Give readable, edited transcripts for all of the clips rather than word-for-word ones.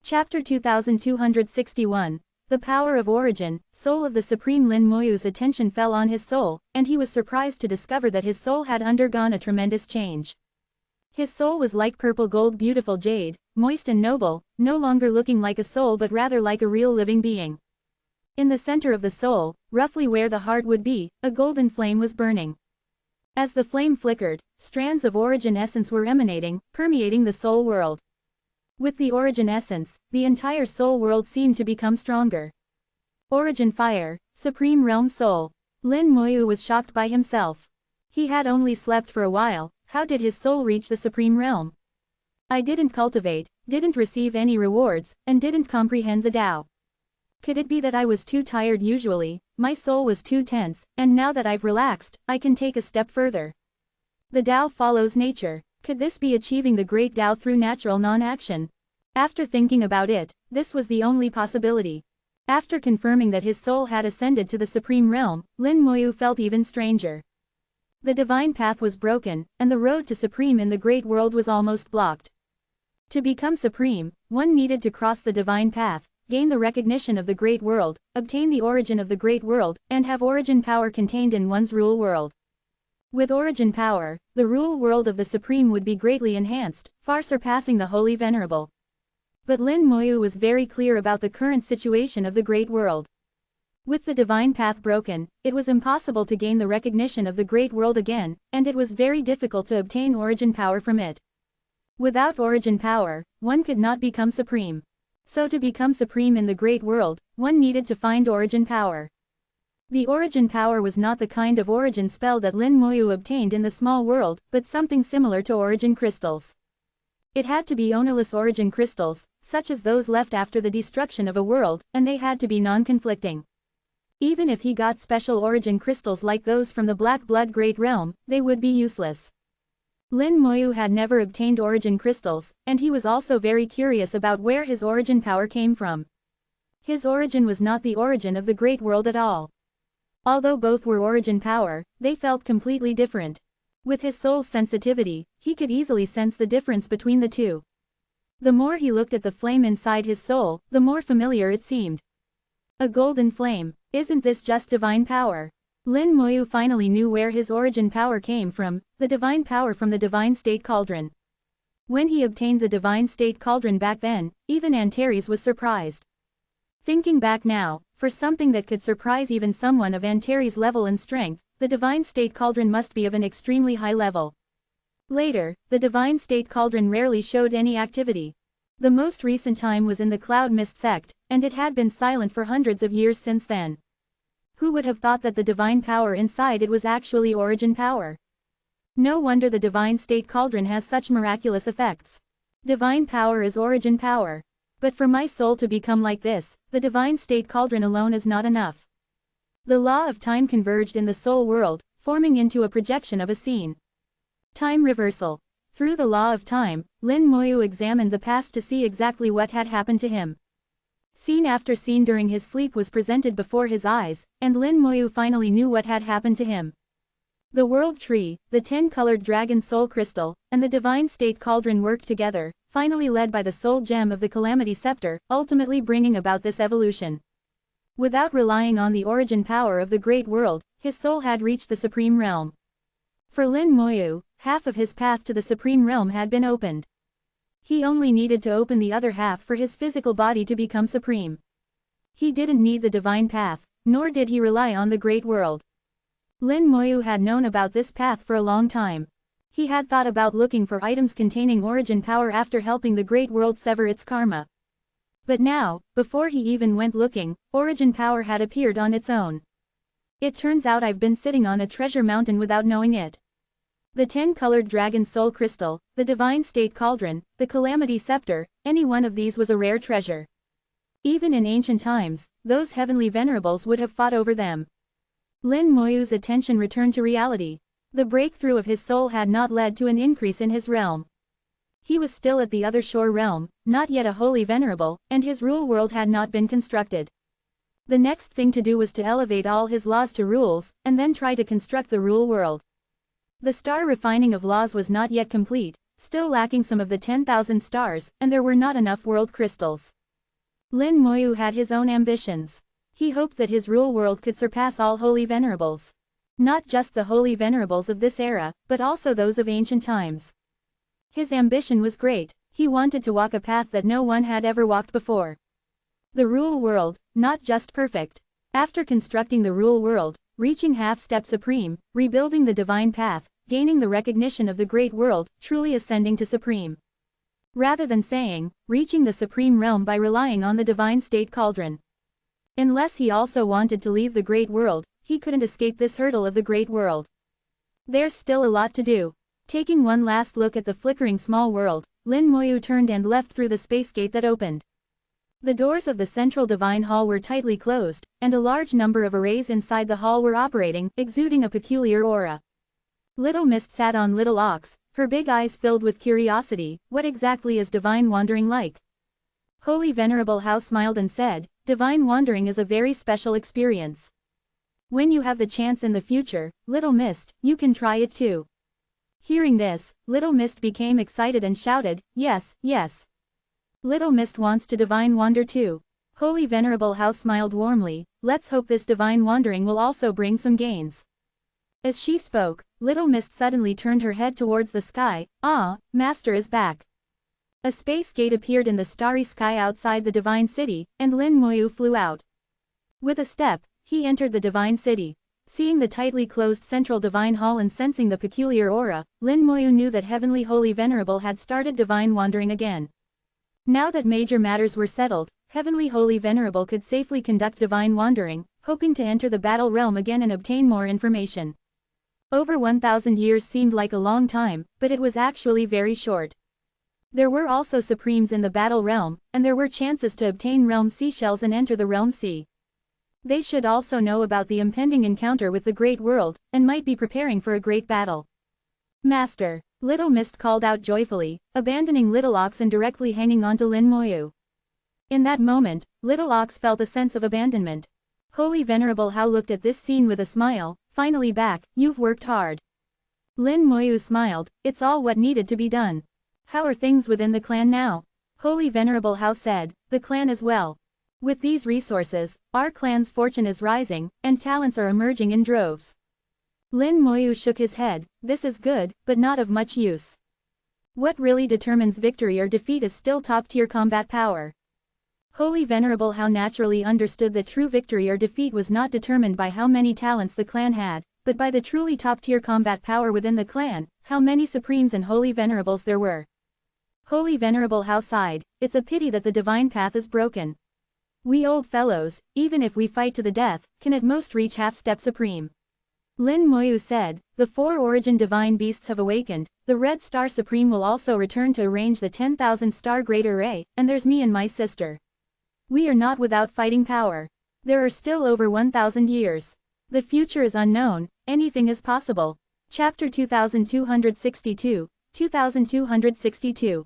Chapter 2261. The Power of Origin. Soul of the Supreme Lin Moyu's attention fell on his soul, and he was surprised to discover that his soul had undergone a tremendous change. His soul was like purple gold beautiful jade, moist and noble, no longer looking like a soul but rather like a real living being. In the center of the soul, roughly where the heart would be, a golden flame was burning. As the flame flickered, strands of origin essence were emanating, permeating the soul world. With the origin essence, the entire soul world seemed to become stronger. Origin fire, supreme realm soul. Lin Moyu was shocked by himself. He had only slept for a while. How did his soul reach the supreme realm? I didn't cultivate, didn't receive any rewards, and didn't comprehend the Tao. Could it be that I was too tired usually, my soul was too tense, and now that I've relaxed, I can take a step further. The Tao follows nature. Could this be achieving the great Tao through natural non-action? After thinking about it, this was the only possibility. After confirming that his soul had ascended to the supreme realm, Lin Moyu felt even stranger. The divine path was broken, and the road to supreme in the great world was almost blocked. To become supreme, one needed to cross the divine path, gain the recognition of the great world, obtain the origin of the great world, and have origin power contained in one's rule world. With origin power, the rule world of the Supreme would be greatly enhanced, far surpassing the Holy Venerable. But Lin Moyu was very clear about the current situation of the great world. With the divine path broken, it was impossible to gain the recognition of the great world again, and it was very difficult to obtain origin power from it. Without origin power, one could not become supreme. So to become supreme in the great world, one needed to find origin power. The origin power was not the kind of origin spell that Lin Moyu obtained in the small world, but something similar to origin crystals. It had to be ownerless origin crystals, such as those left after the destruction of a world, and they had to be non-conflicting. Even if he got special origin crystals like those from the Black Blood Great Realm, they would be useless. Lin Moyu had never obtained origin crystals, and he was also very curious about where his origin power came from. His origin was not the origin of the great world at all. Although both were origin power, they felt completely different. With his soul's sensitivity, he could easily sense the difference between the two. The more he looked at the flame inside his soul, the more familiar it seemed. A golden flame, isn't this just divine power? Lin Moyu finally knew where his origin power came from, the divine power from the divine state cauldron. When he obtained the divine state cauldron back then, even Antares was surprised. Thinking back now, for something that could surprise even someone of Antares' level and strength, the divine state cauldron must be of an extremely high level. Later, the divine state cauldron rarely showed any activity. The most recent time was in the Cloud Mist sect, and it had been silent for hundreds of years since then. Who would have thought that the divine power inside it was actually origin power? No wonder the divine state cauldron has such miraculous effects. Divine power is origin power. But for my soul to become like this, the divine state cauldron alone is not enough. The law of time converged in the soul world, forming into a projection of a scene. Time reversal. Through the law of time, Lin Moyu examined the past to see exactly what had happened to him. Scene after scene during his sleep was presented before his eyes, and Lin Moyu finally knew what had happened to him. The world tree, the 10-colored dragon soul crystal, and the divine state cauldron worked together, finally led by the soul gem of the calamity scepter, ultimately bringing about this evolution. Without relying on the origin power of the great world, his soul had reached the supreme realm. For Lin Moyu, half of his path to the supreme realm had been opened. He only needed to open the other half for his physical body to become supreme. He didn't need the divine path, nor did he rely on the great world. Lin Moyu had known about this path for a long time. He had thought about looking for items containing origin power after helping the great world sever its karma. But now, before he even went looking, origin power had appeared on its own. It turns out I've been sitting on a treasure mountain without knowing it. The 10-colored dragon soul crystal, the divine state cauldron, the calamity scepter, any one of these was a rare treasure. Even in ancient times, those heavenly venerables would have fought over them. Lin Moyu's attention returned to reality. The breakthrough of his soul had not led to an increase in his realm. He was still at the other shore realm, not yet a holy venerable, and his rule world had not been constructed. The next thing to do was to elevate all his laws to rules, and then try to construct the rule world. The star refining of laws was not yet complete, still lacking some of the 10,000 stars, and there were not enough world crystals. Lin Moyu had his own ambitions. He hoped that his rule world could surpass all holy venerables. Not just the holy venerables of this era, but also those of ancient times. His ambition was great. He wanted to walk a path that no one had ever walked before. The rule world, not just perfect. After constructing the rule world, reaching half-step supreme, rebuilding the divine path, gaining the recognition of the great world, truly ascending to supreme. Rather than saying, reaching the supreme realm by relying on the divine state cauldron. Unless he also wanted to leave the great world, he couldn't escape this hurdle of the great world. There's still a lot to do. Taking one last look at the flickering small world, Lin Moyu turned and left through the space gate that opened. The doors of the central divine hall were tightly closed, and a large number of arrays inside the hall were operating, exuding a peculiar aura. Little Mist sat on Little Ox, her big eyes filled with curiosity. What exactly is divine wandering like? Holy Venerable Hao smiled and said, divine wandering is a very special experience. When you have the chance in the future, Little Mist, you can try it too. Hearing this, Little Mist became excited and shouted, yes, yes. Little Mist wants to divine wander too. Holy Venerable Hao smiled warmly, let's hope this divine wandering will also bring some gains. As she spoke, Little Mist suddenly turned her head towards the sky. Ah, Master is back. A space gate appeared in the starry sky outside the divine city, and Lin Moyu flew out. With a step, he entered the divine city. Seeing the tightly closed central divine hall and sensing the peculiar aura, Lin Moyu knew that Heavenly Holy Venerable had started divine wandering again. Now that major matters were settled, Heavenly Holy Venerable could safely conduct divine wandering, hoping to enter the battle realm again and obtain more information. Over 1,000 years seemed like a long time, but it was actually very short. There were also supremes in the battle realm, and there were chances to obtain realm seashells and enter the realm sea. They should also know about the impending encounter with the great world, and might be preparing for a great battle. Master, Little Mist called out joyfully, abandoning Little Ox and directly hanging onto Lin Moyu. In that moment, Little Ox felt a sense of abandonment. Holy Venerable Hao looked at this scene with a smile, finally back, you've worked hard. Lin Moyu smiled, it's all what needed to be done. How are things within the clan now? Holy Venerable Hao said, the clan as well. With these resources, our clan's fortune is rising, and talents are emerging in droves. Lin Moyu shook his head, this is good, but not of much use. What really determines victory or defeat is still top-tier combat power. Holy Venerable Hao naturally understood that true victory or defeat was not determined by how many talents the clan had, but by the truly top-tier combat power within the clan, how many supremes and holy venerables there were. Holy Venerable Hao sighed, it's a pity that the divine path is broken. We old fellows, even if we fight to the death, can at most reach half-step supreme. Lin Moyu said, the 4 origin divine beasts have awakened, the Red Star Supreme will also return to arrange the 10,000 star great array, and there's me and my sister. We are not without fighting power. There are still over 1,000 years. The future is unknown, anything is possible. Chapter 2262, 2262.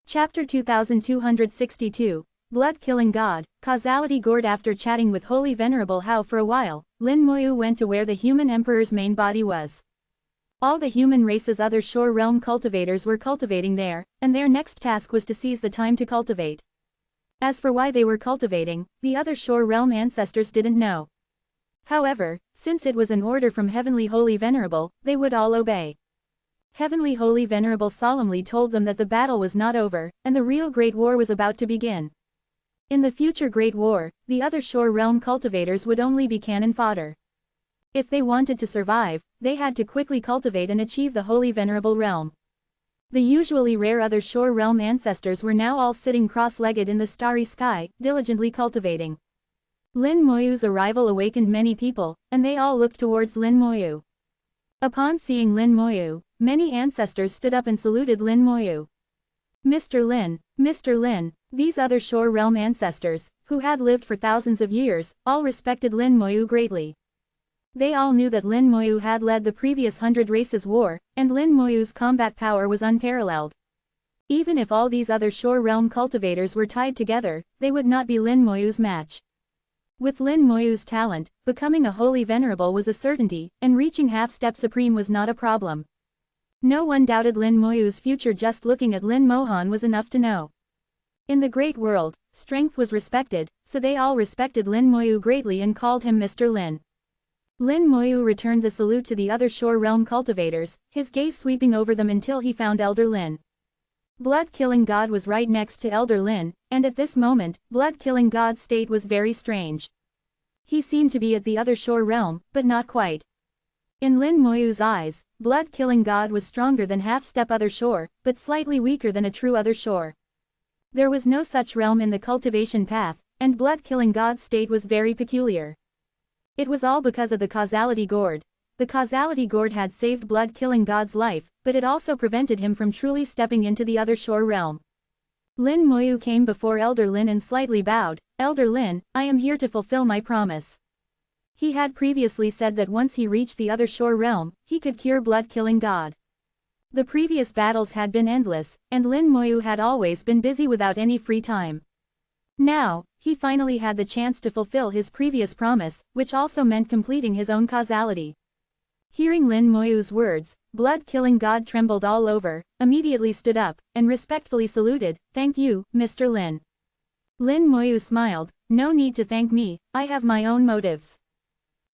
Chapter 2262. Blood-killing God, causality gourd. After chatting with Holy Venerable Hao for a while, Lin Moyu went to where the human emperor's main body was. All the human race's other shore realm cultivators were cultivating there, and their next task was to seize the time to cultivate. As for why they were cultivating, the other shore realm ancestors didn't know. However, since it was an order from Heavenly Holy Venerable, they would all obey. Heavenly Holy Venerable solemnly told them that the battle was not over, and the real Great War was about to begin. In the future Great War, the other shore realm cultivators would only be cannon fodder. If they wanted to survive, they had to quickly cultivate and achieve the Holy Venerable realm. The usually rare other shore realm ancestors were now all sitting cross-legged in the starry sky, diligently cultivating. Lin Moyu's arrival awakened many people, and they all looked towards Lin Moyu. Upon seeing Lin Moyu, many ancestors stood up and saluted Lin Moyu. Mr. Lin, Mr. Lin, these other shore realm ancestors, who had lived for thousands of years, all respected Lin Moyu greatly. They all knew that Lin Moyu had led the previous 100 races war, and Lin Moyu's combat power was unparalleled. Even if all these other shore realm cultivators were tied together, they would not be Lin Moyu's match. With Lin Moyu's talent, becoming a holy venerable was a certainty, and reaching half-step supreme was not a problem. No one doubted Lin Moyu's future. Just looking at Lin Mohan was enough to know. In the great world, strength was respected, so they all respected Lin Moyu greatly and called him Mr. Lin. Lin Moyu returned the salute to the other shore realm cultivators, his gaze sweeping over them until he found Elder Lin. Blood-killing God was right next to Elder Lin, and at this moment, blood-killing God's state was very strange. He seemed to be at the other shore realm, but not quite. In Lin Moyu's eyes, blood-killing God was stronger than half-step other shore, but slightly weaker than a true other shore. There was no such realm in the cultivation path, and blood-killing God's state was very peculiar. It was all because of the causality gourd. The causality gourd had saved blood-killing God's life, but it also prevented him from truly stepping into the other shore realm. Lin Moyu came before Elder Lin and slightly bowed. Elder Lin, I am here to fulfill my promise. He had previously said that once he reached the other shore realm, he could cure blood-killing God. The previous battles had been endless, and Lin Moyu had always been busy without any free time. Now, he finally had the chance to fulfill his previous promise, which also meant completing his own causality. Hearing Lin Moyu's words, blood-killing God trembled all over, immediately stood up, and respectfully saluted, "Thank you, Mr. Lin." Lin Moyu smiled, "No need to thank me, I have my own motives."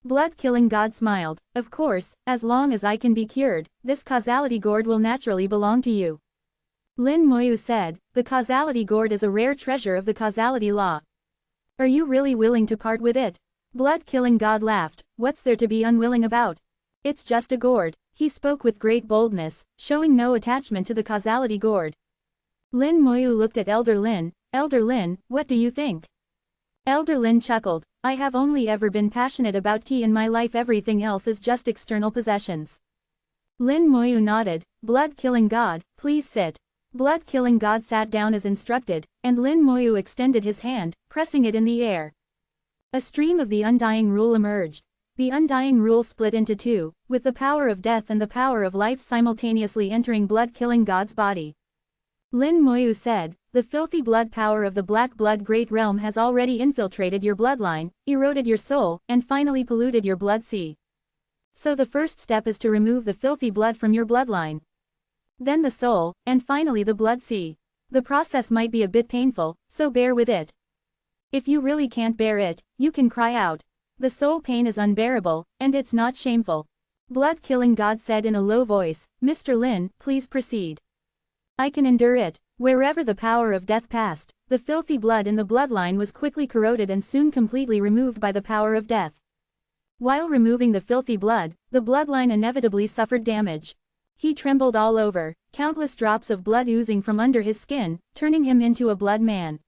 Blood-killing God smiled, "Of course, as long as I can be cured, this causality gourd will naturally belong to you." Lin Moyu said, "The causality gourd is a rare treasure of the causality law. Are you really willing to part with it?" Blood-killing God laughed, "What's there to be unwilling about? It's just a gourd." He spoke with great boldness, showing no attachment to the causality gourd. Lin Moyu looked at Elder Lin. "Elder Lin, what do you think?" Elder Lin chuckled, "I have only ever been passionate about tea in my life, everything else is just external possessions." Lin Moyu nodded, "Blood-killing God, please sit." Blood-killing God sat down as instructed, and Lin Moyu extended his hand, pressing it in the air. A stream of the Undying Rule emerged. The Undying Rule split into two, with the power of death and the power of life simultaneously entering blood-killing God's body. Lin Moyu said, "The filthy blood power of the Black Blood Great Realm has already infiltrated your bloodline, eroded your soul, and finally polluted your blood sea. So the first step is to remove the filthy blood from your bloodline. Then the soul, and finally the blood sea. The process might be a bit painful, so bear with it. If you really can't bear it, you can cry out. The soul pain is unbearable, and it's not shameful." Blood-killing God said in a low voice, "Mr. Lin, please proceed. I can endure it." Wherever the power of death passed, the filthy blood in the bloodline was quickly corroded and soon completely removed by the power of death. While removing the filthy blood, the bloodline inevitably suffered damage. He trembled all over, countless drops of blood oozing from under his skin, turning him into a blood man.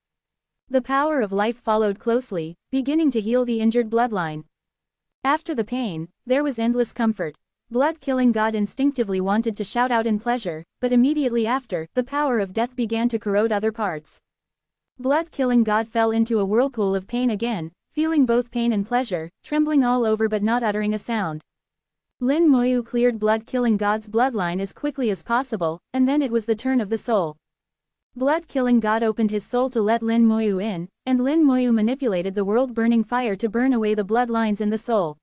The power of life followed closely, beginning to heal the injured bloodline. After the pain, there was endless comfort. Blood-killing God instinctively wanted to shout out in pleasure, but immediately after, the power of death began to corrode other parts. Blood-killing God fell into a whirlpool of pain again, feeling both pain and pleasure, trembling all over but not uttering a sound. Lin Moyu cleared blood-killing God's bloodline as quickly as possible, and then it was the turn of the soul. Blood-killing God opened his soul to let Lin Moyu in, and Lin Moyu manipulated the world-burning fire to burn away the bloodlines in the soul.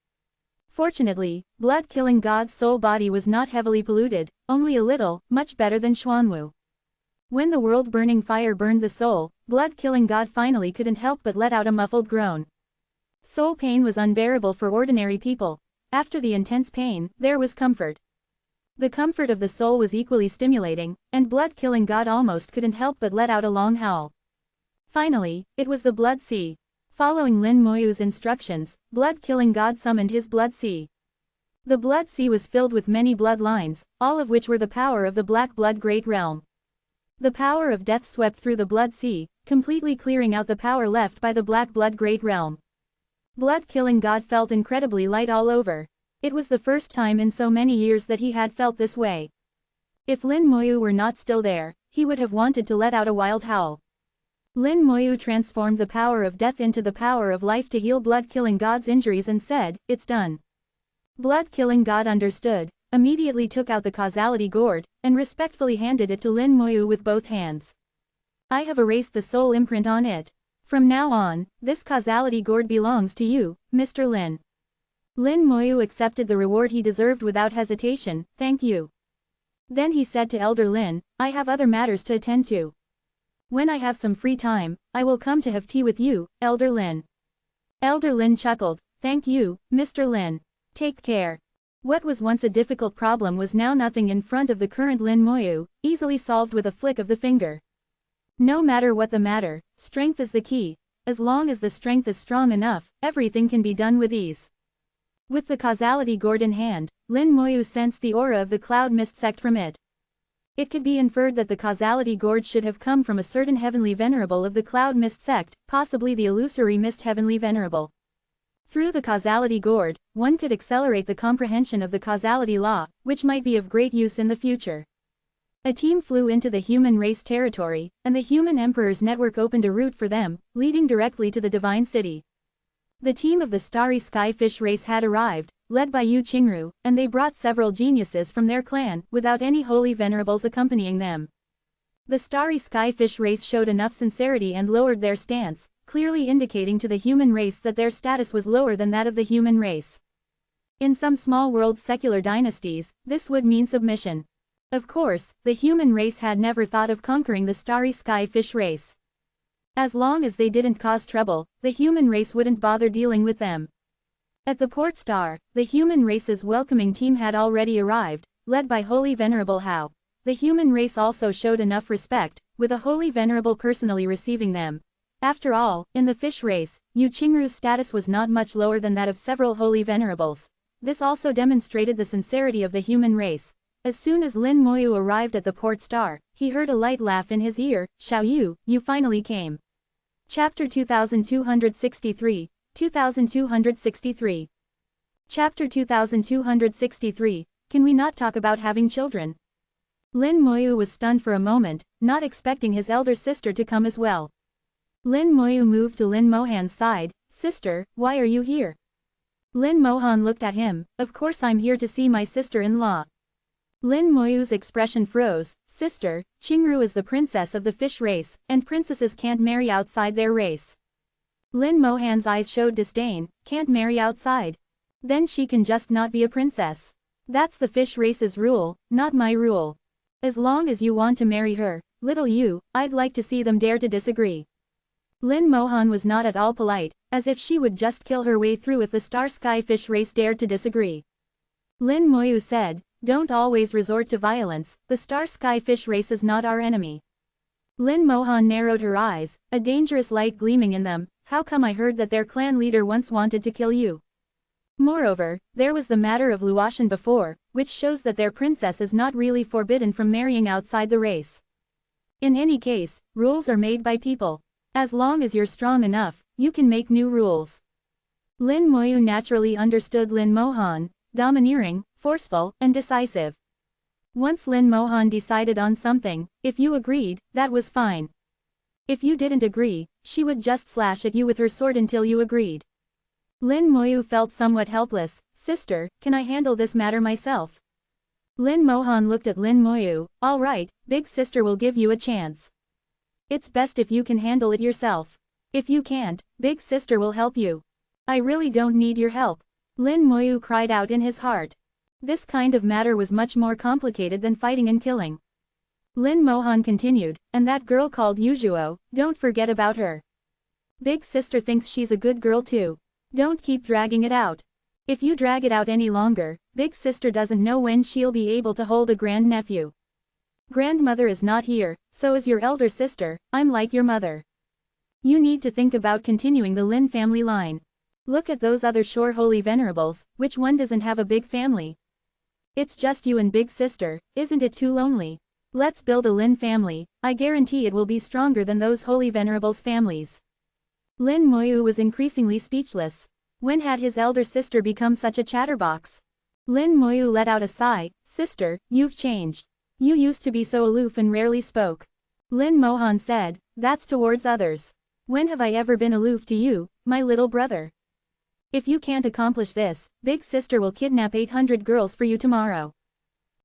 Fortunately, blood-killing God's soul body was not heavily polluted, only a little, much better than Xuanwu. When the world-burning fire burned the soul, blood-killing God finally couldn't help but let out a muffled groan. Soul pain was unbearable for ordinary people. After the intense pain, there was comfort. The comfort of the soul was equally stimulating, and blood-killing God almost couldn't help but let out a long howl. Finally, it was the blood sea. Following Lin Moyu's instructions, blood-killing God summoned his blood sea. The blood sea was filled with many bloodlines, all of which were the power of the Black Blood Great Realm. The power of death swept through the blood sea, completely clearing out the power left by the Black Blood Great Realm. Blood-killing God felt incredibly light all over. It was the first time in so many years that he had felt this way. If Lin Moyu were not still there, he would have wanted to let out a wild howl. Lin Moyu transformed the power of death into the power of life to heal blood-killing God's injuries and said, "It's done." Blood-killing God understood, immediately took out the causality gourd, and respectfully handed it to Lin Moyu with both hands. "I have erased the soul imprint on it. From now on, this causality gourd belongs to you, Mr. Lin." Lin Moyu accepted the reward he deserved without hesitation, "Thank you." Then he said to Elder Lin, I have other matters to attend to. When I have some free time, I will come to have tea with you, Elder Lin. Elder Lin chuckled, thank you, Mr. Lin. Take care. What was once a difficult problem was now nothing in front of the current Lin Moyu, easily solved with a flick of the finger. No matter what the matter, strength is the key. As long as the strength is strong enough, everything can be done with ease. With the causality gourd in hand, Lin Moyu sensed the aura of the cloud mist sect from it. It could be inferred that the causality gourd should have come from a certain heavenly venerable of the cloud mist sect, possibly the illusory mist heavenly venerable. Through the causality gourd, one could accelerate the comprehension of the causality law, which might be of great use in the future. A team flew into the human race territory, and the human emperor's network opened a route for them, leading directly to the divine city. The team of the starry skyfish race had arrived, led by Yu Qingru, and they brought several geniuses from their clan, without any holy venerables accompanying them. The starry skyfish race showed enough sincerity and lowered their stance, clearly indicating to the human race that their status was lower than that of the human race. In some small world secular dynasties, this would mean submission. Of course, the human race had never thought of conquering the starry skyfish race. As long as they didn't cause trouble, the human race wouldn't bother dealing with them. At the port star, the human race's welcoming team had already arrived, led by Holy Venerable Hao. The human race also showed enough respect, with a Holy Venerable personally receiving them. After all, in the fish race, Yu Qingru's status was not much lower than that of several Holy Venerables. This also demonstrated the sincerity of the human race. As soon as Lin Moyu arrived at the port star, he heard a light laugh in his ear. Xiao Yu, you finally came. Chapter 2263, 2263. Chapter 2263, Can we not talk about having children? Lin Moyu was stunned for a moment, not expecting his elder sister to come as well. Lin Moyu moved to Lin Mohan's side. Sister, why are you here? Lin Mohan looked at him. Of course I'm here to see my sister-in-law. Lin Moyu's expression froze. Sister, Qingru is the princess of the fish race, and princesses can't marry outside their race. Lin Mohan's eyes showed disdain. Can't marry outside? Then she can just not be a princess. That's the fish race's rule, not my rule. As long as you want to marry her, little you, I'd like to see them dare to disagree. Lin Mohan was not at all polite, as if she would just kill her way through if the star skyfish race dared to disagree. Lin Moyu said, don't always resort to violence, the star skyfish race is not our enemy. Lin Mohan narrowed her eyes, a dangerous light gleaming in them. How come I heard that their clan leader once wanted to kill you? Moreover, there was the matter of Luoshan before, which shows that their princess is not really forbidden from marrying outside the race. In any case, rules are made by people. As long as you're strong enough, you can make new rules. Lin Moyu naturally understood Lin Mohan, domineering, forceful, and decisive. Once Lin Mohan decided on something, if you agreed, that was fine. If you didn't agree, she would just slash at you with her sword until you agreed. Lin Moyu felt somewhat helpless. Sister, can I handle this matter myself? Lin Mohan looked at Lin Moyu. All right, big sister will give you a chance. It's best if you can handle it yourself. If you can't, big sister will help you. I really don't need your help. Lin Moyu cried out in his heart. This kind of matter was much more complicated than fighting and killing. Lin Mohan continued, and that girl called Yuzhuo, don't forget about her. Big sister thinks she's a good girl too. Don't keep dragging it out. If you drag it out any longer, big sister doesn't know when she'll be able to hold a grandnephew. Grandmother is not here, so is your elder sister. I'm like your mother. You need to think about continuing the Lin family line. Look at those other Shore Holy Venerables, which one doesn't have a big family? It's just you and big sister, isn't it too lonely? Let's build a Lin family, I guarantee it will be stronger than those Holy Venerables' families. Lin Moyu was increasingly speechless. When had his elder sister become such a chatterbox? Lin Moyu let out a sigh. Sister, you've changed. You used to be so aloof and rarely spoke. Lin Mohan said, that's towards others. When have I ever been aloof to you, my little brother? If you can't accomplish this, big sister will kidnap 800 girls for you tomorrow.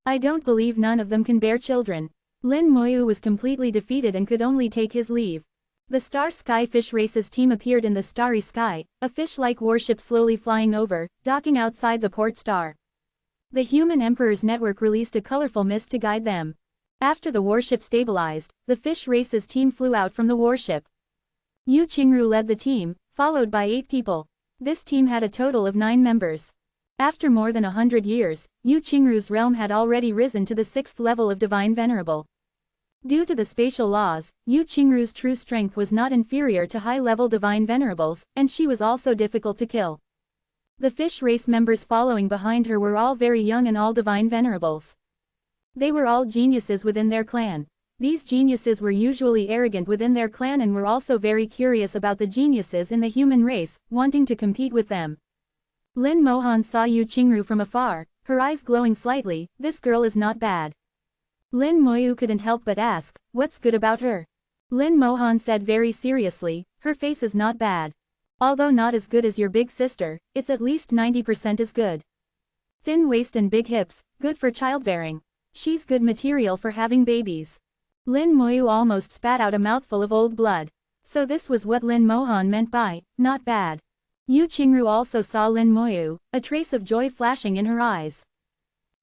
I don't believe none of them can bear children. Lin Moyu was completely defeated and could only take his leave. The Star Sky Fish Race's team appeared in the starry sky, a fish-like warship slowly flying over, docking outside the port star. The human emperor's network released a colorful mist to guide them. After the warship stabilized, the fish race's team flew out from the warship. Yu Qingru led the team, followed by 8 people. This team had a total of 9 members. After more than 100 years, Yu Qingru's realm had already risen to the 6th level of Divine Venerable. Due to the spatial laws, Yu Qingru's true strength was not inferior to high-level Divine Venerables, and she was also difficult to kill. The fish race members following behind her were all very young and all Divine Venerables. They were all geniuses within their clan. These geniuses were usually arrogant within their clan and were also very curious about the geniuses in the human race, wanting to compete with them. Lin Mohan saw Yu Qingru from afar, her eyes glowing slightly. This girl is not bad. Lin Moyu couldn't help but ask, what's good about her? Lin Mohan said very seriously, her face is not bad. Although not as good as your big sister, it's at least 90% as good. Thin waist and big hips, good for childbearing. She's good material for having babies. Lin Moyu almost spat out a mouthful of old blood. So this was what Lin Mohan meant by, not bad. Yu Qingru also saw Lin Moyu, a trace of joy flashing in her eyes.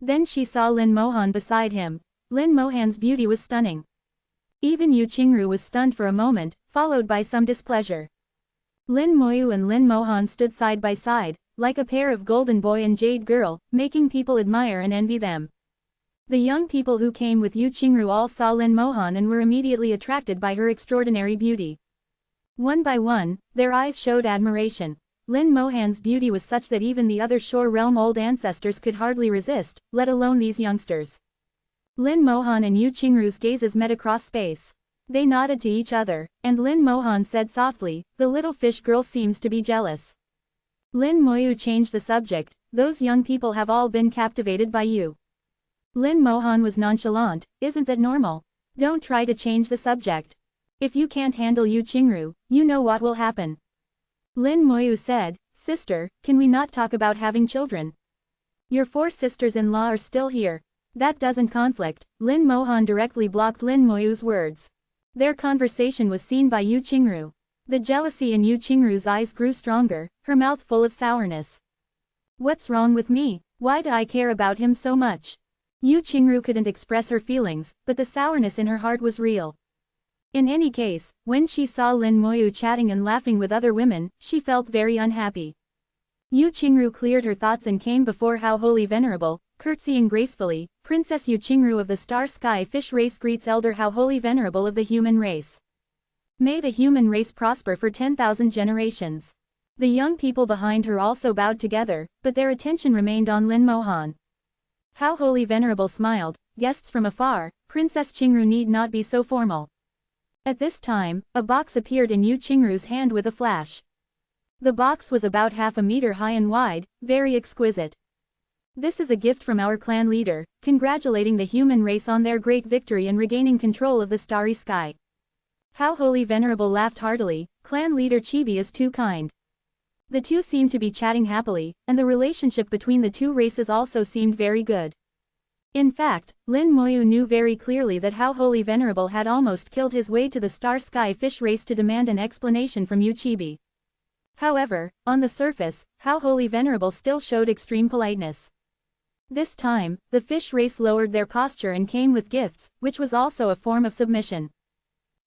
Then she saw Lin Mohan beside him. Lin Mohan's beauty was stunning. Even Yu Qingru was stunned for a moment, followed by some displeasure. Lin Moyu and Lin Mohan stood side by side, like a pair of golden boy and jade girl, making people admire and envy them. The young people who came with Yu Qingru all saw Lin Mohan and were immediately attracted by her extraordinary beauty. One by one, their eyes showed admiration. Lin Mohan's beauty was such that even the other Shore Realm old ancestors could hardly resist, let alone these youngsters. Lin Mohan and Yu Qingru's gazes met across space. They nodded to each other, and Lin Mohan said softly, the little fish girl seems to be jealous. Lin Moyu changed the subject, those young people have all been captivated by you. Lin Mohan was nonchalant, isn't that normal? Don't try to change the subject. If you can't handle Yu Qingru, you know what will happen. Lin Moyu said, sister, can we not talk about having children? Your 4 sisters-in-law are still here. That doesn't conflict. Lin Mohan directly blocked Lin Moyu's words. Their conversation was seen by Yu Qingru. The jealousy in Yu Qingru's eyes grew stronger, her mouth full of sourness. What's wrong with me? Why do I care about him so much? Yu Qingru couldn't express her feelings, but the sourness in her heart was real. In any case, when she saw Lin Moyu chatting and laughing with other women, she felt very unhappy. Yu Qingru cleared her thoughts and came before How Holy Venerable, curtsying gracefully. Princess Yu Qingru of the Star Sky Fish Race greets Elder How Holy Venerable of the human race. May the human race prosper for 10,000 generations. The young people behind her also bowed together, but their attention remained on Lin Mohan. How Holy Venerable smiled, guests from afar, Princess Qingru need not be so formal. At this time, a box appeared in Yu Qingru's hand with a flash. The box was about half a meter high and wide, very exquisite. This is a gift from our clan leader, congratulating the human race on their great victory in regaining control of the starry sky. How Holy Venerable laughed heartily, clan leader Chibi is too kind. The two seemed to be chatting happily, and the relationship between the two races also seemed very good. In fact, Lin Moyu knew very clearly that How Holy Venerable had almost killed his way to the Star Sky Fish Race to demand an explanation from Yu Chibi. However, on the surface, How Holy Venerable still showed extreme politeness. This time, the fish race lowered their posture and came with gifts, which was also a form of submission.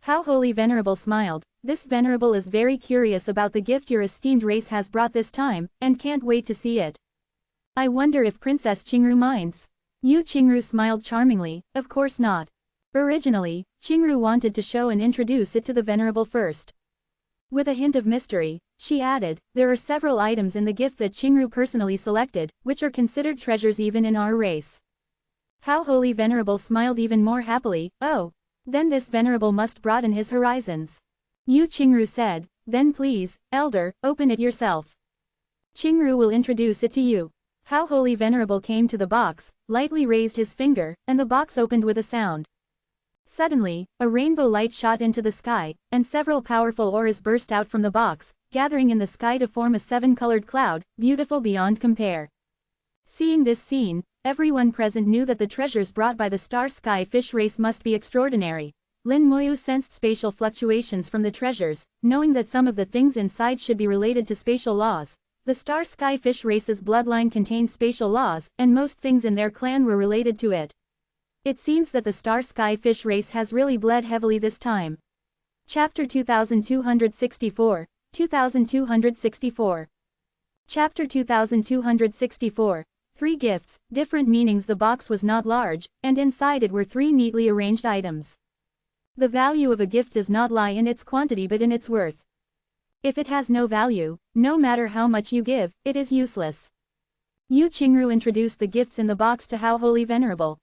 How Holy Venerable smiled, this Venerable is very curious about the gift your esteemed race has brought this time, and can't wait to see it. I wonder if Princess Qingru minds. Yu Qingru smiled charmingly, of course not. Originally, Qingru wanted to show and introduce it to the Venerable first. With a hint of mystery, she added, there are several items in the gift that Qingru personally selected, which are considered treasures even in our race. How Holy Venerable smiled even more happily, oh. Then this Venerable must broaden his horizons. Yu Qingru said, then please, Elder, open it yourself. Qingru will introduce it to you. How Holy Venerable came to the box, lightly raised his finger, and the box opened with a sound. Suddenly, a rainbow light shot into the sky, and several powerful auras burst out from the box, gathering in the sky to form a 7-colored cloud, beautiful beyond compare. Seeing this scene, everyone present knew that the treasures brought by the Star Sky Fish Race must be extraordinary. Lin Moyu sensed spatial fluctuations from the treasures, knowing that some of the things inside should be related to spatial laws. The Star Sky Fish race's bloodline contained spatial laws, and most things in their clan were related to it. It seems that the Star Sky Fish race has really bled heavily this time. Chapter 2264, 2264. Chapter 2264. 3 gifts, different meanings. The box was not large, and inside it were 3 neatly arranged items. The value of a gift does not lie in its quantity but in its worth. If it has no value, no matter how much you give, it is useless. Yu Qingru introduced the gifts in the box to How Holy Venerable.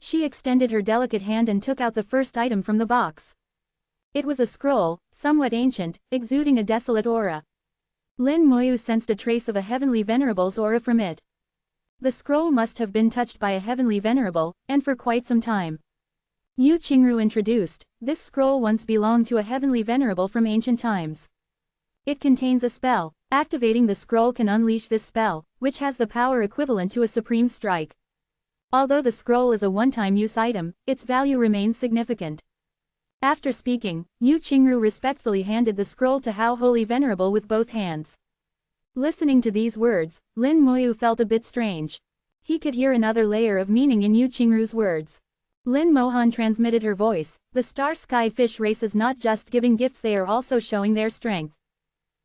She extended her delicate hand and took out the first item from the box. It was a scroll, somewhat ancient, exuding a desolate aura. Lin Moyu sensed a trace of a heavenly venerable's aura from it. The scroll must have been touched by a heavenly venerable, and for quite some time. Yu Qingru introduced, this scroll once belonged to a heavenly venerable from ancient times. It contains a spell. Activating the scroll can unleash this spell, which has the power equivalent to a supreme strike. Although the scroll is a one-time use item, its value remains significant. After speaking, Yu Qingru respectfully handed the scroll to How Holy Venerable with both hands. Listening to these words, Lin Moyu felt a bit strange. He could hear another layer of meaning in Yu Qingru's words. Lin Mohan transmitted her voice, the Star Sky Fish race is not just giving gifts, they are also showing their strength.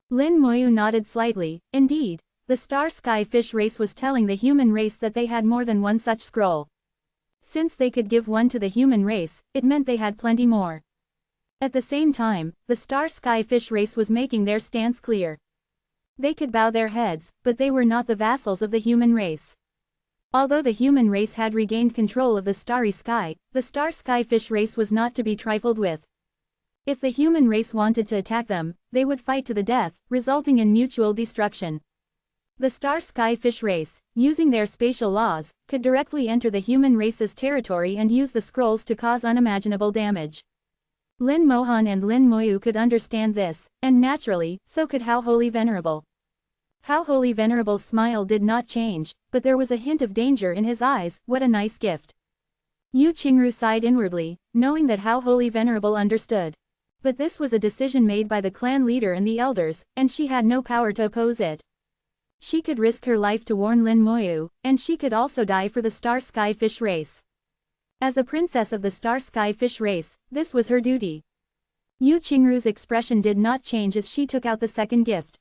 Lin Moyu nodded slightly. Indeed, the Star Sky Fish race was telling the human race that they had more than one such scroll. Since they could give one to the human race, it meant they had plenty more. At the same time, the Star Sky Fish race was making their stance clear. They could bow their heads, but they were not the vassals of the human race. Although the human race had regained control of the starry sky, the Star Sky Fish race was not to be trifled with. If the human race wanted to attack them, they would fight to the death, resulting in mutual destruction. The Star Sky Fish race, using their spatial laws, could directly enter the human race's territory and use the scrolls to cause unimaginable damage. Lin Mohan and Lin Moyu could understand this, and naturally, so could How Holy Venerable. How Holy Venerable's smile did not change, but there was a hint of danger in his eyes. What a nice gift. Yu Qingru sighed inwardly, knowing that How Holy Venerable understood. But this was a decision made by the clan leader and the elders, and she had no power to oppose it. She could risk her life to warn Lin Moyu, and she could also die for the Star Sky Fish race. As a princess of the Star Sky Fish race, this was her duty. Yu Qingru's expression did not change as she took out the second gift.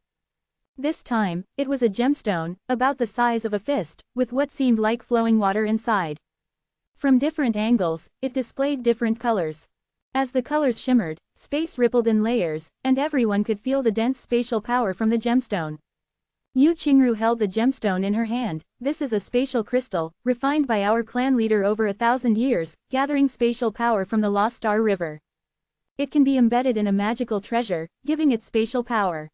This time, it was a gemstone, about the size of a fist, with what seemed like flowing water inside. From different angles, it displayed different colors. As the colors shimmered, space rippled in layers, and everyone could feel the dense spatial power from the gemstone. Yu Qingru held the gemstone in her hand. This is a spatial crystal, refined by our clan leader over 1,000 years, gathering spatial power from the Lost Star River. It can be embedded in a magical treasure, giving it spatial power.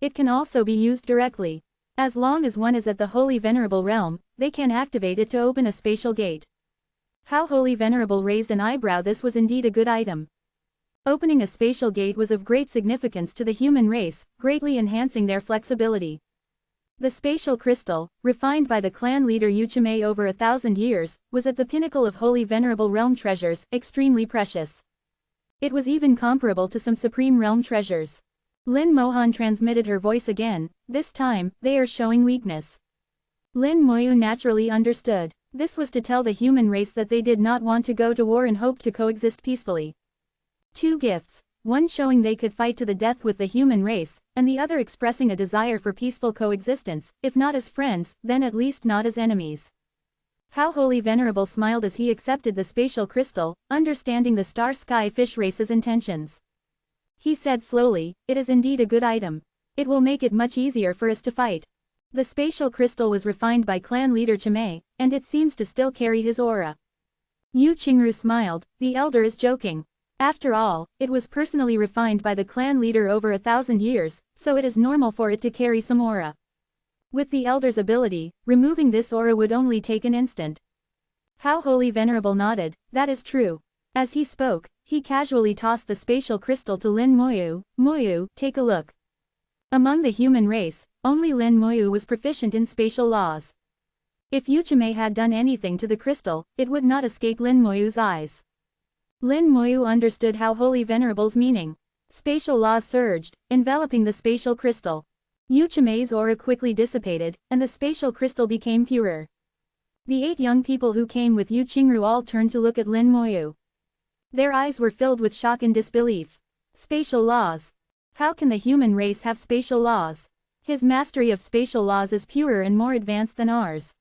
It can also be used directly. As long as one is at the Holy Venerable realm, they can activate it to open a spatial gate. How Holy Venerable raised an eyebrow. This was indeed a good item. Opening a spatial gate was of great significance to the human race, greatly enhancing their flexibility. The spatial crystal, refined by the clan leader Yuchime over 1,000 years, was at the pinnacle of Holy Venerable realm treasures, extremely precious. It was even comparable to some supreme realm treasures. Lin Mohan transmitted her voice again. This time, they are showing weakness. Lin Moyu naturally understood. This was to tell the human race that they did not want to go to war and hoped to coexist peacefully. 2 gifts, one showing they could fight to the death with the human race, and the other expressing a desire for peaceful coexistence, if not as friends, then at least not as enemies. How Holy Venerable smiled as he accepted the spatial crystal, understanding the Star Sky Fish race's intentions. He said slowly, it is indeed a good item. It will make it much easier for us to fight. The spatial crystal was refined by clan leader Chimay, and it seems to still carry his aura. Yu Qingru smiled, the elder is joking. After all, it was personally refined by the clan leader over 1,000 years, so it is normal for it to carry some aura. With the elder's ability, removing this aura would only take an instant. How Holy Venerable nodded, that is true. As he spoke, he casually tossed the spatial crystal to Lin Moyu. Moyu, take a look. Among the human race, only Lin Moyu was proficient in spatial laws. If Yuchime had done anything to the crystal, it would not escape Lin Moyu's eyes. Lin Moyu understood How Holy Venerable's meaning. Spatial laws surged, enveloping the spatial crystal. Yuchimei's aura quickly dissipated, and the spatial crystal became purer. The 8 young people who came with Yu Qingru all turned to look at Lin Moyu. Their eyes were filled with shock and disbelief. Spatial laws. How can the human race have spatial laws? His mastery of spatial laws is purer and more advanced than ours.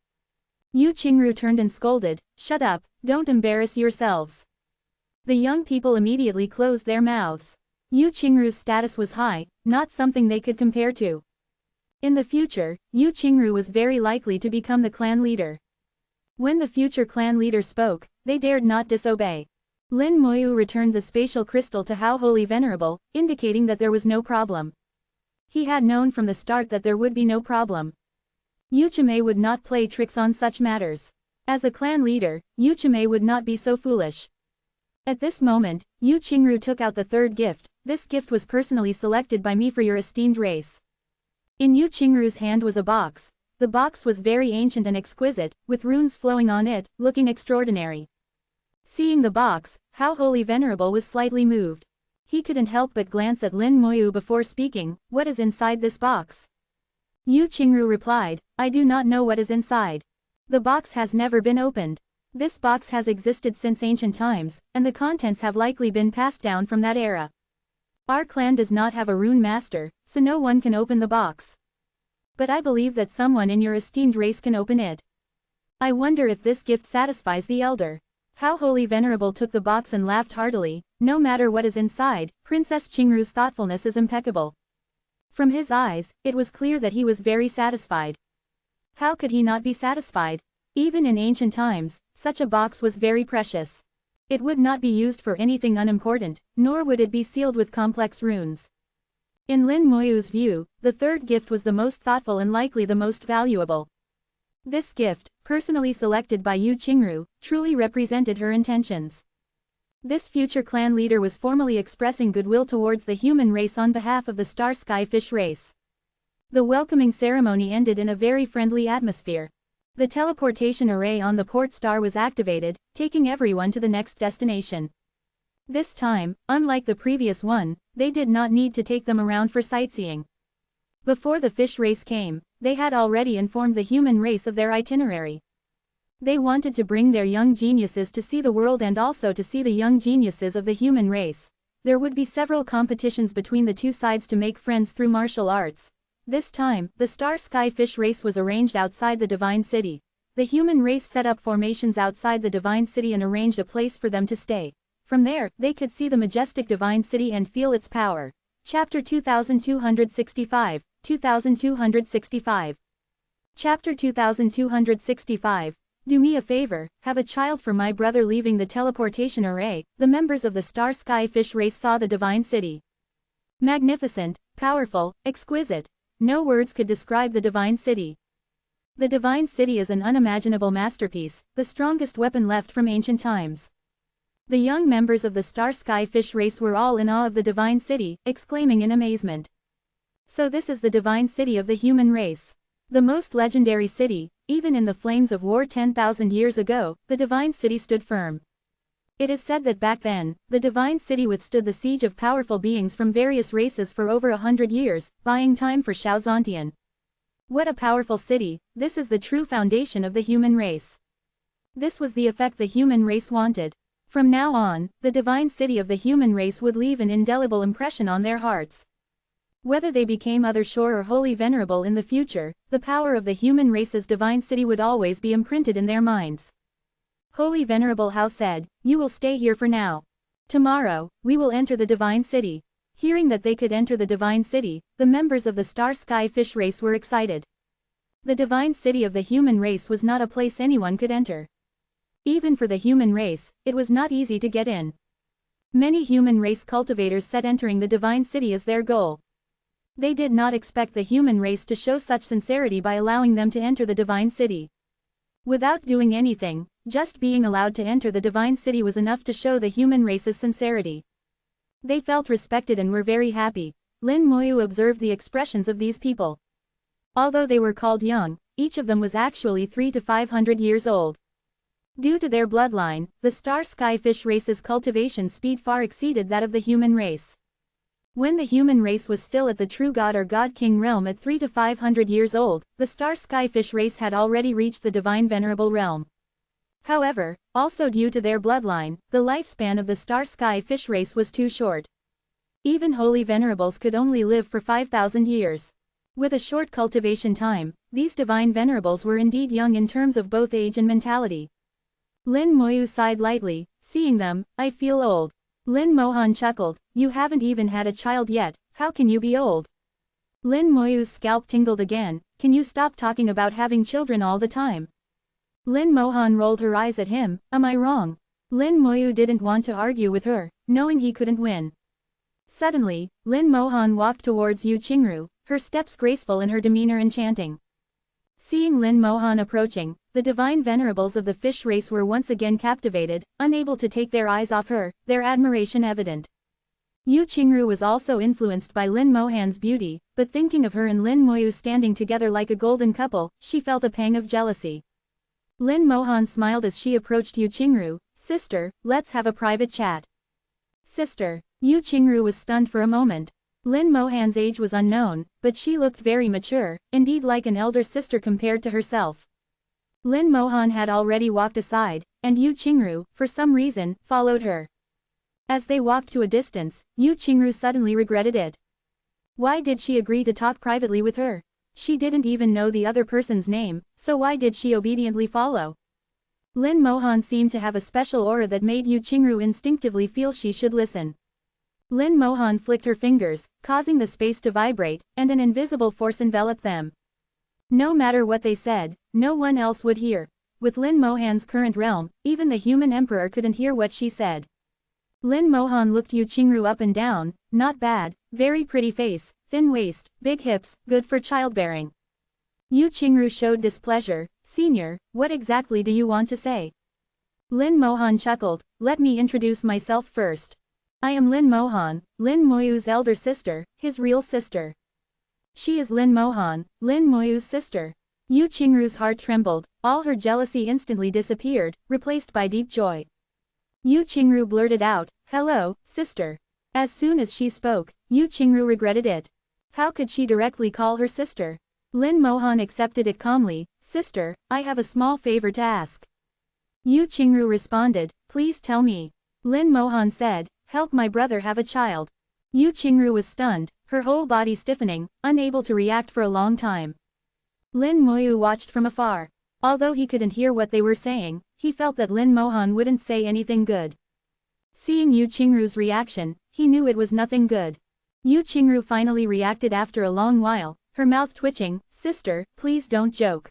Yu Qingru turned and scolded, "Shut up, don't embarrass yourselves." The young people immediately closed their mouths. Yu Qingru's status was high, not something they could compare to. In the future, Yu Qingru was very likely to become the clan leader. When the future clan leader spoke, they dared not disobey. Lin Moyu returned the spatial crystal to How Holy Venerable, indicating that there was no problem. He had known from the start that there would be no problem. Yuchimei would not play tricks on such matters. As a clan leader, Yuchimei would not be so foolish. At this moment, Yu Qingru took out the 3rd gift. "This gift was personally selected by me for your esteemed race." In Yu Qingru's hand was a box. The box was very ancient and exquisite, with runes flowing on it, looking extraordinary. Seeing the box, How Holy Venerable was slightly moved. He couldn't help but glance at Lin Moyu before speaking. "What is inside this box?" Yu Qingru replied, "I do not know what is inside. The box has never been opened. This box has existed since ancient times, and the contents have likely been passed down from that era. Our clan does not have a rune master, so no one can open the box. But I believe that someone in your esteemed race can open it. I wonder if this gift satisfies the elder." How Holy Venerable took the box and laughed heartily. "No matter what is inside, Princess Qingru's thoughtfulness is impeccable." From his eyes, it was clear that he was very satisfied. How could he not be satisfied? Even in ancient times, such a box was very precious. It would not be used for anything unimportant, nor would it be sealed with complex runes. In Lin Moyu's view, the 3rd gift was the most thoughtful and likely the most valuable. This gift, personally selected by Yu Qingru, truly represented her intentions. This future clan leader was formally expressing goodwill towards the human race on behalf of the Star Sky Fish race. The welcoming ceremony ended in a very friendly atmosphere. The teleportation array on the port star was activated, taking everyone to the next destination. This time, unlike the previous one, they did not need to take them around for sightseeing. Before the fish race came, they had already informed the human race of their itinerary. They wanted to bring their young geniuses to see the world and also to see the young geniuses of the human race. There would be several competitions between the two sides to make friends through martial arts. This time, the Star Sky Fish race was arranged outside the Divine City. The human race set up formations outside the Divine City and arranged a place for them to stay. From there, they could see the majestic Divine City and feel its power. Chapter 2265, 2265. Chapter 2265. Do me a favor, have a child for my brother. Leaving the teleportation array, the members of the Star Sky Fish race saw the Divine City. Magnificent, powerful, exquisite. No words could describe the Divine City. The Divine City is an unimaginable masterpiece, the strongest weapon left from ancient times. The young members of the Star Sky Fish race were all in awe of the Divine City, exclaiming in amazement. So this is the Divine City of the human race. The most legendary city, even in the flames of war 10,000 years ago, the Divine City stood firm. It is said that back then, the Divine City withstood the siege of powerful beings from various races for over 100 years, buying time for Shao Zontian. What a powerful city, this is the true foundation of the human race. This was the effect the human race wanted. From now on, the Divine City of the human race would leave an indelible impression on their hearts. Whether they became Other Shore or Holy Venerable in the future, the power of the human race's Divine City would always be imprinted in their minds. Holy Venerable Hao said, "You will stay here for now. Tomorrow, we will enter the Divine City." Hearing that they could enter the Divine City, the members of the Star Sky Fish race were excited. The Divine City of the human race was not a place anyone could enter. Even for the human race, it was not easy to get in. Many human race cultivators set entering the Divine City as their goal. They did not expect the human race to show such sincerity by allowing them to enter the Divine City. Without doing anything, just being allowed to enter the Divine City was enough to show the human race's sincerity. They felt respected and were very happy. Lin Moyu observed the expressions of these people. Although they were called young, each of them was actually 300 to 500 years old. Due to their bloodline, the Star Sky Fish race's cultivation speed far exceeded that of the human race. When the human race was still at the true god or god king realm at 300 to 500 years old, the star skyfish race had already reached the divine venerable realm. However, also due to their bloodline, the lifespan of the star skyfish race was too short. Even holy venerables could only live for 5,000 years. With a short cultivation time, these divine venerables were indeed young in terms of both age and mentality. Lin Moyu sighed lightly, seeing them. I feel old. Lin Mohan chuckled, you haven't even had a child yet, how can you be old? Lin Moyu's scalp tingled again, can you stop talking about having children all the time? Lin Mohan rolled her eyes at him, am I wrong? Lin Moyu didn't want to argue with her, knowing he couldn't win. Suddenly, Lin Mohan walked towards Yu Qingru, her steps graceful and her demeanor enchanting. Seeing Lin Mohan approaching, the divine venerables of the fish race were once again captivated, unable to take their eyes off her, their admiration evident. Yu Qingru was also influenced by Lin Mohan's beauty, but thinking of her and Lin Moyu standing together like a golden couple, she felt a pang of jealousy. Lin Mohan smiled as she approached Yu Qingru, sister, let's have a private chat. Sister. Yu Qingru was stunned for a moment. Lin Mohan's age was unknown, but she looked very mature, indeed like an elder sister compared to herself. Lin Mohan had already walked aside, and Yu Qingru, for some reason, followed her. As they walked to a distance, Yu Qingru suddenly regretted it. Why did she agree to talk privately with her? She didn't even know the other person's name, so why did she obediently follow? Lin Mohan seemed to have a special aura that made Yu Qingru instinctively feel she should listen. Lin Mohan flicked her fingers, causing the space to vibrate, and an invisible force enveloped them. No matter what they said, no one else would hear. With Lin Mohan's current realm, even the human emperor couldn't hear what she said. Lin Mohan looked Yu Qingru up and down, not bad, very pretty face, thin waist, big hips, good for childbearing. Yu Qingru showed displeasure, senior, what exactly do you want to say? Lin Mohan chuckled, let me introduce myself first. I am Lin Mohan, Lin Moyu's elder sister, his real sister. She is Lin Mohan, Lin Moyu's sister. Yu Qingru's heart trembled, all her jealousy instantly disappeared, replaced by deep joy. Yu Qingru blurted out, hello, sister. As soon as she spoke, Yu Qingru regretted it. How could she directly call her sister? Lin Mohan accepted it calmly, sister, I have a small favor to ask. Yu Qingru responded, please tell me. Lin Mohan said, help my brother have a child. Yu Qingru was stunned, her whole body stiffening, unable to react for a long time. Lin Moyu watched from afar. Although he couldn't hear what they were saying, he felt that Lin Mohan wouldn't say anything good. Seeing Yu Qingru's reaction, he knew it was nothing good. Yu Qingru finally reacted after a long while, her mouth twitching, sister, please don't joke.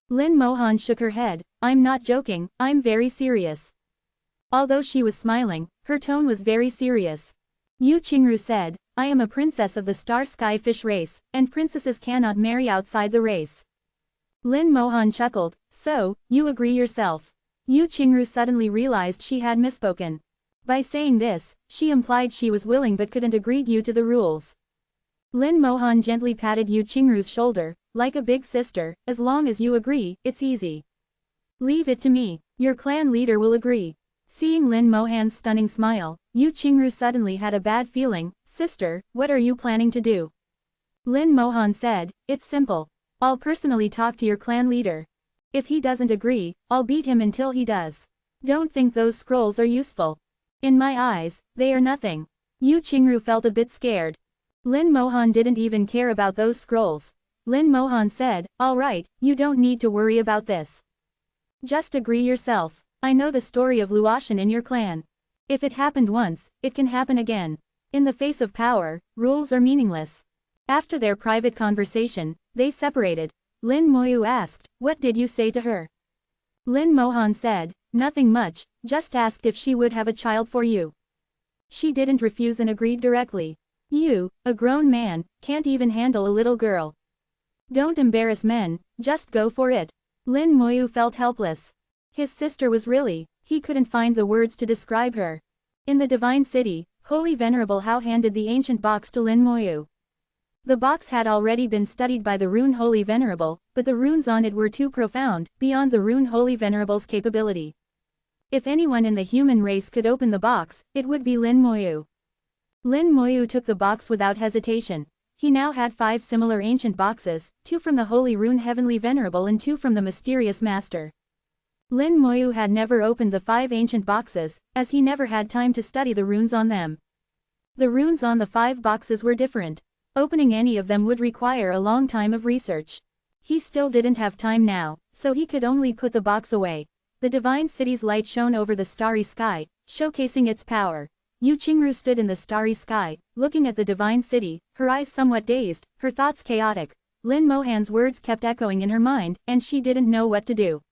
Lin Mohan shook her head, I'm not joking, I'm very serious. Although she was smiling, her tone was very serious. Yu Qingru said, I am a princess of the star skyfish race, and princesses cannot marry outside the race. Lin Mohan chuckled, so, you agree yourself. Yu Qingru suddenly realized she had misspoken. By saying this, she implied she was willing but couldn't agree due to the rules. Lin Mohan gently patted Yu Qingru's shoulder, like a big sister, as long as you agree, it's easy. Leave it to me, your clan leader will agree. Seeing Lin Mohan's stunning smile, Yu Qingru suddenly had a bad feeling, sister, what are you planning to do? Lin Mohan said, it's simple. I'll personally talk to your clan leader. If he doesn't agree, I'll beat him until he does. Don't think those scrolls are useful. In my eyes, they are nothing. Yu Qingru felt a bit scared. Lin Mohan didn't even care about those scrolls. Lin Mohan said, all right, you don't need to worry about this. Just agree yourself. I know the story of Luotian in your clan. If it happened once, it can happen again. In the face of power, rules are meaningless. After their private conversation, they separated. Lin Moyu asked, what did you say to her? Lin Mohan said, nothing much, just asked if she would have a child for you. She didn't refuse and agreed directly. You, a grown man, can't even handle a little girl. Don't embarrass men, just go for it. Lin Moyu felt helpless. His sister was really, he couldn't find the words to describe her. In the Divine City, Holy Venerable Hao handed the ancient box to Lin Moyu. The box had already been studied by the rune Holy Venerable, but the runes on it were too profound, beyond the rune Holy Venerable's capability. If anyone in the human race could open the box, it would be Lin Moyu. Lin Moyu took the box without hesitation. He now had 5 similar ancient boxes, 2 from the Holy Rune Heavenly Venerable and 2 from the Mysterious Master. Lin Moyu had never opened the 5 ancient boxes, as he never had time to study the runes on them. The runes on the 5 boxes were different. Opening any of them would require a long time of research. He still didn't have time now, so he could only put the box away. The divine city's light shone over the starry sky, showcasing its power. Yu Qingru stood in the starry sky, looking at the divine city, her eyes somewhat dazed, her thoughts chaotic. Lin Mohan's words kept echoing in her mind, and she didn't know what to do.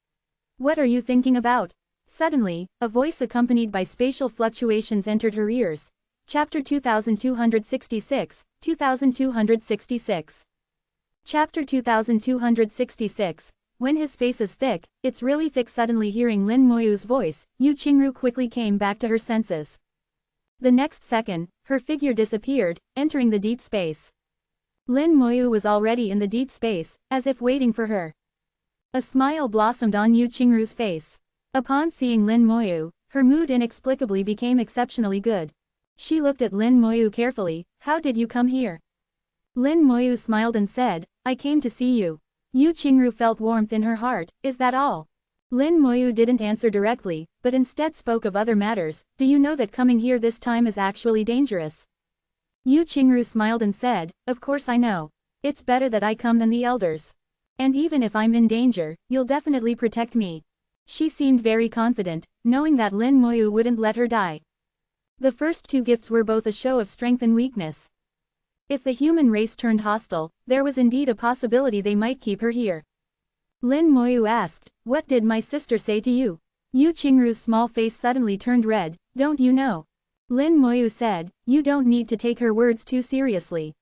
What are you thinking about? Suddenly, a voice accompanied by spatial fluctuations entered her ears. Chapter 2266, 2266. Chapter 2266. When his face is thick, it's really thick. Suddenly hearing Lin Moyu's voice, Yu Qingru quickly came back to her senses. The next second, her figure disappeared, entering the deep space. Lin Moyu was already in the deep space, as if waiting for her. A smile blossomed on Yu Qingru's face. Upon seeing Lin Moyu, her mood inexplicably became exceptionally good. She looked at Lin Moyu carefully. How did you come here? Lin Moyu smiled and said, I came to see you. Yu Qingru felt warmth in her heart. Is that all? Lin Moyu didn't answer directly, but instead spoke of other matters. Do you know that coming here this time is actually dangerous? Yu Qingru smiled and said, of course I know. It's better that I come than the elders. And even if I'm in danger, you'll definitely protect me. She seemed very confident, knowing that Lin Moyu wouldn't let her die. The first 2 gifts were both a show of strength and weakness. If the human race turned hostile, there was indeed a possibility they might keep her here. Lin Moyu asked, what did my sister say to you? Yu Qingru's small face suddenly turned red. Don't you know? Lin Moyu said, you don't need to take her words too seriously.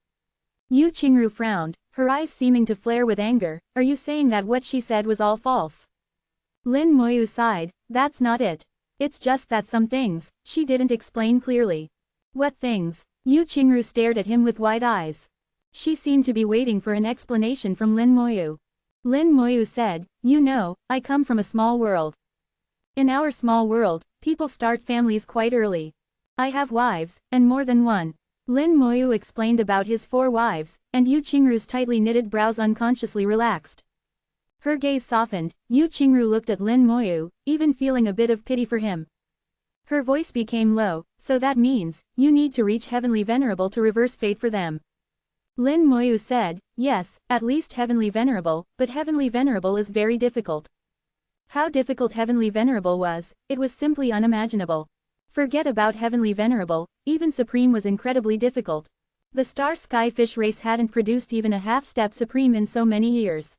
Yu Qingru frowned, her eyes seeming to flare with anger. Are you saying that what she said was all false? Lin Moyu sighed, that's not it. It's just that some things, she didn't explain clearly. What things? Yu Qingru stared at him with wide eyes. She seemed to be waiting for an explanation from Lin Moyu. Lin Moyu said, you know, I come from a small world. In our small world, people start families quite early. I have wives, and more than one. Lin Moyu explained about his 4 wives, and Yu Qingru's tightly knitted brows unconsciously relaxed. Her gaze softened. Yu Qingru looked at Lin Moyu, even feeling a bit of pity for him. Her voice became low, so that means, you need to reach Heavenly Venerable to reverse fate for them. Lin Moyu said, yes, at least Heavenly Venerable, but Heavenly Venerable is very difficult. How difficult Heavenly Venerable was, it was simply unimaginable. Forget about Heavenly Venerable, even Supreme was incredibly difficult. The Star Sky Fish race hadn't produced even a half-step Supreme in so many years.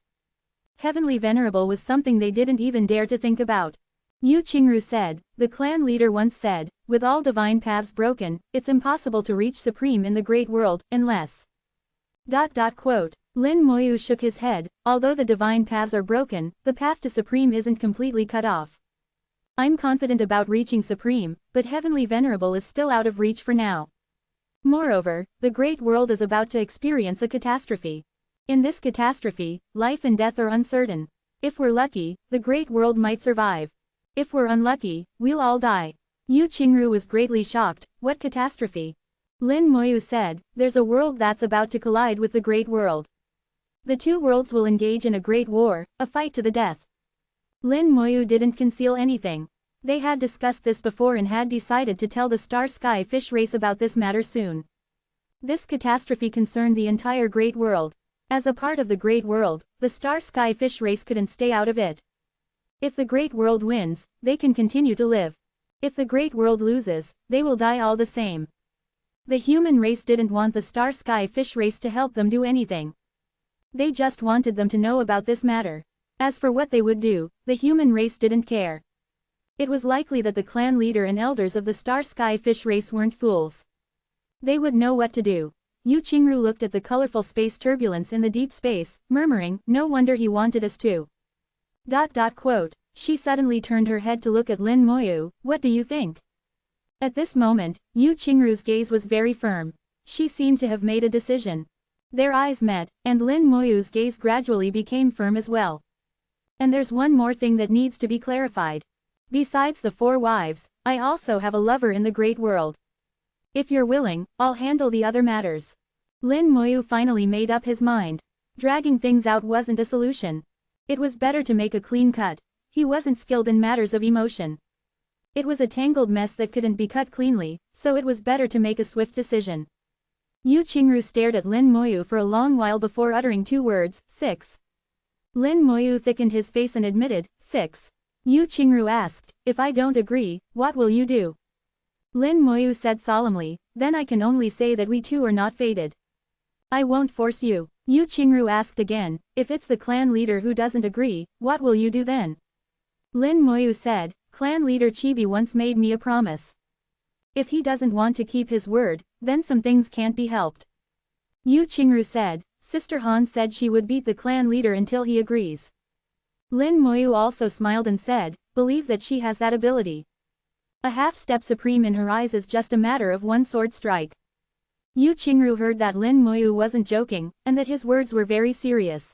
Heavenly Venerable was something they didn't even dare to think about. Yu Qingru said, the clan leader once said, with all divine paths broken, it's impossible to reach Supreme in the great world, unless... Quote. Lin Moyu shook his head, although the divine paths are broken, the path to Supreme isn't completely cut off. I'm confident about reaching Supreme, but Heavenly Venerable is still out of reach for now. Moreover, the great world is about to experience a catastrophe. In this catastrophe, life and death are uncertain. If we're lucky, the great world might survive. If we're unlucky, we'll all die. Yu Qingru was greatly shocked. What catastrophe? Lin Moyu said, there's a world that's about to collide with the great world. The 2 worlds will engage in a great war, a fight to the death. Lin Moyu didn't conceal anything. They had discussed this before and had decided to tell the Star Sky Fish race about this matter soon. This catastrophe concerned the entire great world. As a part of the great world, the Star Sky Fish race couldn't stay out of it. If the great world wins, they can continue to live. If the great world loses, they will die all the same. The human race didn't want the Star Sky Fish race to help them do anything. They just wanted them to know about this matter. As for what they would do, the human race didn't care. It was likely that the clan leader and elders of the Star Sky Fish race weren't fools. They would know what to do. Yu Qingru looked at the colorful space turbulence in the deep space, murmuring, no wonder he wanted us to. Quote. She suddenly turned her head to look at Lin Moyu. What do you think? At this moment, Yu Qingru's gaze was very firm. She seemed to have made a decision. Their eyes met, and Lin Moyu's gaze gradually became firm as well. And there's one more thing that needs to be clarified. Besides the 4 wives, I also have a lover in the great world. If you're willing, I'll handle the other matters. Lin Moyu finally made up his mind. Dragging things out wasn't a solution. It was better to make a clean cut. He wasn't skilled in matters of emotion. It was a tangled mess that couldn't be cut cleanly, so it was better to make a swift decision. Yu Qingru stared at Lin Moyu for a long while before uttering two words, 6. Lin Moyu thickened his face and admitted, 6. Yu Qingru asked, if I don't agree, what will you do? Lin Moyu said solemnly, then I can only say that we two are not fated. I won't force you. Yu Qingru asked again, if it's the clan leader who doesn't agree, what will you do then? Lin Moyu said, clan leader Chibi once made me a promise. If he doesn't want to keep his word, then some things can't be helped. Yu Qingru said, Sister Han said she would beat the clan leader until he agrees. Lin Moyu also smiled and said, believe that she has that ability. A half-step supreme in her eyes is just a matter of one sword strike. Yu Qingru heard that Lin Moyu wasn't joking, and that his words were very serious.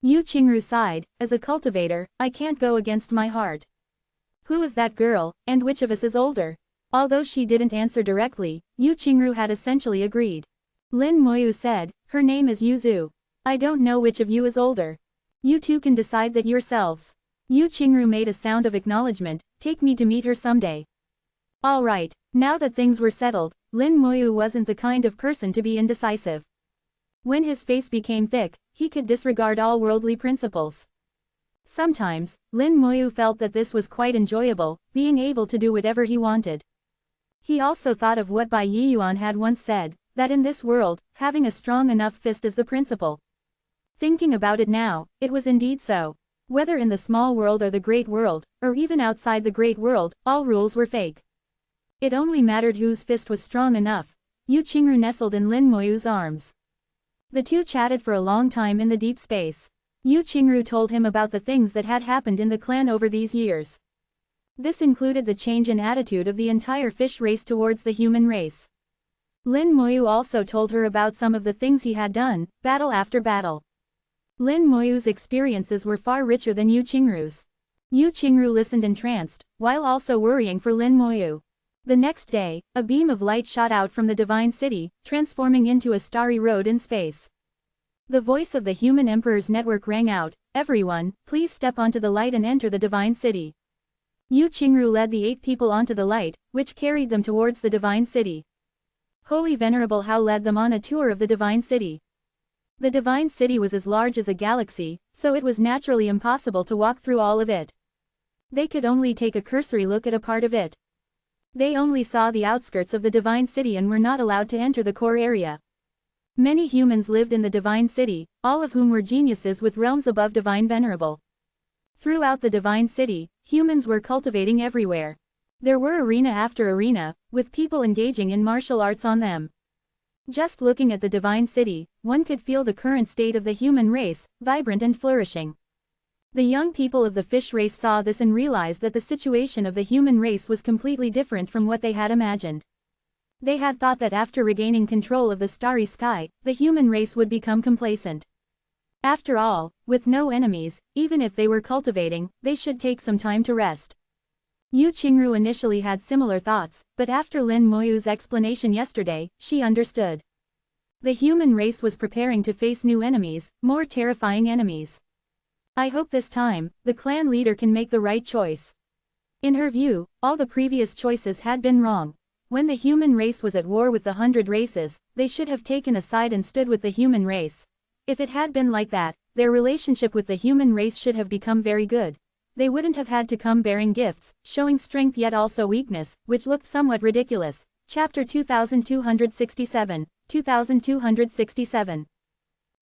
Yu Qingru sighed, as a cultivator, I can't go against my heart. Who is that girl, and which of us is older? Although she didn't answer directly, Yu Qingru had essentially agreed. Lin Moyu said, her name is Yu Zhu. I don't know which of you is older. You two can decide that yourselves. Yu Qingru made a sound of acknowledgement, take me to meet her someday. Alright, now that things were settled, Lin Moyu wasn't the kind of person to be indecisive. When his face became thick, he could disregard all worldly principles. Sometimes, Lin Moyu felt that this was quite enjoyable, being able to do whatever he wanted. He also thought of what Bai Yiyuan had once said, that in this world, having a strong enough fist is the principle. Thinking about it now, it was indeed so. Whether in the small world or the great world, or even outside the great world, all rules were fake. It only mattered whose fist was strong enough. Yu Qingru nestled in Lin Moyu's arms. The two chatted for a long time in the deep space. Yu Qingru told him about the things that had happened in the clan over these years. This included the change in attitude of the entire fish race towards the human race. Lin Moyu also told her about some of the things he had done, battle after battle. Lin Moyu's experiences were far richer than Yu Qingru's. Yu Qingru listened entranced, while also worrying for Lin Moyu. The next day, a beam of light shot out from the Divine City, transforming into a starry road in space. The voice of the Human Emperor's network rang out, everyone, please step onto the light and enter the Divine City. Yu Qingru led the 8 people onto the light, which carried them towards the Divine City. Holy Venerable Hao led them on a tour of the Divine City. The Divine City was as large as a galaxy, so it was naturally impossible to walk through all of it. They could only take a cursory look at a part of it. They only saw the outskirts of the Divine City and were not allowed to enter the core area. Many humans lived in the Divine City, all of whom were geniuses with realms above Divine Venerable. Throughout the Divine City, humans were cultivating everywhere. There were arena after arena, with people engaging in martial arts on them. Just looking at the Divine City, one could feel the current state of the human race, vibrant and flourishing. The young people of the fish race saw this and realized that the situation of the human race was completely different from what they had imagined. They had thought that after regaining control of the starry sky, the human race would become complacent. After all, with no enemies, even if they were cultivating, they should take some time to rest. Yu Qingru initially had similar thoughts, but after Lin Moyu's explanation yesterday, she understood. The human race was preparing to face new enemies, more terrifying enemies. I hope this time, the clan leader can make the right choice. In her view, all the previous choices had been wrong. When the human race was at war with the 100 races, they should have taken a side and stood with the human race. If it had been like that, their relationship with the human race should have become very good. They wouldn't have had to come bearing gifts, showing strength yet also weakness, which looked somewhat ridiculous. Chapter 2267, 2267.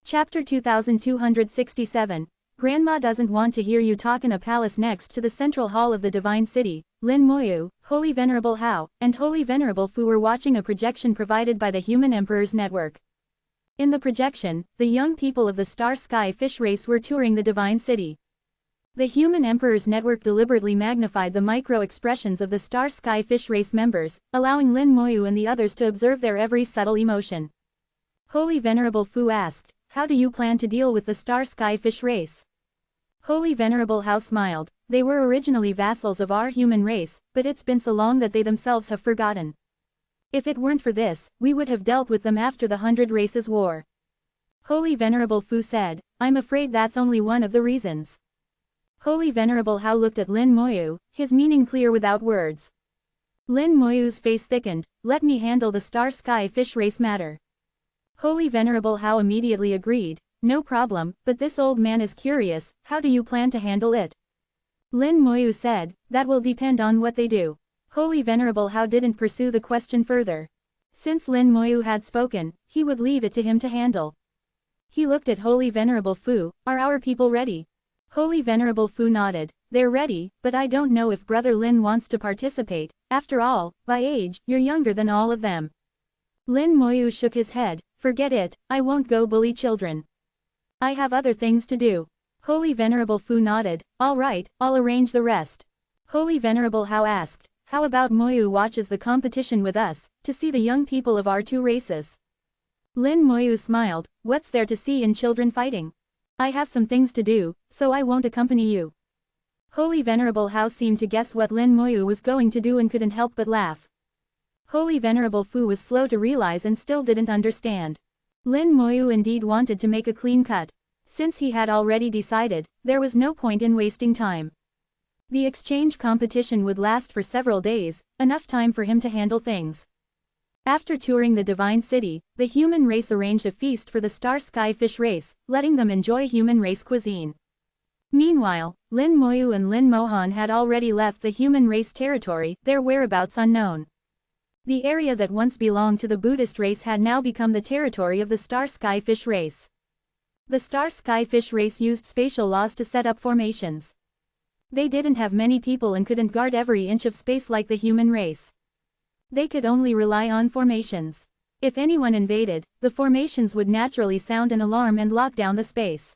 Chapter 2267. Grandma doesn't want to hear you talk in a palace next to the central hall of the Divine City. Lin Moyu, Holy Venerable Hao, and Holy Venerable Fu were watching a projection provided by the Human Emperor's network. In the projection, the young people of the Star Sky Fish race were touring the Divine City. The Human Emperor's network deliberately magnified the micro-expressions of the Star Sky Fish race members, allowing Lin Moyu and the others to observe their every subtle emotion. Holy Venerable Fu asked, how do you plan to deal with the Star Sky Fish race? Holy Venerable Hao smiled. They were originally vassals of our human race, but it's been so long that they themselves have forgotten. If it weren't for this, we would have dealt with them after the 100 Races War. Holy Venerable Fu said, I'm afraid that's only one of the reasons. Holy Venerable Hao looked at Lin Moyu, his meaning clear without words. Lin Moyu's face thickened, let me handle the Star Sky Fish Race matter. Holy Venerable Hao immediately agreed, no problem, but this old man is curious, how do you plan to handle it? Lin Moyu said, that will depend on what they do. Holy Venerable Hao didn't pursue the question further. Since Lin Moyu had spoken, he would leave it to him to handle. He looked at Holy Venerable Fu, are our people ready? Holy Venerable Fu nodded, they're ready, but I don't know if Brother Lin wants to participate, after all, by age, you're younger than all of them. Lin Moyu shook his head, forget it, I won't go bully children. I have other things to do. Holy Venerable Fu nodded, all right, I'll arrange the rest. Holy Venerable Hao asked, how about Moyu watches the competition with us, to see the young people of our two races? Lin Moyu smiled, what's there to see in children fighting? I have some things to do, so I won't accompany you. Holy Venerable Hao seemed to guess what Lin Moyu was going to do and couldn't help but laugh. Holy Venerable Fu was slow to realize and still didn't understand. Lin Moyu indeed wanted to make a clean cut. Since he had already decided, there was no point in wasting time. The exchange competition would last for several days, enough time for him to handle things. After touring the Divine City, the human race arranged a feast for the Star Sky Fish Race, letting them enjoy human race cuisine. Meanwhile, Lin Moyu and Lin Mohan had already left the human race territory, their whereabouts unknown. The area that once belonged to the Buddhist race had now become the territory of the Star Sky Fish Race. The Star Sky Fish Race used spatial laws to set up formations. They didn't have many people and couldn't guard every inch of space like the human race. They could only rely on formations. If anyone invaded, the formations would naturally sound an alarm and lock down the space.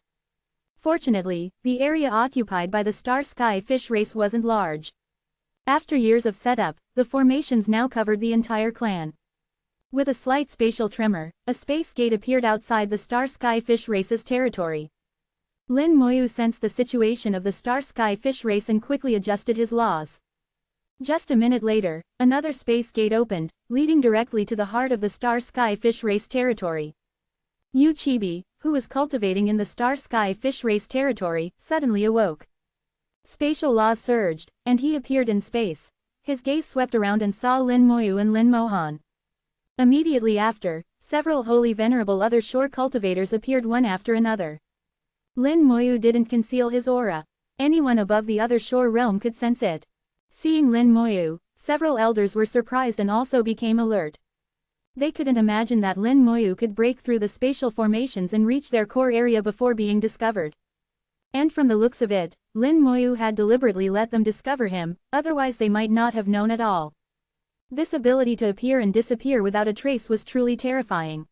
Fortunately, the area occupied by the Star Sky Fish Race wasn't large. After years of setup, the formations now covered the entire clan. With a slight spatial tremor, a space gate appeared outside the Star Sky Fish Race's territory. Lin Moyu sensed the situation of the Star Sky Fish Race and quickly adjusted his laws. Just a minute later, another space gate opened, leading directly to the heart of the Star Sky Fish Race territory. Yu Chibi, who was cultivating in the Star Sky Fish Race territory, suddenly awoke. Spatial laws surged, and he appeared in space. His gaze swept around and saw Lin Moyu and Lin Mohan. Immediately after, several holy venerable other shore cultivators appeared one after another. Lin Moyu didn't conceal his aura. Anyone above the other shore realm could sense it. Seeing Lin Moyu, several elders were surprised and also became alert. They couldn't imagine that Lin Moyu could break through the spatial formations and reach their core area before being discovered. And from the looks of it, Lin Moyu had deliberately let them discover him, otherwise they might not have known at all. This ability to appear and disappear without a trace was truly terrifying.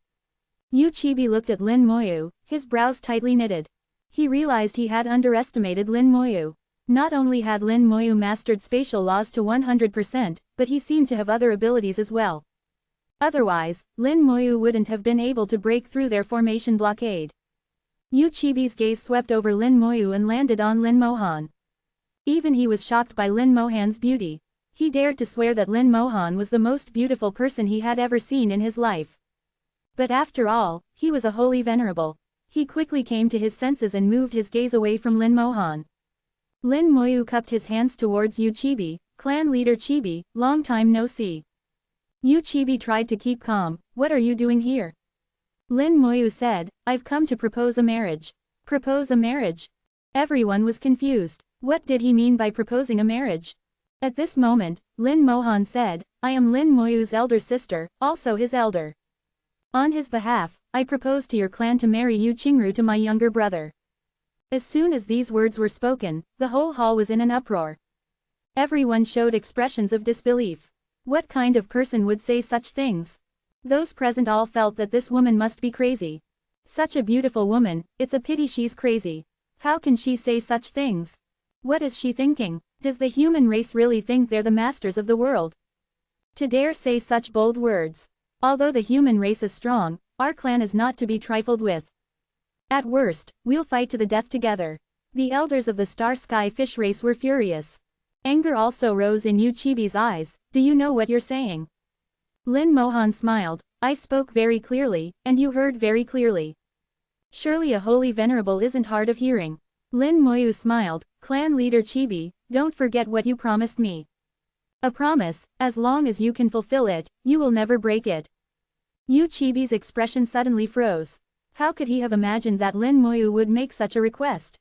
Yu Chibi looked at Lin Moyu, his brows tightly knitted. He realized he had underestimated Lin Moyu. Not only had Lin Moyu mastered spatial laws to 100%, but he seemed to have other abilities as well. Otherwise, Lin Moyu wouldn't have been able to break through their formation blockade. Yu Chibi's gaze swept over Lin Moyu and landed on Lin Mohan. Even he was shocked by Lin Mohan's beauty. He dared to swear that Lin Mohan was the most beautiful person he had ever seen in his life. But after all, he was a holy venerable. He quickly came to his senses and moved his gaze away from Lin Mohan. Lin Moyu cupped his hands towards Yu Chibi, clan leader Chibi, long time no see. Yu Chibi tried to keep calm, what are you doing here? Lin Moyu said, I've come to propose a marriage. Propose a marriage? Everyone was confused. What did he mean by proposing a marriage? At this moment, Lin Mohan said, I am Lin Moyu's elder sister, also his elder. On his behalf, I propose to your clan to marry Yu Qingru to my younger brother. As soon as these words were spoken, the whole hall was in an uproar. Everyone showed expressions of disbelief. What kind of person would say such things? Those present all felt that this woman must be crazy. Such a beautiful woman, it's a pity she's crazy. How can she say such things? What is she thinking? Does the human race really think they're the masters of the world? To dare say such bold words. Although the human race is strong, our clan is not to be trifled with. At worst, we'll fight to the death together. The elders of the Star Sky Fish Race were furious. Anger also rose in Yu Chibi's eyes, do you know what you're saying? Lin Mohan smiled. I spoke very clearly, and you heard very clearly. Surely a holy venerable isn't hard of hearing. Lin Moyu smiled. Clan leader Chibi, don't forget what you promised me. A promise, as long as you can fulfill it, you will never break it. Yu Chibi's expression suddenly froze. How could he have imagined that Lin Moyu would make such a request?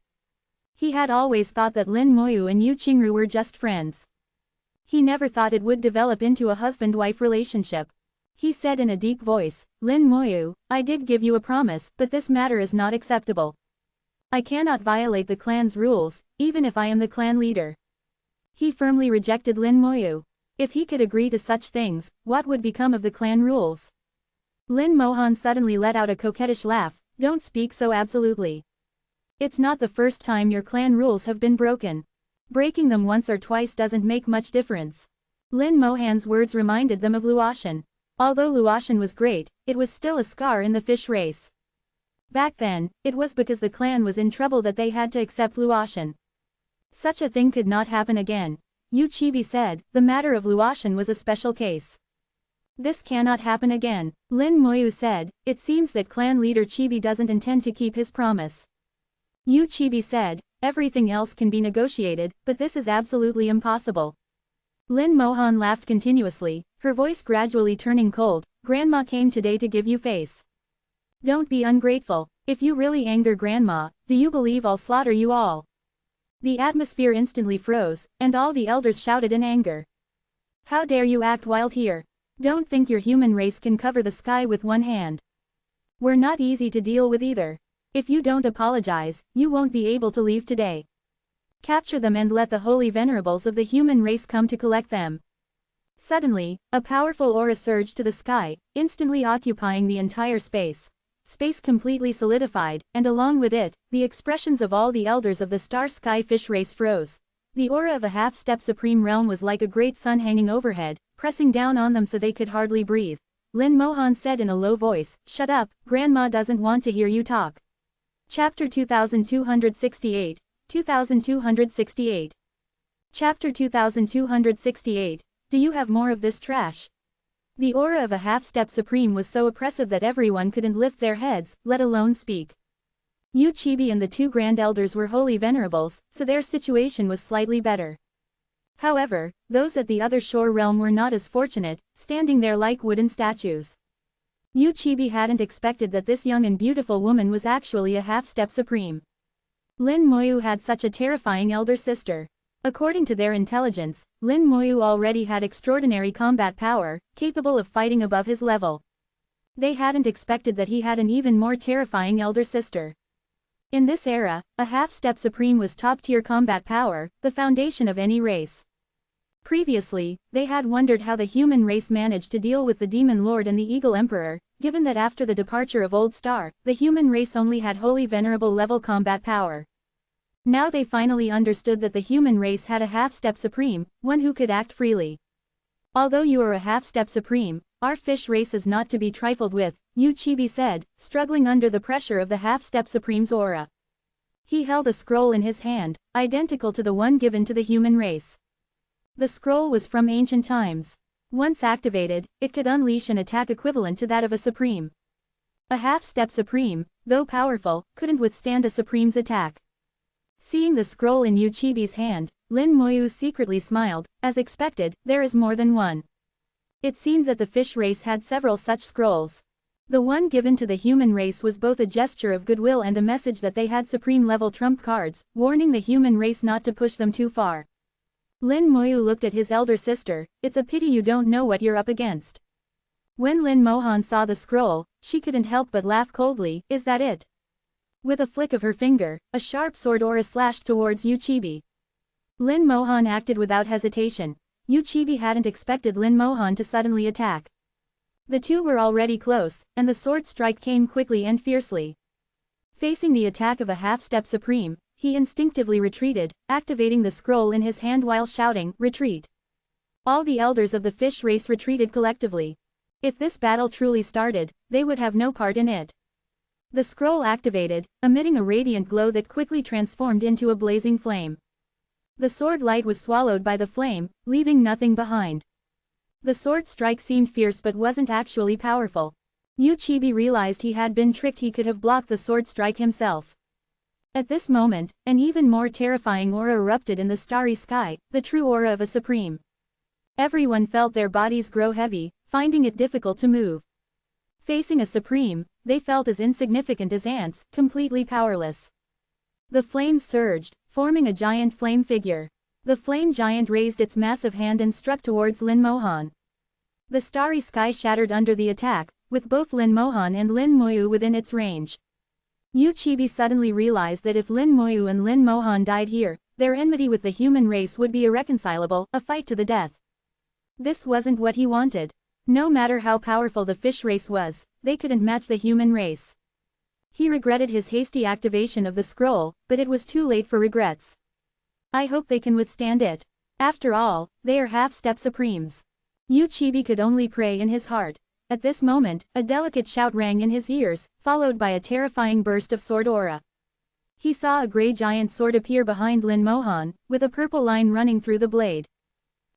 He had always thought that Lin Moyu and Yu Qingru were just friends. He never thought it would develop into a husband-wife relationship. He said in a deep voice, Lin Moyu, I did give you a promise, but this matter is not acceptable. I cannot violate the clan's rules, even if I am the clan leader. He firmly rejected Lin Moyu. If he could agree to such things, what would become of the clan rules? Lin Mohan suddenly let out a coquettish laugh. Don't speak so absolutely. It's not the first time your clan rules have been broken. Breaking them once or twice doesn't make much difference. Lin Mohan's words reminded them of Luoshan. Although Luoshan was great, it was still a scar in the fish race. Back then, it was because the clan was in trouble that they had to accept Luoshan. Such a thing could not happen again. Yu Chibi said, the matter of Luoshan was a special case. This cannot happen again. Lin Moyu said, it seems that clan leader Chibi doesn't intend to keep his promise. Yu Chibi said, everything else can be negotiated, but this is absolutely impossible. Lin Mohan laughed continuously, her voice gradually turning cold. Grandma came today to give you face. Don't be ungrateful. If you really anger Grandma, do you believe I'll slaughter you all? The atmosphere instantly froze, and all the elders shouted in anger. How dare you act wild here? Don't think your human race can cover the sky with one hand. We're not easy to deal with either. If you don't apologize, you won't be able to leave today. Capture them and let the holy venerables of the human race come to collect them. Suddenly, a powerful aura surged to the sky, instantly occupying the entire space. Space completely solidified, and along with it, the expressions of all the elders of the star sky fish race froze. The aura of a half-step supreme realm was like a great sun hanging overhead, pressing down on them so they could hardly breathe. Lin Mohan said in a low voice, shut up, Grandma doesn't want to hear you talk. Chapter 2268, 2268. Chapter 2268, do you have more of this trash? The aura of a half-step supreme was so oppressive that everyone couldn't lift their heads, let alone speak. Yu Chibi and the two grand elders were holy venerables, so their situation was slightly better. However, those at the other shore realm were not as fortunate, standing there like wooden statues. Yu Chibi hadn't expected that this young and beautiful woman was actually a half-step supreme. Lin Moyu had such a terrifying elder sister. According to their intelligence, Lin Moyu already had extraordinary combat power, capable of fighting above his level. They hadn't expected that he had an even more terrifying elder sister. In this era, a half-step supreme was top-tier combat power, the foundation of any race. Previously, they had wondered how the human race managed to deal with the Demon Lord and the Eagle Emperor, given that after the departure of Old Star, the human race only had holy venerable level combat power. Now they finally understood that the human race had a half-step supreme, one who could act freely. Although you are a half-step supreme, our fish race is not to be trifled with, Yu Chibi said, struggling under the pressure of the half-step supreme's aura. He held a scroll in his hand, identical to the one given to the human race. The scroll was from ancient times. Once activated, it could unleash an attack equivalent to that of a supreme. A half-step supreme, though powerful, couldn't withstand a supreme's attack. Seeing the scroll in Yu Chibi's hand, Lin Moyu secretly smiled. As expected, there is more than one. It seemed that the fish race had several such scrolls. The one given to the human race was both a gesture of goodwill and a message that they had supreme-level trump cards, warning the human race not to push them too far. Lin Moyu looked at his elder sister. It's a pity you don't know what you're up against. When Lin Mohan saw the scroll, she couldn't help but laugh coldly. Is that it? With a flick of her finger, a sharp sword aura slashed towards Yu Chibi. Lin Mohan acted without hesitation. Yu Chibi hadn't expected Lin Mohan to suddenly attack. The two were already close, and the sword strike came quickly and fiercely. Facing the attack of a half-step supreme, he instinctively retreated, activating the scroll in his hand while shouting, retreat. All the elders of the fish race retreated collectively. If this battle truly started, they would have no part in it. The scroll activated, emitting a radiant glow that quickly transformed into a blazing flame. The sword light was swallowed by the flame, leaving nothing behind. The sword strike seemed fierce but wasn't actually powerful. Uchibi realized he had been tricked. He could have blocked the sword strike himself. At this moment, an even more terrifying aura erupted in the starry sky, the true aura of a supreme. Everyone felt their bodies grow heavy, finding it difficult to move. Facing a supreme, they felt as insignificant as ants, completely powerless. The flames surged, forming a giant flame figure. The flame giant raised its massive hand and struck towards Lin Mohan. The starry sky shattered under the attack, with both Lin Mohan and Lin Moyu within its range. Uchibi suddenly realized that if Lin Moyu and Lin Mohan died here, their enmity with the human race would be irreconcilable, a fight to the death. This wasn't what he wanted. No matter how powerful the fish race was, they couldn't match the human race. He regretted his hasty activation of the scroll, but it was too late for regrets. I hope they can withstand it. After all, they are half-step supremes. Uchibi could only pray in his heart. At this moment, a delicate shout rang in his ears, followed by a terrifying burst of sword aura. He saw a grey giant sword appear behind Lin Mohan, with a purple line running through the blade.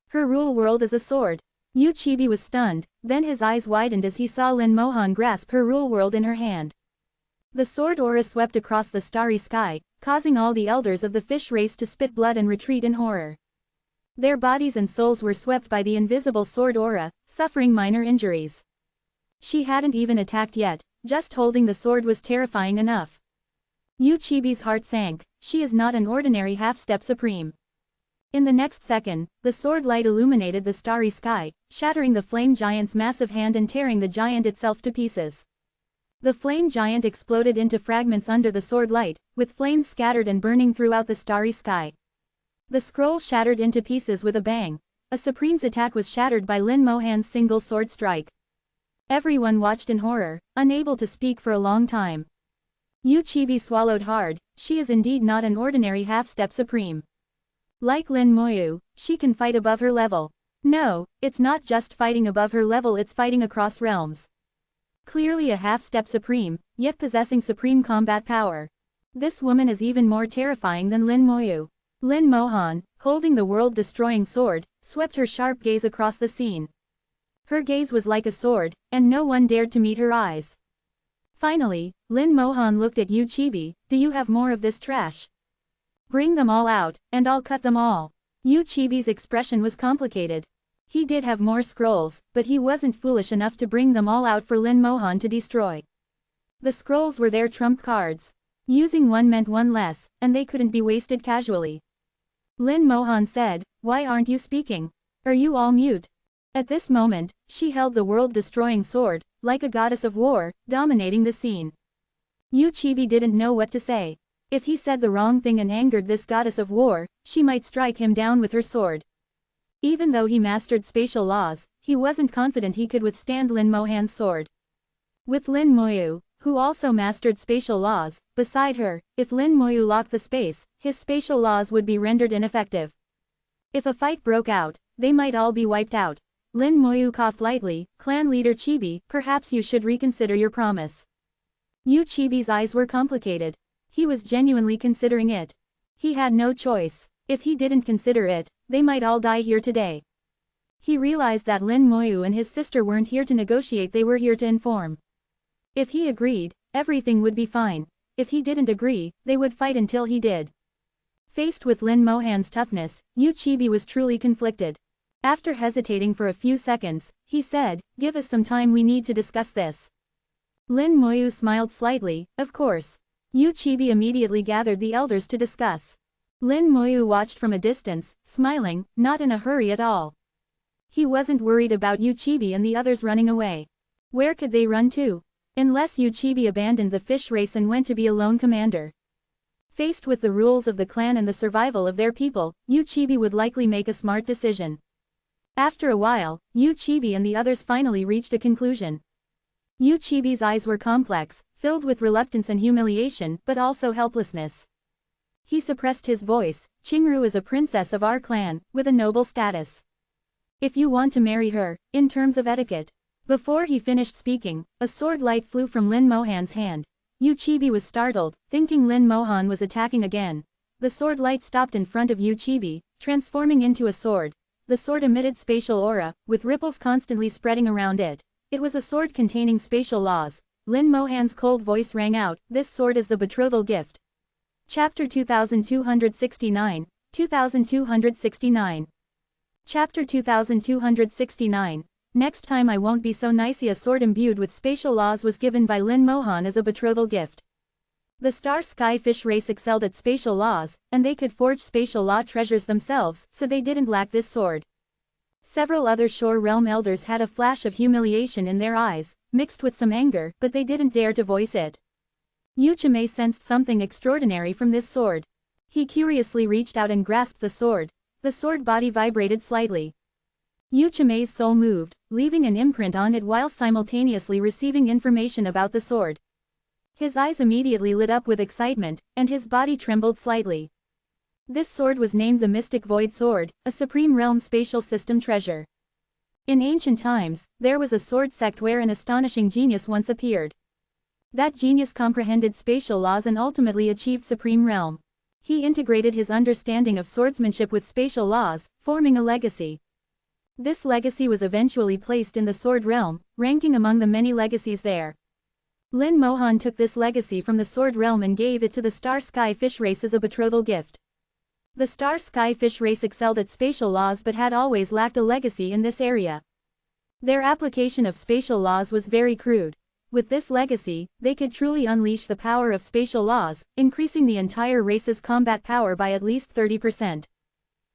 Her rule world is a sword. Uchibi was stunned, then his eyes widened as he saw Lin Mohan grasp her rule world in her hand. The sword aura swept across the starry sky, causing all the elders of the fish race to spit blood and retreat in horror. Their bodies and souls were swept by the invisible sword aura, suffering minor injuries. She hadn't even attacked yet, just holding the sword was terrifying enough. Uchibi's heart sank. She is not an ordinary half-step supreme. In the next second, the sword light illuminated the starry sky, shattering the flame giant's massive hand and tearing the giant itself to pieces. The flame giant exploded into fragments under the sword light, with flames scattered and burning throughout the starry sky. The scroll shattered into pieces with a bang. A supreme's attack was shattered by Lin Mohan's single sword strike. Everyone watched in horror, unable to speak for a long time. Uchibi swallowed hard. She is indeed not an ordinary half-step supreme. Like Lin Moyu, she can fight above her level. No, it's not just fighting above her level, it's fighting across realms. Clearly a half-step supreme, yet possessing supreme combat power. This woman is even more terrifying than Lin Moyu. Lin Mohan, holding the world-destroying sword, swept her sharp gaze across the scene. Her gaze was like a sword, and no one dared to meet her eyes. Finally, Lin Mohan looked at Uchibi. Do you have more of this trash? Bring them all out, and I'll cut them all. Uchibi's expression was complicated. He did have more scrolls, but he wasn't foolish enough to bring them all out for Lin Mohan to destroy. The scrolls were their trump cards. Using one meant one less, and they couldn't be wasted casually. Lin Mohan said, "Why aren't you speaking? Are you all mute?" At this moment, she held the world-destroying sword, like a goddess of war, dominating the scene. Uchibi didn't know what to say. If he said the wrong thing and angered this goddess of war, she might strike him down with her sword. Even though he mastered spatial laws, he wasn't confident he could withstand Lin Mohan's sword. With Lin Moyu, who also mastered spatial laws, beside her, if Lin Moyu locked the space, his spatial laws would be rendered ineffective. If a fight broke out, they might all be wiped out. Lin Moyu coughed lightly. Clan leader Chibi, perhaps you should reconsider your promise. Uchibi's eyes were complicated. He was genuinely considering it. He had no choice. If he didn't consider it, they might all die here today. He realized that Lin Moyu and his sister weren't here to negotiate, they were here to inform. If he agreed, everything would be fine. If he didn't agree, they would fight until he did. Faced with Lin Mohan's toughness, Uchibi was truly conflicted. After hesitating for a few seconds, he said, "Give us some time, we need to discuss this." Lin Moyu smiled slightly. Of course. Uchibi immediately gathered the elders to discuss. Lin Moyu watched from a distance, smiling, not in a hurry at all. He wasn't worried about Uchibi and the others running away. Where could they run to? Unless Uchibi abandoned the fish race and went to be a lone commander. Faced with the rules of the clan and the survival of their people, Uchibi would likely make a smart decision. After a while, Uchibi and the others finally reached a conclusion. Uchibi's eyes were complex, filled with reluctance and humiliation, but also helplessness. He suppressed his voice. Qingru is a princess of our clan, with a noble status. If you want to marry her, in terms of etiquette. Before he finished speaking, a sword light flew from Lin Mohan's hand. Uchibi was startled, thinking Lin Mohan was attacking again. The sword light stopped in front of Uchibi, transforming into a sword. The sword emitted spatial aura, with ripples constantly spreading around it. It was a sword containing spatial laws. Lin Mohan's cold voice rang out, "This sword is the betrothal gift." Chapter 2269, 2269. Chapter 2269. Next time I won't be so nice. A sword imbued with spatial laws was given by Lin Mohan as a betrothal gift. The star sky fish race excelled at spatial laws, and they could forge spatial law treasures themselves, so they didn't lack this sword. Several other Shore Realm elders had a flash of humiliation in their eyes, mixed with some anger, but they didn't dare to voice it. Yuchime sensed something extraordinary from this sword. He curiously reached out and grasped the sword. The sword body vibrated slightly. Yuchime's soul moved, leaving an imprint on it while simultaneously receiving information about the sword. His eyes immediately lit up with excitement, and his body trembled slightly. This sword was named the Mystic Void Sword, a Supreme Realm spatial system treasure. In ancient times, there was a sword sect where an astonishing genius once appeared. That genius comprehended spatial laws and ultimately achieved Supreme Realm. He integrated his understanding of swordsmanship with spatial laws, forming a legacy. This legacy was eventually placed in the Sword Realm, ranking among the many legacies there. Lin Mohan took this legacy from the Sword Realm and gave it to the Star Sky Fish race as a betrothal gift. The Star Sky Fish race excelled at spatial laws but had always lacked a legacy in this area. Their application of spatial laws was very crude. With this legacy, they could truly unleash the power of spatial laws, increasing the entire race's combat power by at least 30%.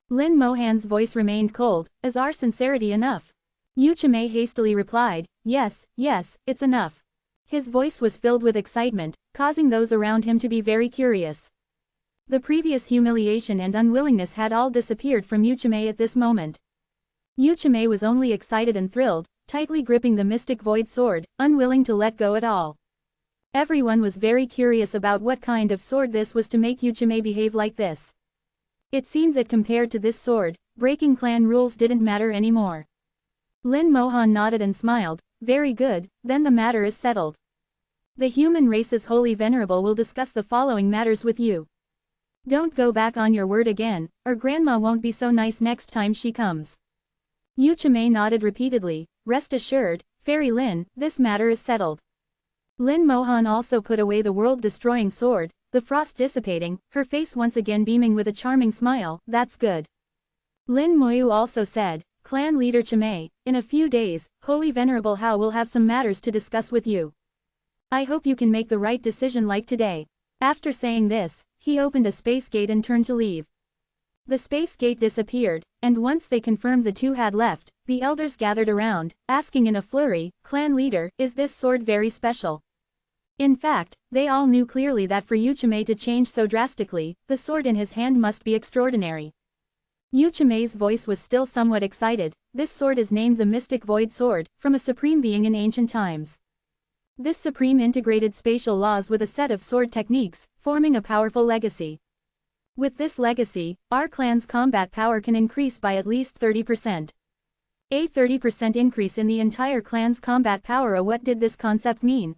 Lin Mohan's voice remained cold. "Is our sincerity enough?" Yuchime hastily replied, "Yes, yes, it's enough." His voice was filled with excitement, causing those around him to be very curious. The previous humiliation and unwillingness had all disappeared from Yuchime at this moment. Yuchime was only excited and thrilled, tightly gripping the Mystic Void Sword, unwilling to let go at all. Everyone was very curious about what kind of sword this was to make Yuchime behave like this. It seemed that compared to this sword, breaking clan rules didn't matter anymore. Lin Mohan nodded and smiled. "Very good, then the matter is settled. The human race's holy Venerable will discuss the following matters with you. Don't go back on your word again, or grandma won't be so nice next time she comes." Yuchime nodded repeatedly. "Rest assured, Fairy Lin, this matter is settled." Lin Mohan also put away the world-destroying sword, the frost dissipating, her face once again beaming with a charming smile. "That's good." Lin Moyu also said, "Clan leader Chime, in a few days, Holy Venerable Hao will have some matters to discuss with you. I hope you can make the right decision like today." After saying this, he opened a space gate and turned to leave. The space gate disappeared, and once they confirmed the two had left, the elders gathered around, asking in a flurry, "Clan leader, is this sword very special?" In fact, they all knew clearly that for Yuchime to change so drastically, the sword in his hand must be extraordinary. Yuchime's voice was still somewhat excited. "This sword is named the Mystic Void Sword, from a supreme being in ancient times. This supreme integrated spatial laws with a set of sword techniques, forming a powerful legacy. With this legacy, our clan's combat power can increase by at least 30%. A 30% increase in the entire clan's combat power. What did this concept mean?"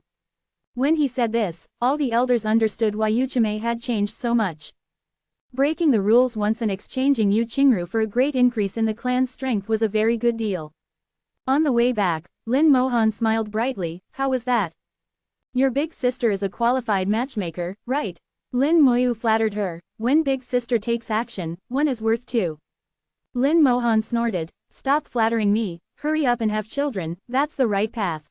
When he said this, all the elders understood why Yuchime had changed so much. Breaking the rules once and exchanging Yu Qingru for a great increase in the clan's strength was a very good deal. On the way back, Lin Mohan smiled brightly. "How was that? Your big sister is a qualified matchmaker, right?" Lin Moyu flattered her. "When big sister takes action, one is worth two." Lin Mohan snorted. "Stop flattering me, hurry up and have children, that's the right path."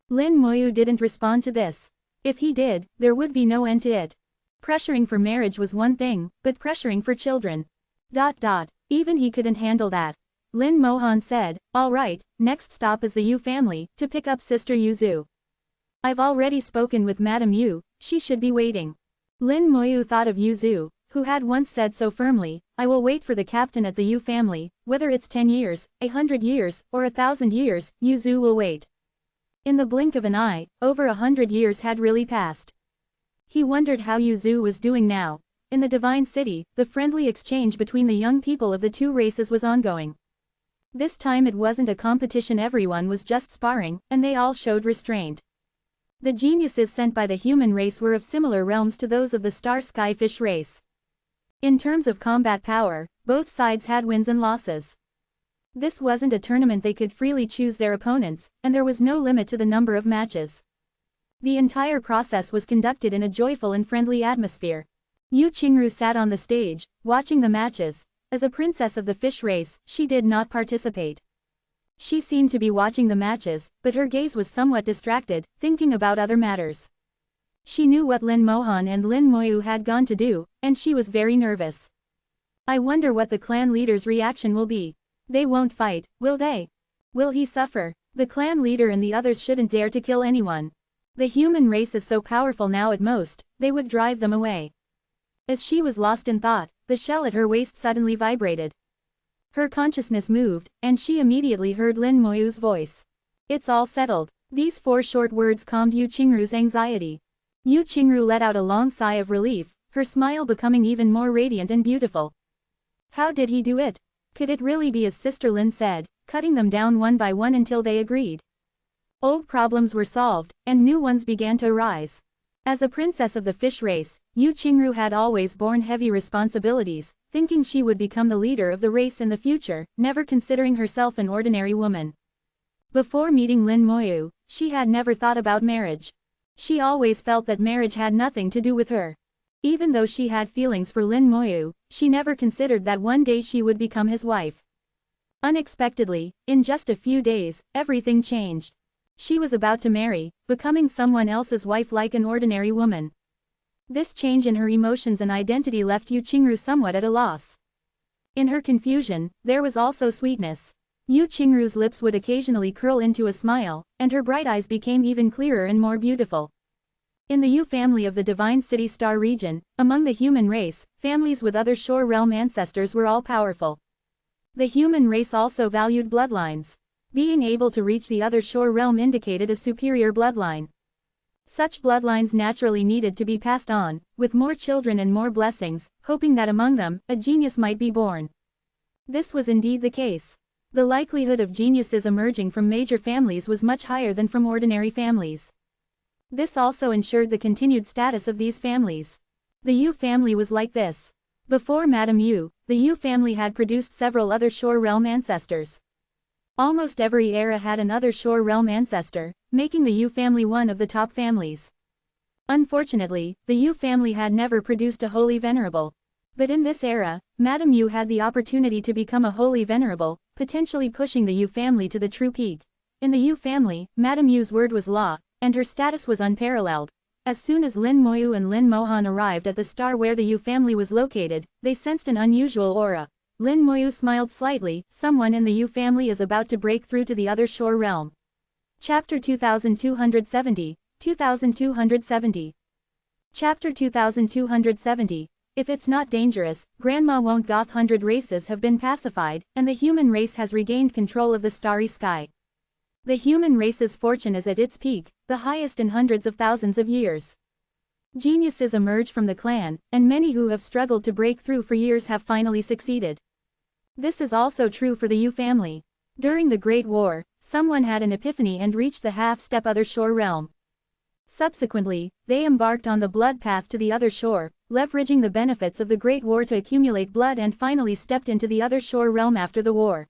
Lin Moyu didn't respond to this. If he did, there would be no end to it. Pressuring for marriage was one thing, but pressuring for children. Even he couldn't handle that. Lin Mohan said, "All right, next stop is the Yu family, to pick up Sister Yuzu. I've already spoken with Madame Yu, she should be waiting." Lin Moyu thought of Yuzu, who had once said so firmly, "I will wait for the captain at the Yu family, whether it's 10 years, 100 years, or 1,000 years, Yuzu will wait." In the blink of an eye, over 100 years had really passed. He wondered how Yuzu was doing now. In the Divine City, the friendly exchange between the young people of the two races was ongoing. This time it wasn't a competition, everyone was just sparring, and they all showed restraint. The geniuses sent by the human race were of similar realms to those of the Star Sky Fish race. In terms of combat power, both sides had wins and losses. This wasn't a tournament they could freely choose their opponents, and there was no limit to the number of matches. The entire process was conducted in a joyful and friendly atmosphere. Yu Qingru sat on the stage, watching the matches. As a princess of the fish race, she did not participate. She seemed to be watching the matches, but her gaze was somewhat distracted, thinking about other matters. She knew what Lin Mohan and Lin Moyu had gone to do, and she was very nervous. I wonder what the clan leader's reaction will be. They won't fight, will they? Will he suffer? The clan leader and the others shouldn't dare to kill anyone. The human race is so powerful now at most, they would drive them away. As she was lost in thought, the shell at her waist suddenly vibrated. Her consciousness moved, and she immediately heard Lin Moyu's voice. It's all settled. These 4 short words calmed Yu Qingru's anxiety. Yu Qingru let out a long sigh of relief, her smile becoming even more radiant and beautiful. How did he do it? Could it really be as Sister Lin said, cutting them down one by one until they agreed? Old problems were solved, and new ones began to arise. As a princess of the fish race, Yu Qingru had always borne heavy responsibilities, thinking she would become the leader of the race in the future, never considering herself an ordinary woman. Before meeting Lin Moyu, she had never thought about marriage. She always felt that marriage had nothing to do with her. Even though she had feelings for Lin Moyu, she never considered that one day she would become his wife. Unexpectedly, in just a few days, everything changed. She was about to marry, becoming someone else's wife like an ordinary woman. This change in her emotions and identity left Yu Qingru somewhat at a loss. In her confusion, there was also sweetness. Yu Qingru's lips would occasionally curl into a smile, and her bright eyes became even clearer and more beautiful. In the Yu family of the Divine City Star region, among the human race, families with other shore realm ancestors were all powerful. The human race also valued bloodlines. Being able to reach the other shore realm indicated a superior bloodline. Such bloodlines naturally needed to be passed on, with more children and more blessings, hoping that among them, a genius might be born. This was indeed the case. The likelihood of geniuses emerging from major families was much higher than from ordinary families. This also ensured the continued status of these families. The Yu family was like this. Before Madame Yu, the Yu family had produced several other shore realm ancestors. Almost every era had another shore realm ancestor, making the Yu family one of the top families. Unfortunately, the Yu family had never produced a holy venerable. But in this era, Madame Yu had the opportunity to become a holy venerable, potentially pushing the Yu family to the true peak. In the Yu family, Madame Yu's word was law, and her status was unparalleled. As soon as Lin Moyu and Lin Mohan arrived at the star where the Yu family was located, they sensed an unusual aura. Lin Moyu smiled slightly. Someone in the Yu family is about to break through to the other shore realm. Chapter 2270, 2270. Chapter 2270. If it's not dangerous, Grandma won't Goth 100 races have been pacified, and the human race has regained control of the starry sky. The human race's fortune is at its peak, the highest in hundreds of thousands of years. Geniuses emerge from the clan, and many who have struggled to break through for years have finally succeeded. This is also true for the Yu family. During the Great War, someone had an epiphany and reached the half-step other shore realm. Subsequently, they embarked on the blood path to the other shore, leveraging the benefits of the Great War to accumulate blood and finally stepped into the other shore realm after the war.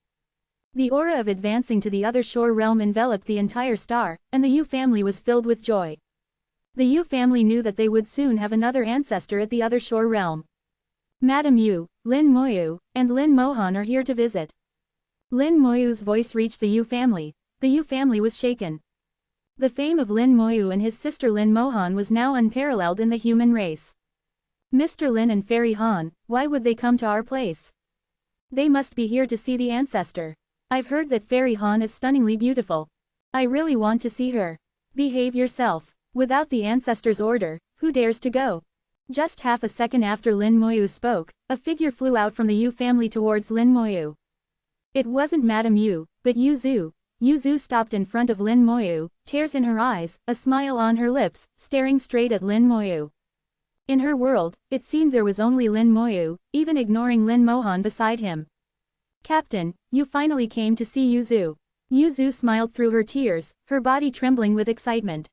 The aura of advancing to the other shore realm enveloped the entire star, and the Yu family was filled with joy. The Yu family knew that they would soon have another ancestor at the other shore realm. Madame Yu, Lin Moyu, and Lin Mohan are here to visit. Lin Moyu's voice reached the Yu family. The Yu family was shaken. The fame of Lin Moyu and his sister Lin Mohan was now unparalleled in the human race. Mr. Lin and Fairy Han, why would they come to our place? They must be here to see the ancestor. I've heard that Fairy Han is stunningly beautiful. I really want to see her. Behave yourself. Without the ancestor's order, who dares to go? Just half a second after Lin Moyu spoke, a figure flew out from the Yu family towards Lin Moyu. It wasn't Madame Yu, but Yu Zhu. Yu Zhu stopped in front of Lin Moyu, tears in her eyes, a smile on her lips, staring straight at Lin Moyu. In her world, it seemed there was only Lin Moyu, even ignoring Lin Mohan beside him. Captain, you finally came to see Yu Zhu. Yu Zhu smiled through her tears, her body trembling with excitement.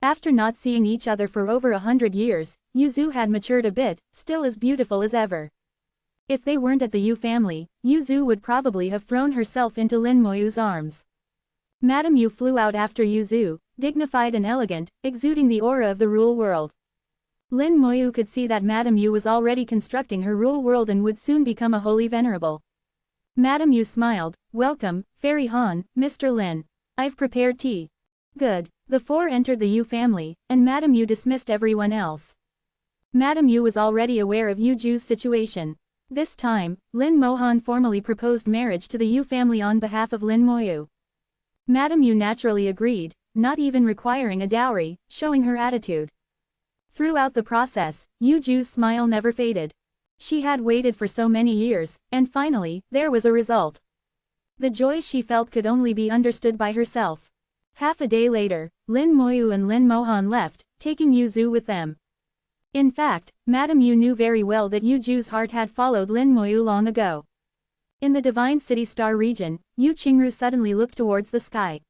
After not seeing each other for over 100 years, Yu Zhu had matured a bit, still as beautiful as ever. If they weren't at the Yu family, Yuzu would probably have thrown herself into Lin Moyu's arms. Madame Yu flew out after Yuzu, dignified and elegant, exuding the aura of the rule world. Lin Moyu could see that Madame Yu was already constructing her rule world and would soon become a holy venerable. Madame Yu smiled. "Welcome, Fairy Han, Mr. Lin. I've prepared tea." "Good." The four entered the Yu family, and Madame Yu dismissed everyone else. Madame Yu was already aware of Yuju's situation. This time, Lin Mohan formally proposed marriage to the Yu family on behalf of Lin Moyu. Madame Yu naturally agreed, not even requiring a dowry, showing her attitude. Throughout the process, Yuju's smile never faded. She had waited for so many years, and finally, there was a result. The joy she felt could only be understood by herself. Half a day later, Lin Moyu and Lin Mohan left, taking Yuzu with them. In fact, Madame Yu knew very well that Yuju's heart had followed Lin Moyu long ago. In the Divine City Star region, Yu Qingru suddenly looked towards the sky.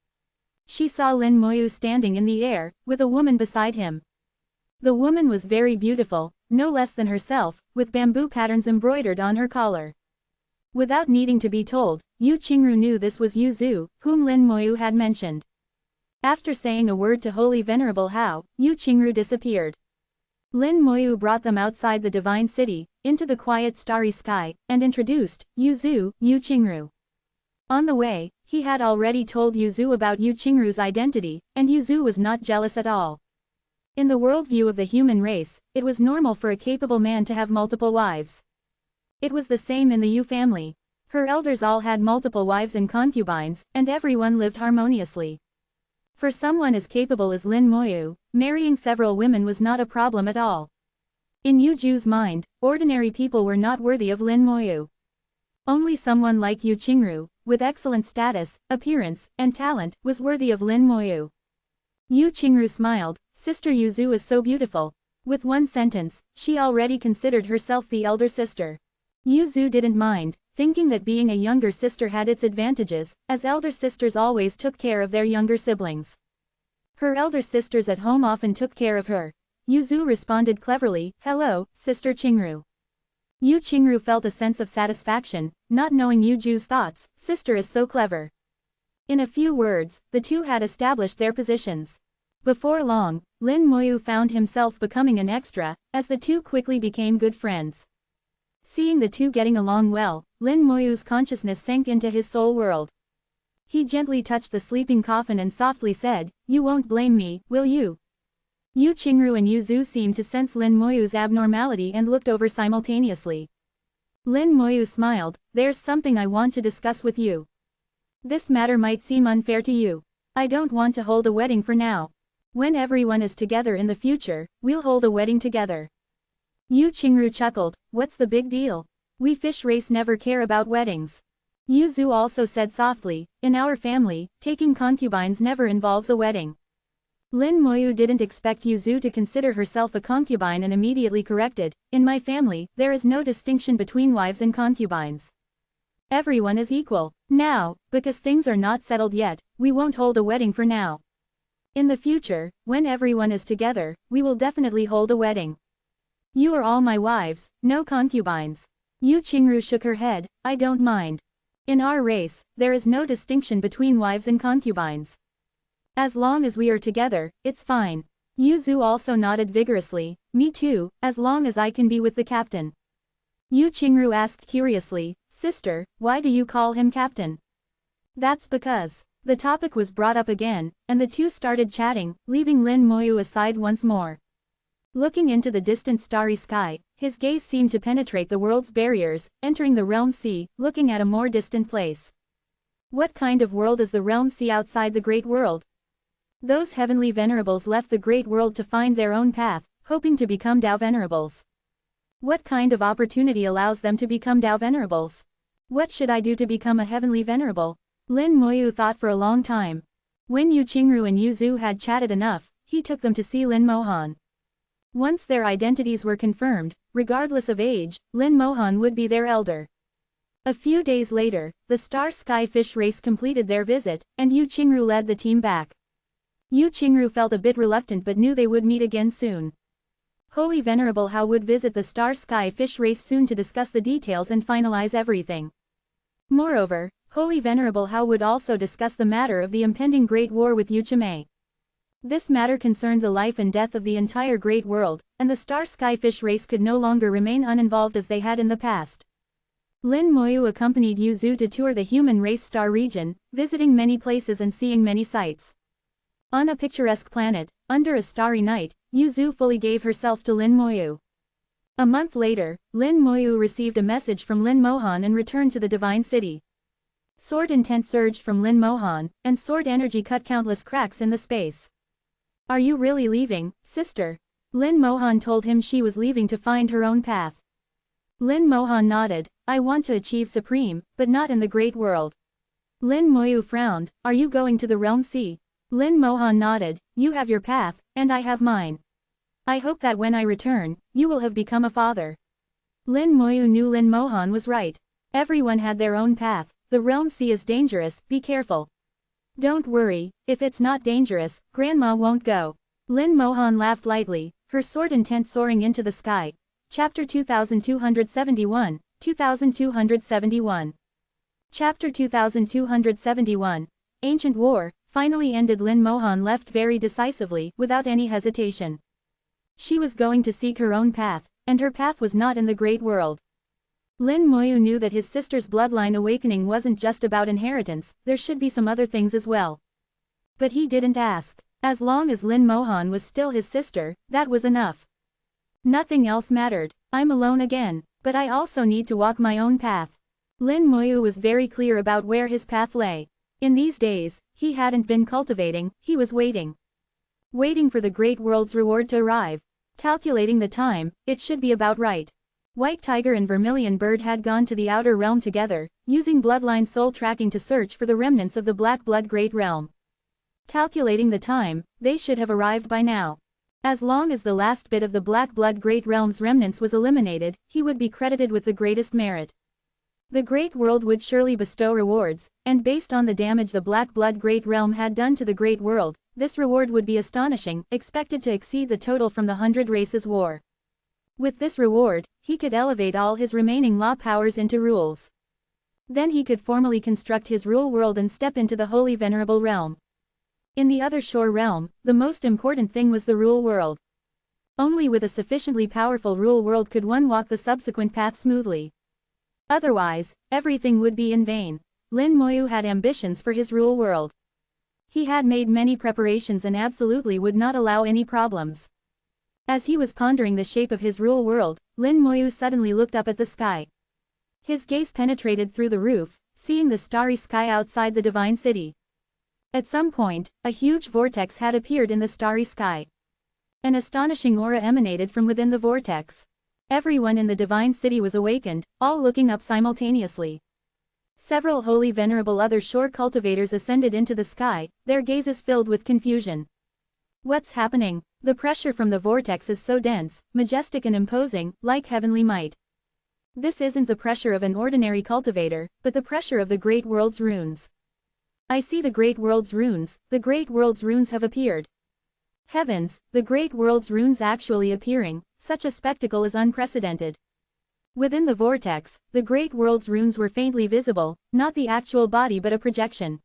She saw Lin Moyu standing in the air, with a woman beside him. The woman was very beautiful, no less than herself, with bamboo patterns embroidered on her collar. Without needing to be told, Yu Qingru knew this was Yuzu, whom Lin Moyu had mentioned. After saying a word to Holy Venerable Hao, Yu Qingru disappeared. Lin Moyu brought them outside the Divine City, into the quiet starry sky, and introduced Yuzu, Yu Qingru. On the way, he had already told Yuzu about Yu Qingru's identity, and Yuzu was not jealous at all. In the worldview of the human race, it was normal for a capable man to have multiple wives. It was the same in the Yu family. Her elders all had multiple wives and concubines, and everyone lived harmoniously. For someone as capable as Lin Moyu, marrying several women was not a problem at all. In Yuju's mind, ordinary people were not worthy of Lin Moyu. Only someone like Yu Qingru, with excellent status, appearance, and talent, was worthy of Lin Moyu. Yu Qingru smiled. Sister Yuzu is so beautiful. With one sentence, she already considered herself the elder sister. Yuzu didn't mind, thinking that being a younger sister had its advantages, as elder sisters always took care of their younger siblings. Her elder sisters at home often took care of her. Yuzu responded cleverly, "Hello, Sister Qingru." Yu Qingru felt a sense of satisfaction, not knowing Yuju's thoughts. Sister is so clever. In a few words, the two had established their positions. Before long, Lin Moyu found himself becoming an extra, as the two quickly became good friends. Seeing the two getting along well, Lin Moyu's consciousness sank into his soul world. He gently touched the sleeping coffin and softly said, "You won't blame me, will you?" Yu Qingru and Yuzu seemed to sense Lin Moyu's abnormality and looked over simultaneously. Lin Moyu smiled. "There's something I want to discuss with you. This matter might seem unfair to you. I don't want to hold a wedding for now. When everyone is together in the future, we'll hold a wedding together." Yu Qingru chuckled. "What's the big deal? We fish race never care about weddings." Yuzu also said softly, "In our family, taking concubines never involves a wedding." Lin Moyu didn't expect Yuzu to consider herself a concubine and immediately corrected, "In my family, there is no distinction between wives and concubines. Everyone is equal. Now, because things are not settled yet, we won't hold a wedding for now. In the future, when everyone is together, we will definitely hold a wedding. You are all my wives, no concubines." Yu Qingru shook her head. "I don't mind. In our race, there is no distinction between wives and concubines. As long as we are together, it's fine." Yuzu also nodded vigorously. "Me too, as long as I can be with the captain." Yu Qingru asked curiously, "Sister, why do you call him captain?" "That's because." The topic was brought up again, and the two started chatting, leaving Lin Moyu aside once more. Looking into the distant starry sky, his gaze seemed to penetrate the world's barriers, entering the realm sea, looking at a more distant place. What kind of world is the realm sea outside the great world? Those heavenly venerables left the great world to find their own path, hoping to become Dao venerables. What kind of opportunity allows them to become Dao venerables? What should I do to become a heavenly venerable? Lin Moyu thought for a long time. When Yu Qingru and Yuzu had chatted enough, he took them to see Lin Mohan. Once their identities were confirmed, regardless of age, Lin Mohan would be their elder. A few days later, the Star Sky Fish race completed their visit, and Yu Qingru led the team back. Yu Qingru felt a bit reluctant but knew they would meet again soon. Holy Venerable How would visit the Star Sky Fish race soon to discuss the details and finalize everything. Moreover, Holy Venerable How would also discuss the matter of the impending Great War with Yuchime. This matter concerned the life and death of the entire Great World, and the Star Sky Fish race could no longer remain uninvolved as they had in the past. Lin Moyu accompanied Yuzu to tour the human race star region, visiting many places and seeing many sights. On a picturesque planet, under a starry night, Yuzu fully gave herself to Lin Moyu. A month later, Lin Moyu received a message from Lin Mohan and returned to the Divine City. Sword intent surged from Lin Mohan, and sword energy cut countless cracks in the space. Are you really leaving, sister? Lin Mohan told him she was leaving to find her own path. Lin Mohan nodded, I want to achieve supreme, but not in the great world. Lin Moyu frowned, are you going to the realm sea? Lin Mohan nodded, you have your path, and I have mine. I hope that when I return, you will have become a father. Lin Moyu knew Lin Mohan was right. Everyone had their own path, the realm sea is dangerous, be careful. Don't worry, if it's not dangerous, Grandma won't go. Lin Mohan laughed lightly, her sword intent soaring into the sky. Chapter 2271, 2271. Chapter 2271. Ancient War, finally ended. Lin Mohan left very decisively, without any hesitation. She was going to seek her own path, and her path was not in the great world. Lin Moyu knew that his sister's bloodline awakening wasn't just about inheritance, there should be some other things as well. But he didn't ask. As long as Lin Mohan was still his sister, that was enough. Nothing else mattered. I'm alone again, but I also need to walk my own path. Lin Moyu was very clear about where his path lay. In these days, he hadn't been cultivating, he was waiting. Waiting for the great world's reward to arrive. Calculating the time, it should be about right. White Tiger and Vermilion Bird had gone to the outer realm together, using bloodline soul tracking to search for the remnants of the Black Blood Great Realm. Calculating the time, they should have arrived by now. As long as the last bit of the Black Blood Great Realm's remnants was eliminated, he would be credited with the greatest merit. The Great World would surely bestow rewards, and based on the damage the Black Blood Great Realm had done to the Great World, this reward would be astonishing, expected to exceed the total from the 100 Races War. With this reward, he could elevate all his remaining law powers into rules. Then he could formally construct his rule world and step into the Holy Venerable Realm. In the other shore realm, the most important thing was the rule world. Only with a sufficiently powerful rule world could one walk the subsequent path smoothly. Otherwise, everything would be in vain. Lin Moyu had ambitions for his rule world. He had made many preparations and absolutely would not allow any problems. As he was pondering the shape of his rule world, Lin Moyu suddenly looked up at the sky. His gaze penetrated through the roof, seeing the starry sky outside the Divine City. At some point, a huge vortex had appeared in the starry sky. An astonishing aura emanated from within the vortex. Everyone in the Divine City was awakened, all looking up simultaneously. Several holy venerable other shore cultivators ascended into the sky, their gazes filled with confusion. What's happening? The pressure from the vortex is so dense, majestic and imposing, like heavenly might. This isn't the pressure of an ordinary cultivator, but the pressure of the Great World's runes. I see the Great World's runes, the Great World's runes have appeared. Heavens, the Great World's runes actually appearing, such a spectacle is unprecedented. Within the vortex, the Great World's runes were faintly visible, not the actual body but a projection.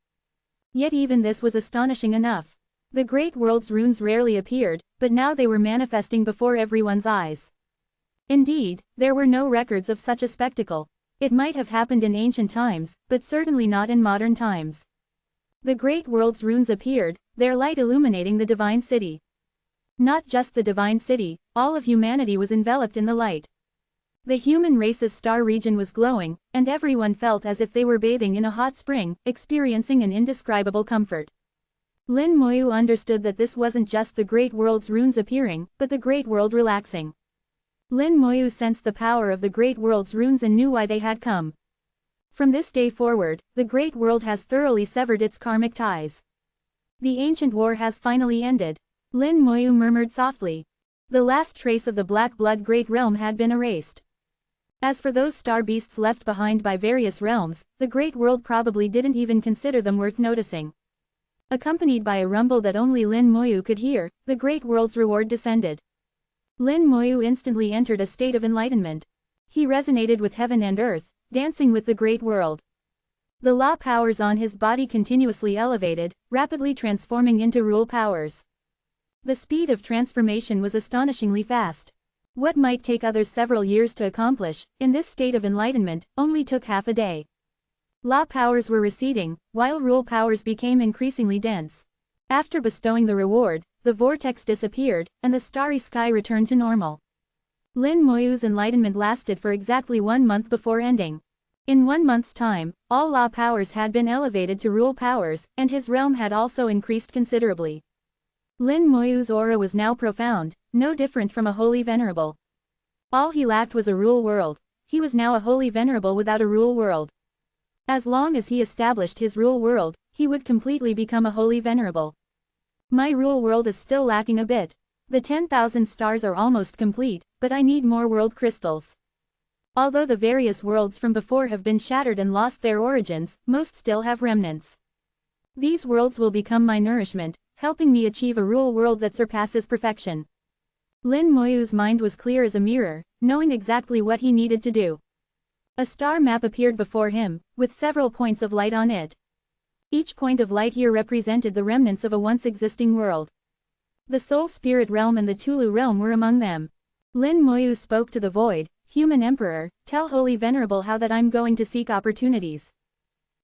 Yet even this was astonishing enough. The Great World's runes rarely appeared, but now they were manifesting before everyone's eyes. Indeed, there were no records of such a spectacle. It might have happened in ancient times, but certainly not in modern times. The Great World's runes appeared, their light illuminating the Divine City. Not just the Divine City, all of humanity was enveloped in the light. The human race's star region was glowing, and everyone felt as if they were bathing in a hot spring, experiencing an indescribable comfort. Lin Moyu understood that this wasn't just the Great World's runes appearing, but the Great World relaxing. Lin Moyu sensed the power of the Great World's runes and knew why they had come. From this day forward, the Great World has thoroughly severed its karmic ties. The ancient war has finally ended. Lin Moyu murmured softly. The last trace of the Black Blood Great Realm had been erased. As for those star beasts left behind by various realms, the Great World probably didn't even consider them worth noticing. Accompanied by a rumble that only Lin Moyu could hear, the Great World's reward descended. Lin Moyu instantly entered a state of enlightenment. He resonated with heaven and earth, dancing with the great world. The law powers on his body continuously elevated, rapidly transforming into rule powers. The speed of transformation was astonishingly fast. What might take others several years to accomplish, in this state of enlightenment, only took half a day. Law powers were receding, while rule powers became increasingly dense. After bestowing the reward, the vortex disappeared, and the starry sky returned to normal. Lin Moyu's enlightenment lasted for exactly 1 month before ending. In 1 month's time, all law powers had been elevated to rule powers, and his realm had also increased considerably. Lin Moyu's aura was now profound, no different from a holy venerable. All he lacked was a rule world. He was now a holy venerable without a rule world. As long as he established his rule world, he would completely become a holy venerable. My rule world is still lacking a bit. The 10,000 stars are almost complete, but I need more world crystals. Although the various worlds from before have been shattered and lost their origins, most still have remnants. These worlds will become my nourishment, helping me achieve a rule world that surpasses perfection. Lin Moyu's mind was clear as a mirror, knowing exactly what he needed to do. A star map appeared before him, with several points of light on it. Each point of light here represented the remnants of a once existing world. The Soul Spirit Realm and the Tulu Realm were among them. Lin Moyu spoke to the void, Human Emperor, tell Holy Venerable how that I'm going to seek opportunities.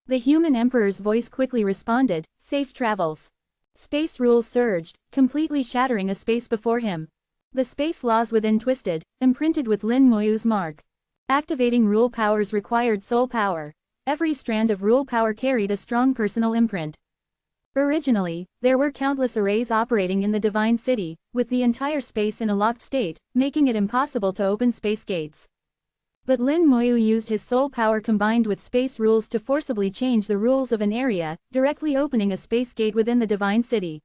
The Human Emperor's voice quickly responded, safe travels. Space rules surged, completely shattering a space before him. The space laws within twisted, imprinted with Lin Moyu's mark. Activating rule powers required soul power. Every strand of rule power carried a strong personal imprint. Originally, there were countless arrays operating in the Divine City, with the entire space in a locked state, making it impossible to open space gates. But Lin Moyu used his soul power combined with space rules to forcibly change the rules of an area, directly opening a space gate within the Divine City.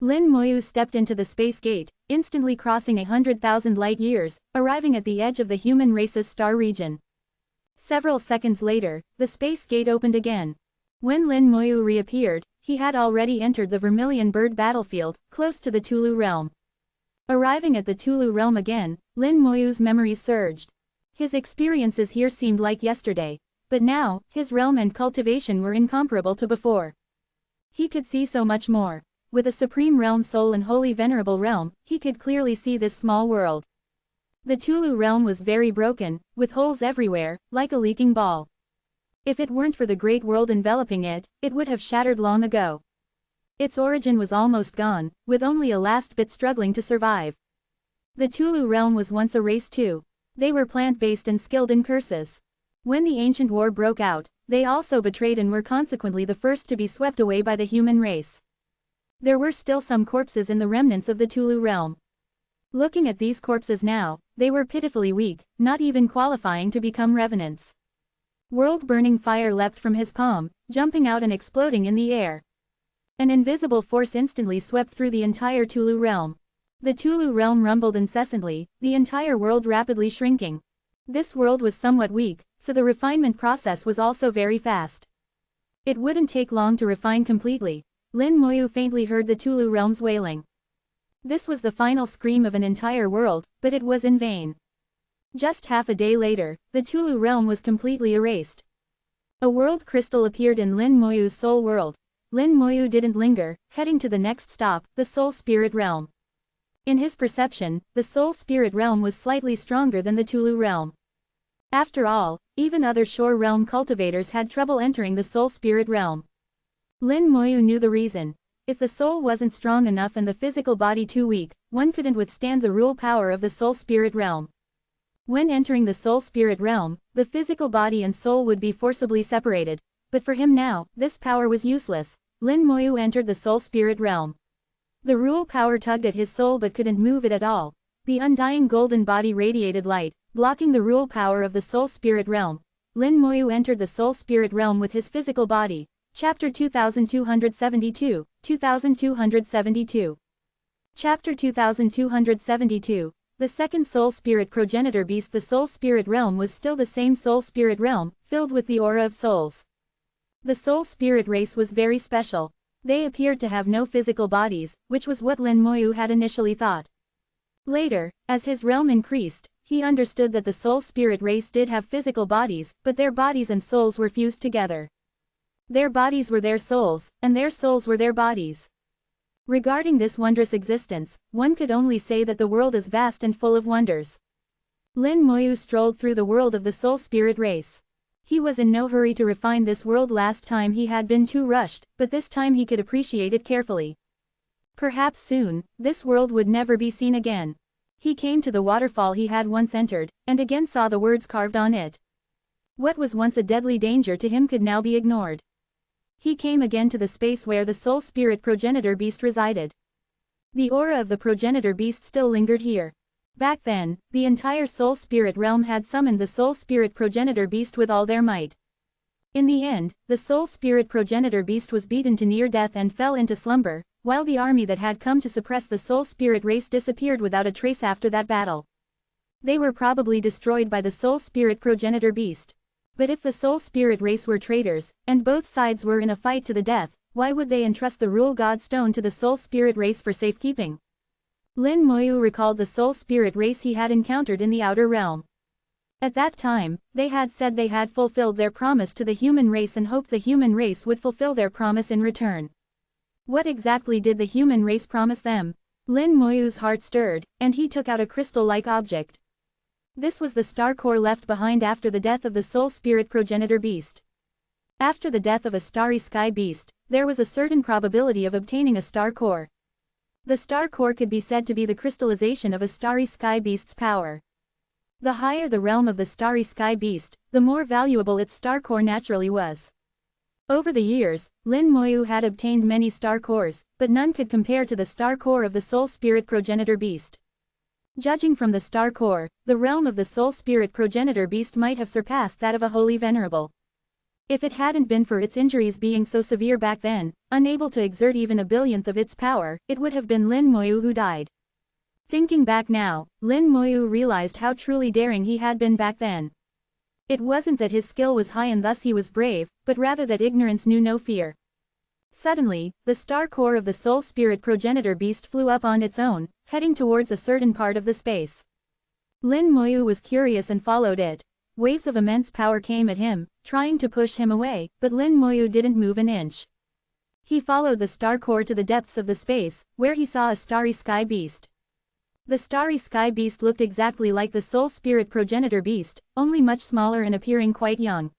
Lin Moyu stepped into the space gate, instantly crossing 100,000 light years, arriving at the edge of the human race's star region. Several seconds later, the space gate opened again. When Lin Moyu reappeared, he had already entered the Vermilion Bird battlefield, close to the Tulu realm. Arriving at the Tulu realm again, Lin Moyu's memories surged. His experiences here seemed like yesterday, but now, his realm and cultivation were incomparable to before. He could see so much more. With a Supreme Realm Soul and Holy Venerable Realm, he could clearly see this small world. The Tulu realm was very broken, with holes everywhere, like a leaking ball. If it weren't for the great world enveloping it, it would have shattered long ago. Its origin was almost gone, with only a last bit struggling to survive. The Tulu realm was once a race too. They were plant-based and skilled in curses. When the ancient war broke out, they also betrayed and were consequently the first to be swept away by the human race. There were still some corpses in the remnants of the Tulu realm. Looking at these corpses now, they were pitifully weak, not even qualifying to become revenants. World-burning fire leapt from his palm, jumping out and exploding in the air. An invisible force instantly swept through the entire Tulu realm. The Tulu realm rumbled incessantly, the entire world rapidly shrinking. This world was somewhat weak, so the refinement process was also very fast. It wouldn't take long to refine completely. Lin Moyu faintly heard the Tulu realm's wailing. This was the final scream of an entire world, but it was in vain. Just half a day later, the Tulu realm was completely erased. A world crystal appeared in Lin Moyu's soul world. Lin Moyu didn't linger, heading to the next stop, the Soul Spirit Realm. In his perception, the Soul Spirit Realm was slightly stronger than the Tulu realm. After all, even other shore realm cultivators had trouble entering the Soul Spirit Realm. Lin Moyu knew the reason. If the soul wasn't strong enough and the physical body too weak, one couldn't withstand the rule power of the Soul Spirit Realm. When entering the Soul Spirit Realm, the physical body and soul would be forcibly separated, but for him now, this power was useless. Lin Moyu entered the Soul Spirit Realm. The rule power tugged at his soul but couldn't move it at all. The undying golden body radiated light, blocking the rule power of the Soul Spirit Realm. Lin Moyu entered the Soul Spirit Realm with his physical body. Chapter 2272, 2272. Chapter 2272. The second Soul Spirit progenitor beast. The Soul Spirit Realm was still the same Soul Spirit Realm, filled with the aura of souls. The Soul Spirit race was very special. They appeared to have no physical bodies, which was what Lin Moyu had initially thought. Later, as his realm increased, he understood that the soul spirit race did have physical bodies, but their bodies and souls were fused together. Their bodies were their souls, and their souls were their bodies. Regarding this wondrous existence, one could only say that the world is vast and full of wonders. Lin Moyu strolled through the world of the soul spirit race. He was in no hurry to refine this world. Last time he had been too rushed, but this time he could appreciate it carefully. Perhaps soon, this world would never be seen again. He came to the waterfall he had once entered, and again saw the words carved on it. What was once a deadly danger to him could now be ignored. He came again to the space where the soul spirit progenitor beast resided. The aura of the progenitor beast still lingered here. Back then, the entire soul spirit realm had summoned the soul spirit progenitor beast with all their might. In the end, the soul spirit progenitor beast was beaten to near death and fell into slumber, while the army that had come to suppress the soul spirit race disappeared without a trace after that battle. They were probably destroyed by the soul spirit progenitor beast. But if the soul spirit race were traitors, and both sides were in a fight to the death, why would they entrust the Rule God Stone to the soul spirit race for safekeeping? Lin Moyu recalled the soul spirit race he had encountered in the outer realm. At that time, they had said they had fulfilled their promise to the human race and hoped the human race would fulfill their promise in return. What exactly did the human race promise them? Lin Moyu's heart stirred, and he took out a crystal-like object. This was the star core left behind after the death of the soul spirit progenitor beast. After the death of a starry sky beast, there was a certain probability of obtaining a star core. The star core could be said to be the crystallization of a starry sky beast's power. The higher the realm of the starry sky beast, the more valuable its star core naturally was. Over the years, Lin Moyu had obtained many star cores, but none could compare to the star core of the soul spirit progenitor beast. Judging from the star core, the realm of the soul spirit progenitor beast might have surpassed that of a holy Venerable. If it hadn't been for its injuries being so severe back then, unable to exert even a billionth of its power, it would have been Lin Moyu who died. Thinking back now, Lin Moyu realized how truly daring he had been back then. It wasn't that his skill was high and thus he was brave, but rather that ignorance knew no fear. Suddenly, the star core of the soul spirit progenitor beast flew up on its own, heading towards a certain part of the space. Lin Moyu was curious and followed it. Waves of immense power came at him, trying to push him away, but Lin Moyu didn't move an inch. He followed the star core to the depths of the space, where he saw a starry sky beast. The starry sky beast looked exactly like the soul spirit progenitor beast, only much smaller and appearing quite young.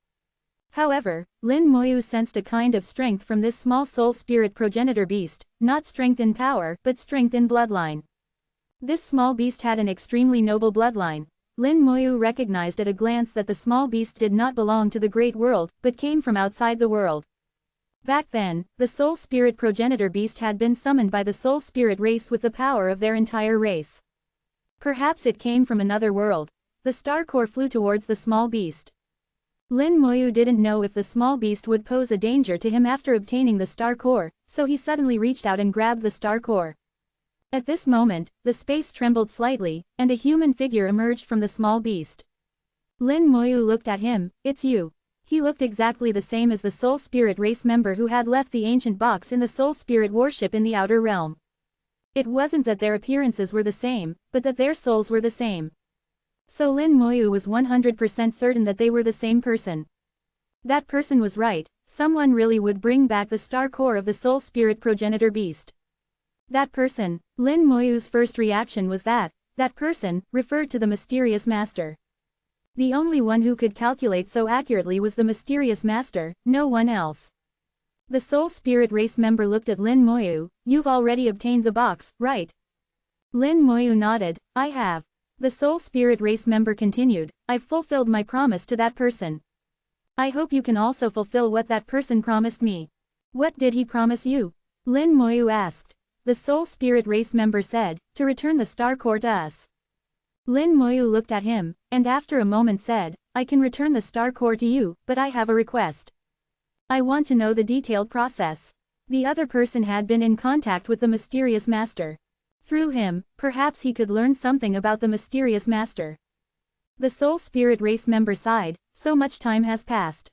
However, Lin Moyu sensed a kind of strength from this small soul spirit progenitor beast, not strength in power, but strength in bloodline. This small beast had an extremely noble bloodline. Lin Moyu recognized at a glance that the small beast did not belong to the great world, but came from outside the world. Back then, the soul spirit progenitor beast had been summoned by the soul spirit race with the power of their entire race. Perhaps it came from another world. The star core flew towards the small beast. Lin Moyu didn't know if the small beast would pose a danger to him after obtaining the star core, so he suddenly reached out and grabbed the star core. At this moment, the space trembled slightly, and a human figure emerged from the small beast. Lin Moyu looked at him. "It's you." He looked exactly the same as the soul spirit race member who had left the ancient box in the soul spirit warship in the outer realm. It wasn't that their appearances were the same, but that their souls were the same. So Lin Moyu was 100% certain that they were the same person. That person was right, someone really would bring back the star core of the soul spirit progenitor beast. That person, Lin Moyu's first reaction was that person, referred to the mysterious master. The only one who could calculate so accurately was the mysterious master, no one else. The soul spirit race member looked at Lin Moyu. "You've already obtained the box, right?" Lin Moyu nodded. "I have." The soul spirit race member continued, "I've fulfilled my promise to that person. I hope you can also fulfill what that person promised me." "What did he promise you?" Lin Moyu asked. The soul spirit race member said, "To return the star core to us." Lin Moyu looked at him, and after a moment said, "I can return the star core to you, but I have a request. I want to know the detailed process." The other person had been in contact with the mysterious master. Through him, perhaps he could learn something about the mysterious master. The soul spirit race member sighed. "So much time has passed.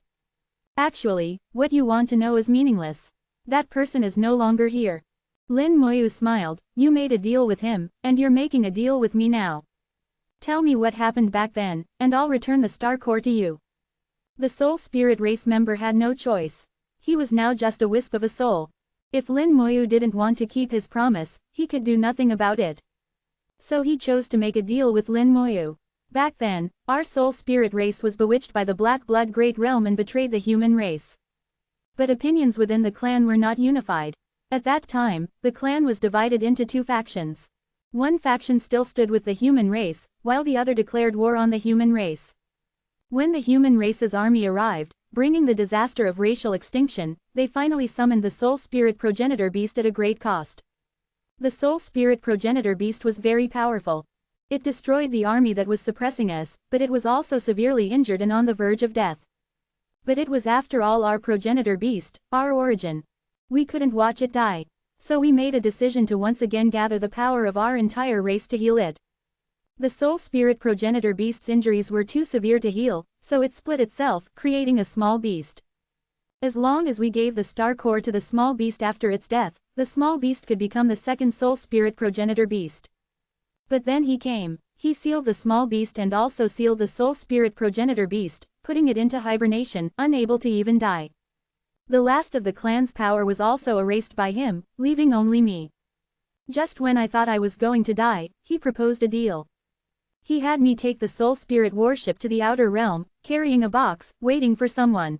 Actually, what you want to know is meaningless. That person is no longer here." Lin Moyu smiled, you made a deal with him, and you're making a deal with me now. Tell me what happened back then, and I'll return the star core to you. The soul spirit race member had no choice. He was now just a wisp of a soul. If Lin Moyu didn't want to keep his promise, he could do nothing about it. So he chose to make a deal with Lin Moyu. Back then, our soul spirit race was bewitched by the Black Blood Great Realm and betrayed the human race. But opinions within the clan were not unified. At that time, the clan was divided into two factions. One faction still stood with the human race, while the other declared war on the human race. When the human race's army arrived, bringing the disaster of racial extinction, they finally summoned the soul spirit progenitor beast at a great cost. The soul spirit progenitor beast was very powerful. It destroyed the army that was suppressing us, but it was also severely injured and on the verge of death. But it was after all our progenitor beast, our origin. We couldn't watch it die. So we made a decision to once again gather the power of our entire race to heal it. The soul spirit progenitor beast's injuries were too severe to heal, so it split itself, creating a small beast. As long as we gave the star core to the small beast after its death, the small beast could become the second soul spirit progenitor beast. But then he came. He sealed the small beast and also sealed the soul spirit progenitor beast, putting it into hibernation, unable to even die. The last of the clan's power was also erased by him, leaving only me. Just when I thought I was going to die, he proposed a deal. He had me take the soul spirit warship to the outer realm, carrying a box, waiting for someone.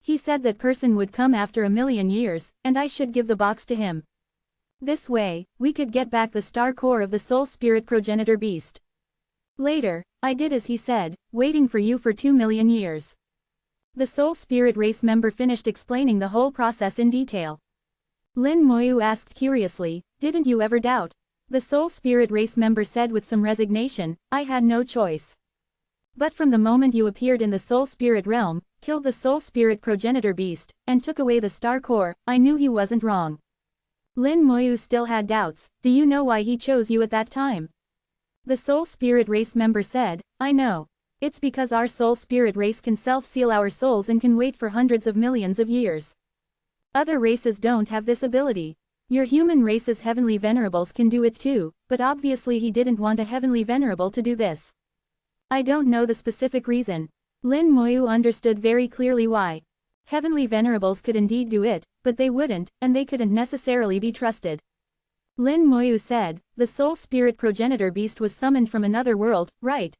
He said that person would come after 1,000,000 years, and I should give the box to him. This way, we could get back the star core of the soul spirit progenitor beast. Later, I did as he said, waiting for you for 2,000,000 years. The soul spirit race member finished explaining the whole process in detail. Lin Moyu asked curiously, didn't you ever doubt? The soul spirit race member said with some resignation, I had no choice. But from the moment you appeared in the soul spirit realm, killed the soul spirit progenitor beast, and took away the star core, I knew he wasn't wrong. Lin Moyu still had doubts. Do you know why he chose you at that time? The soul spirit race member said, I know. It's because our soul spirit race can self-seal our souls and can wait for hundreds of millions of years. Other races don't have this ability. Your human race's heavenly venerables can do it too, but obviously he didn't want a heavenly venerable to do this. I don't know the specific reason. Lin Moyu understood very clearly why. Heavenly venerables could indeed do it, but they wouldn't, and they couldn't necessarily be trusted. Lin Moyu said, the soul spirit progenitor beast was summoned from another world, right?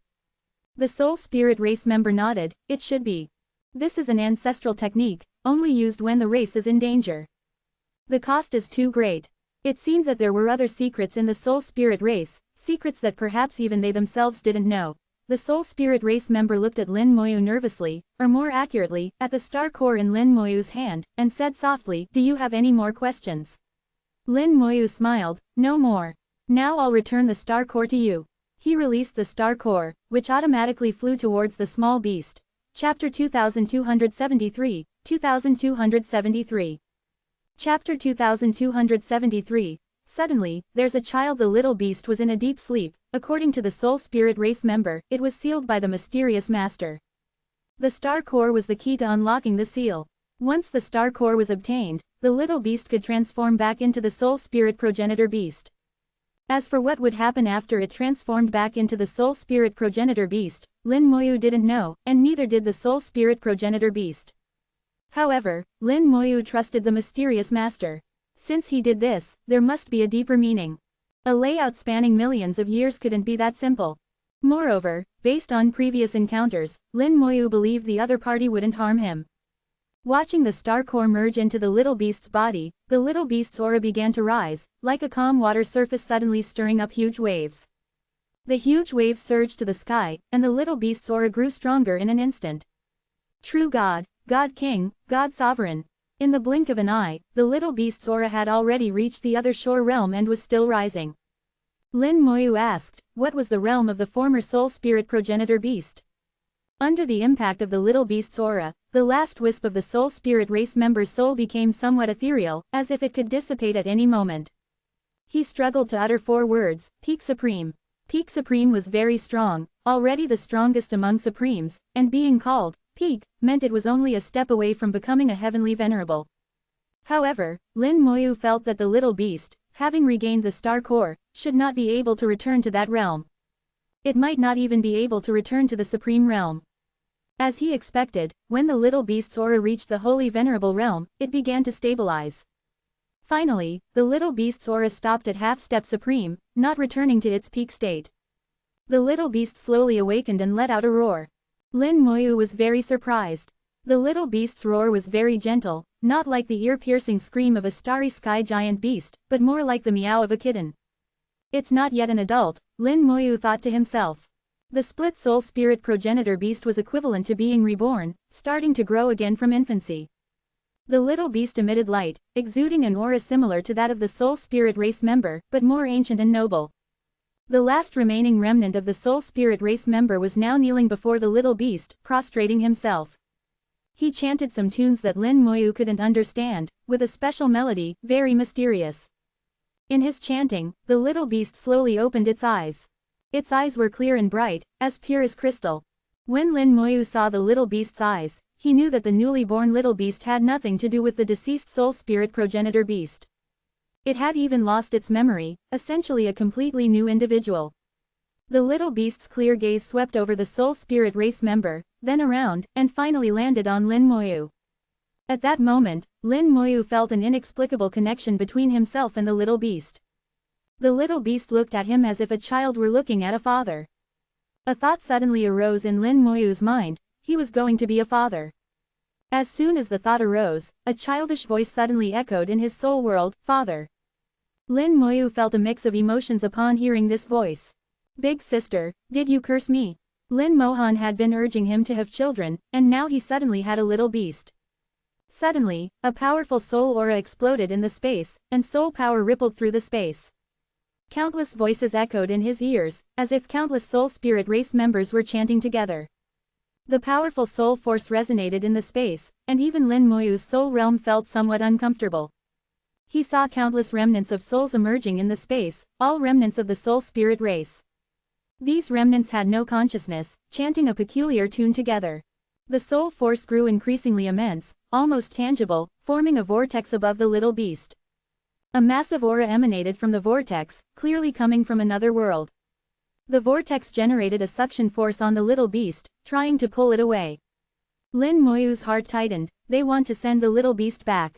The soul spirit race member nodded, it should be. This is an ancestral technique, only used when the race is in danger. The cost is too great. It seemed that there were other secrets in the soul spirit race, secrets that perhaps even they themselves didn't know. The soul spirit race member looked at Lin Moyu nervously, or more accurately, at the star core in Lin Moyu's hand, and said softly, do you have any more questions? Lin Moyu smiled, no more. Now I'll return the star core to you. He released the star core, which automatically flew towards the small beast. Chapter 2273, 2273. Chapter 2273. Suddenly, there's a child. The little beast was in a deep sleep. According to the soul spirit race member, it was sealed by the mysterious master. The star core was the key to unlocking the seal. Once the star core was obtained, the little beast could transform back into the soul spirit progenitor beast. As for what would happen after it transformed back into the soul spirit progenitor beast, Lin Moyu didn't know, and neither did the soul spirit progenitor beast. However, Lin Moyu trusted the mysterious master. Since he did this, there must be a deeper meaning. A layout spanning millions of years couldn't be that simple. Moreover, based on previous encounters, Lin Moyu believed the other party wouldn't harm him. Watching the star core merge into the little beast's body, the little beast's aura began to rise, like a calm water surface suddenly stirring up huge waves. The huge waves surged to the sky, and the little beast's aura grew stronger in an instant. True God, God King, God Sovereign. In the blink of an eye, the little beast's aura had already reached the other shore realm and was still rising. Lin Moyu asked, what was the realm of the former soul spirit progenitor beast? Under the impact of the little beast's aura, the last wisp of the soul spirit race member's soul became somewhat ethereal, as if it could dissipate at any moment. He struggled to utter 4 words, Peak Supreme. Peak Supreme was very strong, already the strongest among Supremes, and being called Peak meant it was only a step away from becoming a heavenly venerable. However, Lin Moyu felt that the little beast, having regained the star core, should not be able to return to that realm. It might not even be able to return to the supreme realm. As he expected, when the little beast's aura reached the holy Venerable realm, it began to stabilize. Finally, the little beast's aura stopped at half-step supreme, not returning to its peak state. The little beast slowly awakened and let out a roar. Lin Moyu was very surprised. The little beast's roar was very gentle, not like the ear-piercing scream of a starry sky giant beast, but more like the meow of a kitten. It's not yet an adult, Lin Moyu thought to himself. The split soul spirit progenitor beast was equivalent to being reborn, starting to grow again from infancy. The little beast emitted light, exuding an aura similar to that of the soul spirit race member, but more ancient and noble. The last remaining remnant of the soul spirit race member was now kneeling before the little beast, prostrating himself. He chanted some tunes that Lin Moyu couldn't understand, with a special melody, very mysterious. In his chanting, the little beast slowly opened its eyes. Its eyes were clear and bright, as pure as crystal. When Lin Moyu saw the little beast's eyes, he knew that the newly born little beast had nothing to do with the deceased soul spirit progenitor beast. It had even lost its memory, essentially a completely new individual. The little beast's clear gaze swept over the soul spirit race member, then around, and finally landed on Lin Moyu. At that moment, Lin Moyu felt an inexplicable connection between himself and the little beast. The little beast looked at him as if a child were looking at a father. A thought suddenly arose in Lin Moyu's mind: he was going to be a father. As soon as the thought arose, a childish voice suddenly echoed in his soul world, "Father." Lin Moyu felt a mix of emotions upon hearing this voice. "Big sister, did you curse me?" Lin Mohan had been urging him to have children, and now he suddenly had a little beast. Suddenly, a powerful soul aura exploded in the space, and soul power rippled through the space. Countless voices echoed in his ears, as if countless soul spirit race members were chanting together. The powerful soul force resonated in the space, and even Lin Moyu's soul realm felt somewhat uncomfortable. He saw countless remnants of souls emerging in the space, all remnants of the soul spirit race. These remnants had no consciousness, chanting a peculiar tune together. The soul force grew increasingly immense, almost tangible, forming a vortex above the little beast. A massive aura emanated from the vortex, clearly coming from another world. The vortex generated a suction force on the little beast, trying to pull it away. Lin Moyu's heart tightened. They want to send the little beast back.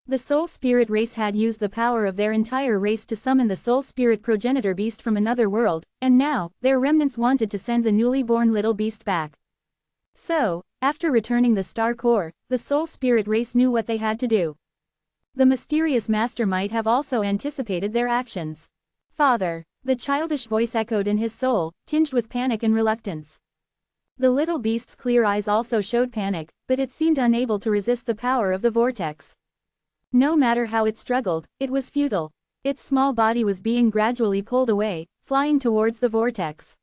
The soul spirit race had used the power of their entire race to summon the soul spirit progenitor beast from another world, and now, their remnants wanted to send the newly born little beast back. So, after returning the star core, the soul spirit race knew what they had to do. The mysterious master might have also anticipated their actions. "Father," the childish voice echoed in his soul, tinged with panic and reluctance. The little beast's clear eyes also showed panic, but it seemed unable to resist the power of the vortex. No matter how it struggled, it was futile. Its small body was being gradually pulled away, flying towards the vortex.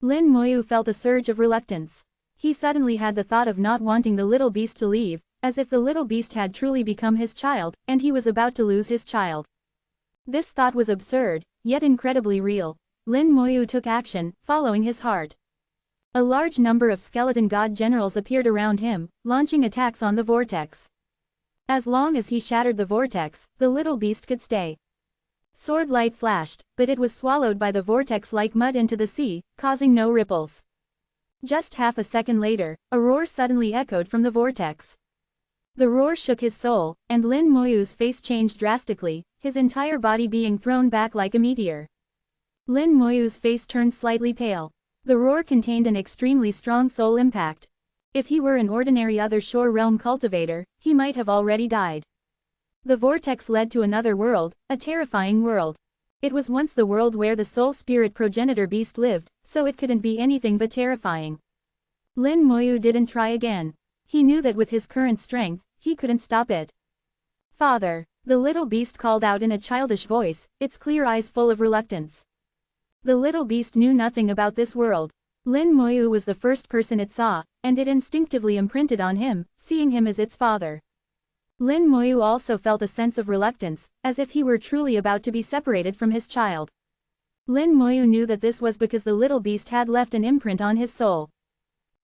Lin Moyu felt a surge of reluctance. He suddenly had the thought of not wanting the little beast to leave, as if the little beast had truly become his child, and he was about to lose his child. This thought was absurd, yet incredibly real. Lin Moyu took action, following his heart. A large number of skeleton god generals appeared around him, launching attacks on the vortex. As long as he shattered the vortex, the little beast could stay. Sword light flashed, but it was swallowed by the vortex like mud into the sea, causing no ripples. Just half a second later, a roar suddenly echoed from the vortex. The roar shook his soul, and Lin Moyu's face changed drastically, his entire body being thrown back like a meteor. Lin Moyu's face turned slightly pale. The roar contained an extremely strong soul impact. If he were an ordinary other shore realm cultivator, he might have already died. The vortex led to another world, a terrifying world. It was once the world where the soul spirit progenitor beast lived, so it couldn't be anything but terrifying. Lin Moyu didn't try again. He knew that with his current strength, he couldn't stop it. "Father," the little beast called out in a childish voice, its clear eyes full of reluctance. The little beast knew nothing about this world. Lin Moyu was the first person it saw, and it instinctively imprinted on him, seeing him as its father. Lin Moyu also felt a sense of reluctance, as if he were truly about to be separated from his child. Lin Moyu knew that this was because the little beast had left an imprint on his soul.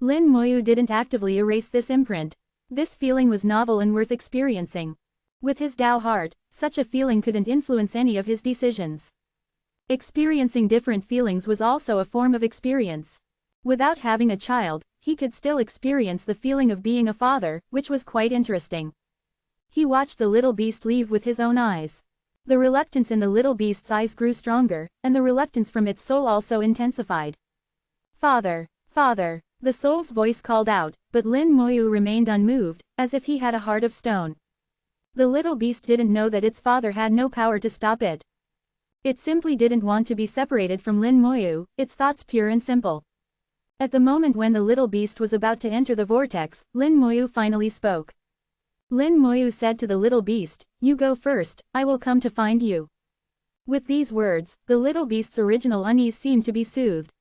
Lin Moyu didn't actively erase this imprint. This feeling was novel and worth experiencing. With his Tao heart, such a feeling couldn't influence any of his decisions. Experiencing different feelings was also a form of experience. Without having a child, he could still experience the feeling of being a father, which was quite interesting. He watched the little beast leave with his own eyes. The reluctance in the little beast's eyes grew stronger, and the reluctance from its soul also intensified. Father, father, the soul's voice called out, but Lin Moyu remained unmoved, as if he had a heart of stone. The little beast didn't know that its father had no power to stop it. It simply didn't want to be separated from Lin Moyu, its thoughts pure and simple. At the moment when the little beast was about to enter the vortex, Lin Moyu finally spoke. Lin Moyu said to the little beast, "You go first, I will come to find you." With these words, the little beast's original unease seemed to be soothed.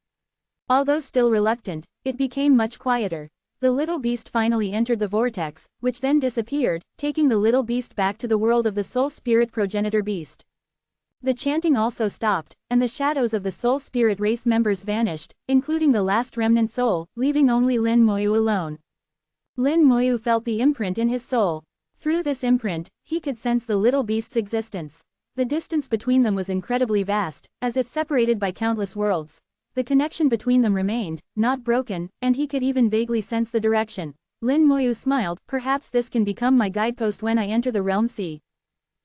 Although still reluctant, it became much quieter. The little beast finally entered the vortex, which then disappeared, taking the little beast back to the world of the soul spirit progenitor beast. The chanting also stopped, and the shadows of the soul spirit race members vanished, including the last remnant soul, leaving only Lin Moyu alone. Lin Moyu felt the imprint in his soul. Through this imprint, he could sense the little beast's existence. The distance between them was incredibly vast, as if separated by countless worlds. The connection between them remained, not broken, and he could even vaguely sense the direction. Lin Moyu smiled, "Perhaps this can become my guidepost when I enter the Realm Sea."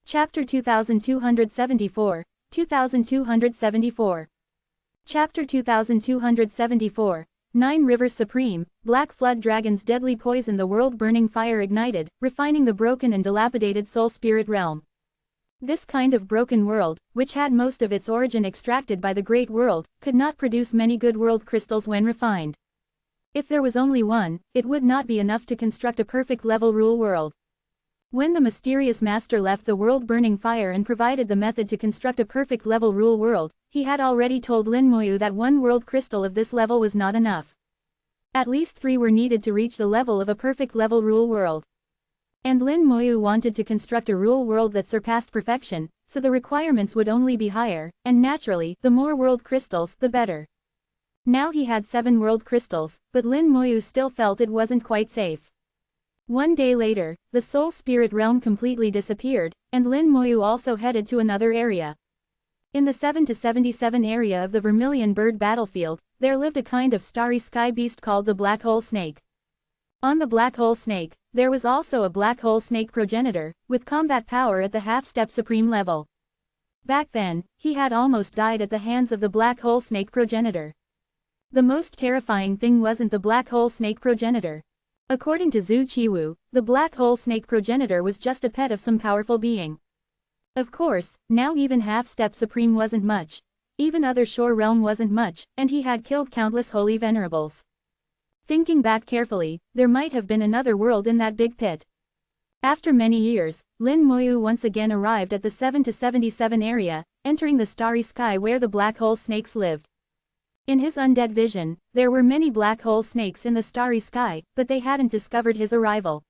Chapter 2274, 2274. Chapter 2274, 9 Rivers Supreme, Black Flood Dragon's deadly poison. The world-burning fire ignited, refining the broken and dilapidated soul spirit realm. This kind of broken world, which had most of its origin extracted by the Great World, could not produce many good world crystals when refined. If there was only one, it would not be enough to construct a perfect level rule world. When the mysterious master left the world-burning fire and provided the method to construct a perfect level rule world, he had already told Lin Moyu that one world crystal of this level was not enough. At least 3 were needed to reach the level of a perfect level rule world. And Lin Moyu wanted to construct a rule world that surpassed perfection, so the requirements would only be higher, and naturally, the more world crystals, the better. Now he had 7 world crystals, but Lin Moyu still felt it wasn't quite safe. One day later, the soul spirit realm completely disappeared, and Lin Moyu also headed to another area. In the 7-77 area of the Vermilion Bird battlefield, there lived a kind of starry sky beast called the Black Hole Snake. On the Black Hole Snake, there was also a Black Hole Snake progenitor, with combat power at the half-step supreme level. Back then, he had almost died at the hands of the Black Hole Snake progenitor. The most terrifying thing wasn't the Black Hole Snake progenitor. According to Zhu Qiwu, the Black Hole Snake progenitor was just a pet of some powerful being. Of course, now even half-step supreme wasn't much. Even other shore realm wasn't much, and he had killed countless holy venerables. Thinking back carefully, there might have been another world in that big pit. After many years, Lin Moyu once again arrived at the 7-77 area, entering the starry sky where the black hole snakes lived. In his undead vision, there were many black hole snakes in the starry sky, but they hadn't discovered his arrival.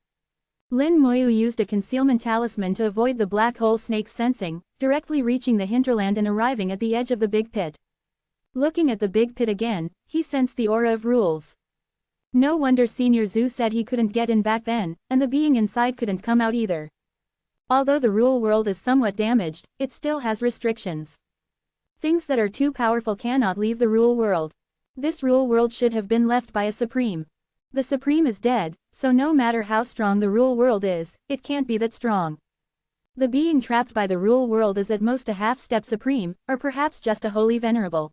Lin Moyu used a concealment talisman to avoid the black hole snake's sensing, directly reaching the hinterland and arriving at the edge of the big pit. Looking at the big pit again, he sensed the aura of rules. No wonder Senior Zhu said he couldn't get in back then, and the being inside couldn't come out either. Although the rule world is somewhat damaged, it still has restrictions. Things that are too powerful cannot leave the rule world. This rule world should have been left by a supreme. The supreme is dead, so no matter how strong the rule world is, it can't be that strong. The being trapped by the rule world is at most a half-step supreme, or perhaps just a holy venerable.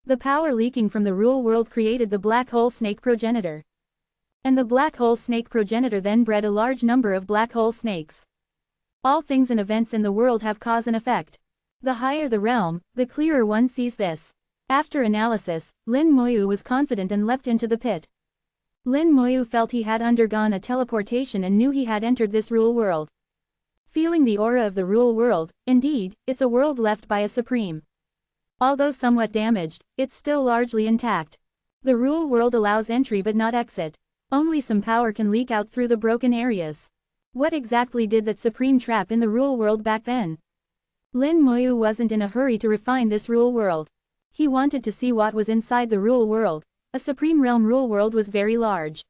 The power leaking from the rule world created the black hole snake progenitor. And the black hole snake progenitor then bred a large number of black hole snakes. All things and events in the world have cause and effect. The higher the realm, the clearer one sees this. After analysis, Lin Moyu was confident and leapt into the pit. Lin Moyu felt he had undergone a teleportation and knew he had entered this rule world. Feeling the aura of the rule world, indeed, it's a world left by a supreme. Although somewhat damaged, it's still largely intact. The rule world allows entry but not exit. Only some power can leak out through the broken areas. What exactly did that supreme trap in the rule world back then? Lin Moyu wasn't in a hurry to refine this rule world. He wanted to see what was inside the rule world. A supreme realm rule world was very large.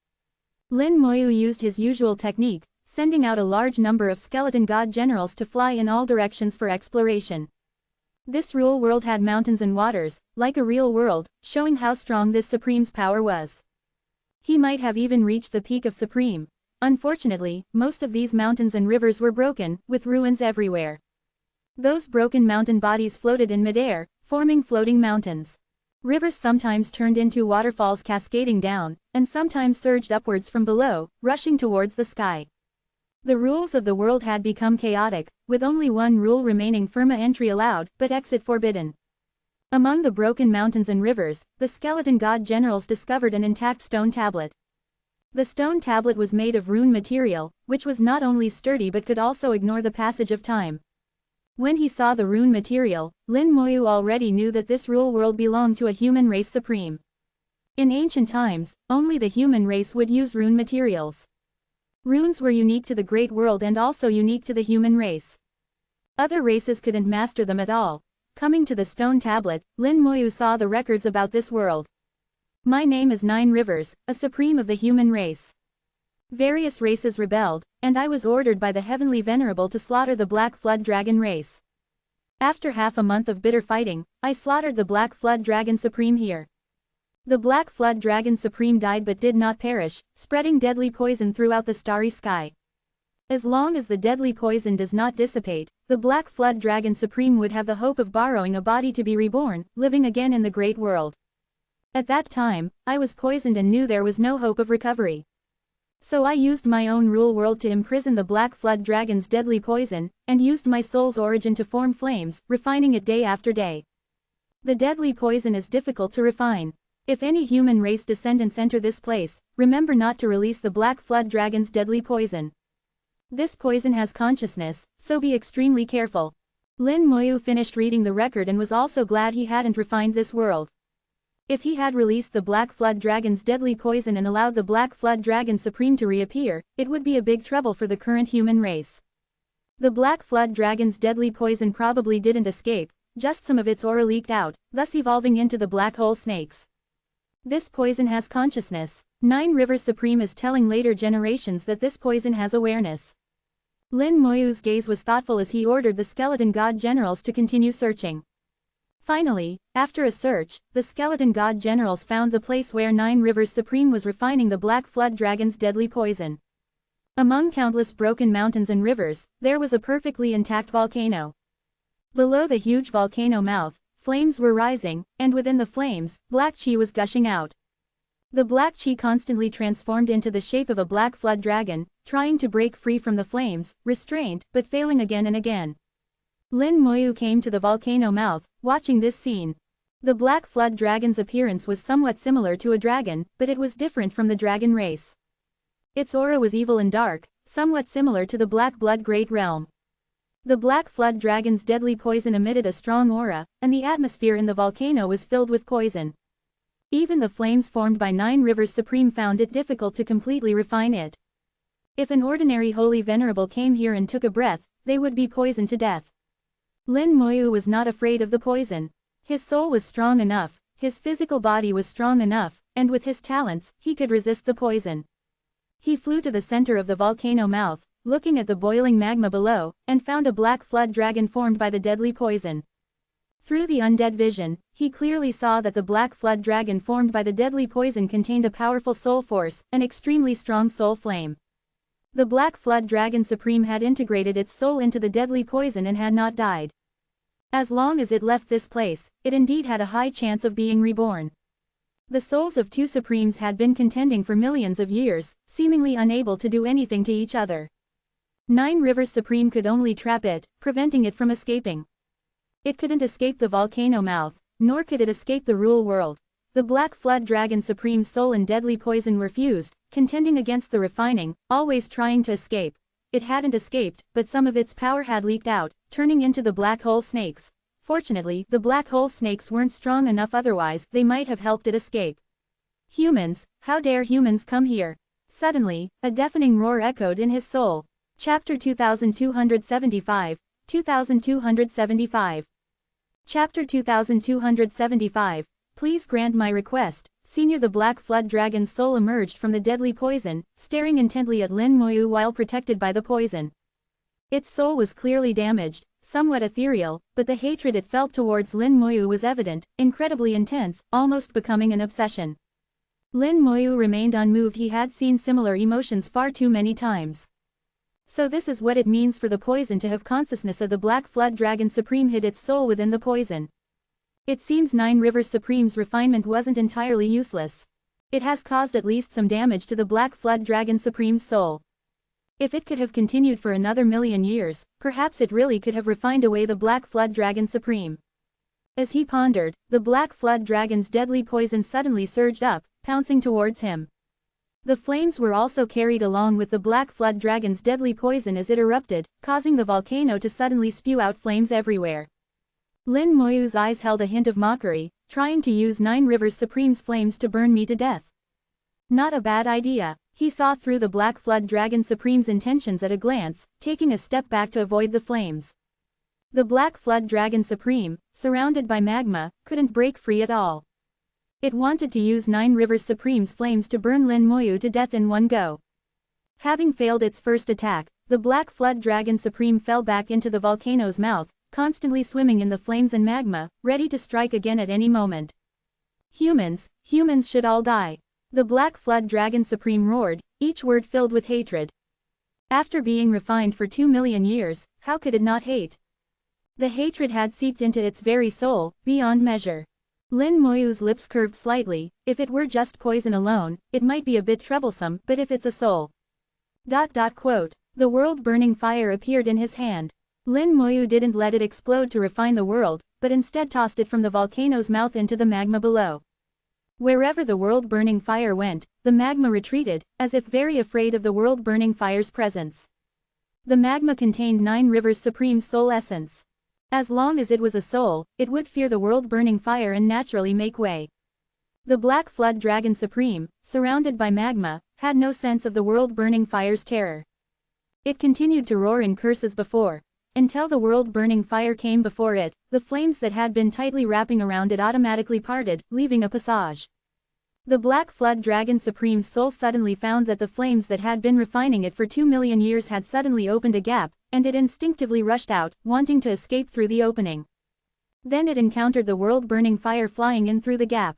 Lin Moyu used his usual technique, sending out a large number of skeleton god generals to fly in all directions for exploration. This real world had mountains and waters, like a real world, showing how strong this Supreme's power was. He might have even reached the peak of Supreme. Unfortunately, most of these mountains and rivers were broken, with ruins everywhere. Those broken mountain bodies floated in midair, forming floating mountains. Rivers sometimes turned into waterfalls cascading down, and sometimes surged upwards from below, rushing towards the sky. The rules of the world had become chaotic, with only one rule remaining: firma entry allowed, but exit forbidden. Among the broken mountains and rivers, the skeleton god generals discovered an intact stone tablet. The stone tablet was made of rune material, which was not only sturdy but could also ignore the passage of time. When he saw the rune material, Lin Moyu already knew that this real world belonged to a human race supreme. In ancient times, only the human race would use rune materials. Runes were unique to the great world and also unique to the human race. Other races couldn't master them at all. Coming to the stone tablet, Lin Moyu saw the records about this world. My name is Nine Rivers, a supreme of the human race. Various races rebelled, and I was ordered by the heavenly Venerable to slaughter the Black Flood Dragon race. After half a month of bitter fighting, I slaughtered the Black Flood Dragon Supreme here. The Black Flood Dragon Supreme died but did not perish, spreading deadly poison throughout the starry sky. As long as the deadly poison does not dissipate, the Black Flood Dragon Supreme would have the hope of borrowing a body to be reborn, living again in the great world. At that time, I was poisoned and knew there was no hope of recovery. So I used my own rule world to imprison the Black Flood Dragon's deadly poison, and used my soul's origin to form flames, refining it day after day. The deadly poison is difficult to refine. If any human race descendants enter this place, remember not to release the Black Flood Dragon's deadly poison. This poison has consciousness, so be extremely careful. Lin Moyu finished reading the record and was also glad he hadn't refined this world. If he had released the Black Flood Dragon's deadly poison and allowed the Black Flood Dragon Supreme to reappear, it would be a big trouble for the current human race. The Black Flood Dragon's deadly poison probably didn't escape, just some of its aura leaked out, thus evolving into the black hole snakes. This poison has consciousness. Nine Rivers Supreme is telling later generations that this poison has awareness. Lin Moyu's gaze was thoughtful as he ordered the skeleton god generals to continue searching. Finally, after a search, the skeleton god generals found the place where Nine Rivers Supreme was refining the Black Flood Dragon's deadly poison. Among countless broken mountains and rivers, there was a perfectly intact volcano. Below the huge volcano mouth, flames were rising, and within the flames, black chi was gushing out. The black chi constantly transformed into the shape of a black flood dragon, trying to break free from the flames, restrained, but failing again and again. Lin Moyu came to the volcano mouth, watching this scene. The Black Flood Dragon's appearance was somewhat similar to a dragon, but it was different from the dragon race. Its aura was evil and dark, somewhat similar to the Black Blood Great Realm. The Black Flood Dragon's deadly poison emitted a strong aura, and the atmosphere in the volcano was filled with poison. Even the flames formed by Nine Rivers Supreme found it difficult to completely refine it. If an ordinary holy venerable came here and took a breath, they would be poisoned to death. Lin Moyu was not afraid of the poison. His soul was strong enough, his physical body was strong enough, and with his talents, he could resist the poison. He flew to the center of the volcano mouth, looking at the boiling magma below, and found a black flood dragon formed by the deadly poison. Through the undead vision, he clearly saw that the black flood dragon formed by the deadly poison contained a powerful soul force, an extremely strong soul flame. The Black Flood Dragon Supreme had integrated its soul into the deadly poison and had not died. As long as it left this place, it indeed had a high chance of being reborn. The souls of two Supremes had been contending for millions of years, seemingly unable to do anything to each other. Nine Rivers Supreme could only trap it, preventing it from escaping. It couldn't escape the volcano mouth, nor could it escape the Rule World. The Black Flood Dragon Supreme's soul and deadly poison were fused, contending against the refining, always trying to escape. It hadn't escaped, but some of its power had leaked out, turning into the black hole snakes. Fortunately, the black hole snakes weren't strong enough, otherwise they might have helped it escape. Humans, how dare humans come here? Suddenly, a deafening roar echoed in his soul. Chapter 2275, 2275. Chapter 2275, Please grant my request." Senior, the Black Flood Dragon's soul emerged from the deadly poison, staring intently at Lin Moyu while protected by the poison. Its soul was clearly damaged, somewhat ethereal, but the hatred it felt towards Lin Moyu was evident, incredibly intense, almost becoming an obsession. Lin Moyu remained unmoved. He had seen similar emotions far too many times. So this is what it means for the poison to have consciousness of the Black Flood Dragon Supreme hid its soul within the poison. It seems Nine Rivers Supreme's refinement wasn't entirely useless. It has caused at least some damage to the Black Flood Dragon Supreme's soul. If it could have continued for another million years, perhaps it really could have refined away the Black Flood Dragon Supreme. As he pondered, the Black Flood Dragon's deadly poison suddenly surged up, pouncing towards him. The flames were also carried along with the Black Flood Dragon's deadly poison as it erupted, causing the volcano to suddenly spew out flames everywhere. Lin Moyu's eyes held a hint of mockery, trying to use Nine Rivers Supreme's flames to burn me to death. Not a bad idea. He saw through the Black Flood Dragon Supreme's intentions at a glance, taking a step back to avoid the flames. The Black Flood Dragon Supreme, surrounded by magma, couldn't break free at all. It wanted to use Nine Rivers Supreme's flames to burn Lin Moyu to death in one go. Having failed its first attack, the Black Flood Dragon Supreme fell back into the volcano's mouth, constantly swimming in the flames and magma, ready to strike again at any moment. Humans should all die. The Black Flood Dragon Supreme roared, each word filled with hatred. After being refined for 2 million years, how could it not hate? The hatred had seeped into its very soul, beyond measure. Lin Moyu's lips curved slightly. If it were just poison alone, it might be a bit troublesome, but if it's a soul. Quote. The world-burning fire appeared in his hand. Lin Moyu didn't let it explode to refine the world, but instead tossed it from the volcano's mouth into the magma below. Wherever the world-burning fire went, the magma retreated, as if very afraid of the world-burning fire's presence. The magma contained Nine Rivers Supreme's soul essence. As long as it was a soul, it would fear the world-burning fire and naturally make way. The Black Flood Dragon Supreme, surrounded by magma, had no sense of the world-burning fire's terror. It continued to roar in curses before. Until the world-burning fire came before it, the flames that had been tightly wrapping around it automatically parted, leaving a passage. The Black Flood Dragon Supreme's soul suddenly found that the flames that had been refining it for 2 million years had suddenly opened a gap, and it instinctively rushed out, wanting to escape through the opening. Then it encountered the world-burning fire flying in through the gap.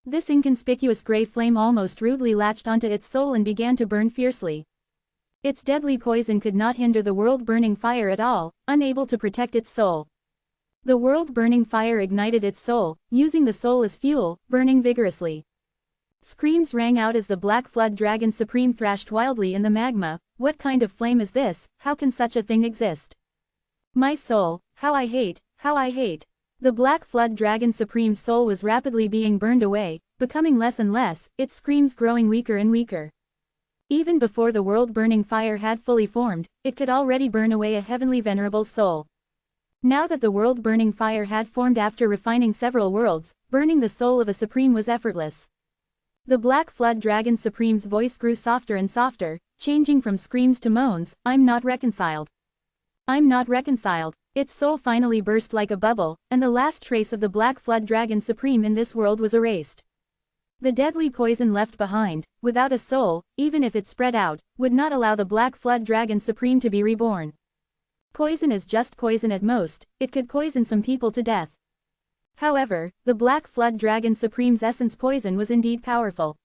This inconspicuous gray flame almost rudely latched onto its soul and began to burn fiercely. Its deadly poison could not hinder the world-burning fire at all, unable to protect its soul. The world-burning fire ignited its soul, using the soul as fuel, burning vigorously. Screams rang out as the Black Flood Dragon Supreme thrashed wildly in the magma. What kind of flame is this? How can such a thing exist? My soul, how I hate, how I hate. The Black Flood Dragon Supreme's soul was rapidly being burned away, becoming less and less, its screams growing weaker and weaker. Even before the world-burning fire had fully formed, it could already burn away a heavenly Venerable's soul. Now that the world-burning fire had formed after refining several worlds, burning the soul of a Supreme was effortless. The Black Flood Dragon Supreme's voice grew softer and softer, changing from screams to moans. I'm not reconciled. I'm not reconciled. Its soul finally burst like a bubble, and the last trace of the Black Flood Dragon Supreme in this world was erased. The deadly poison left behind, without a soul, even if it spread out, would not allow the Black Flood Dragon Supreme to be reborn. Poison is just poison at most, it could poison some people to death. However, the Black Flood Dragon Supreme's essence poison was indeed powerful.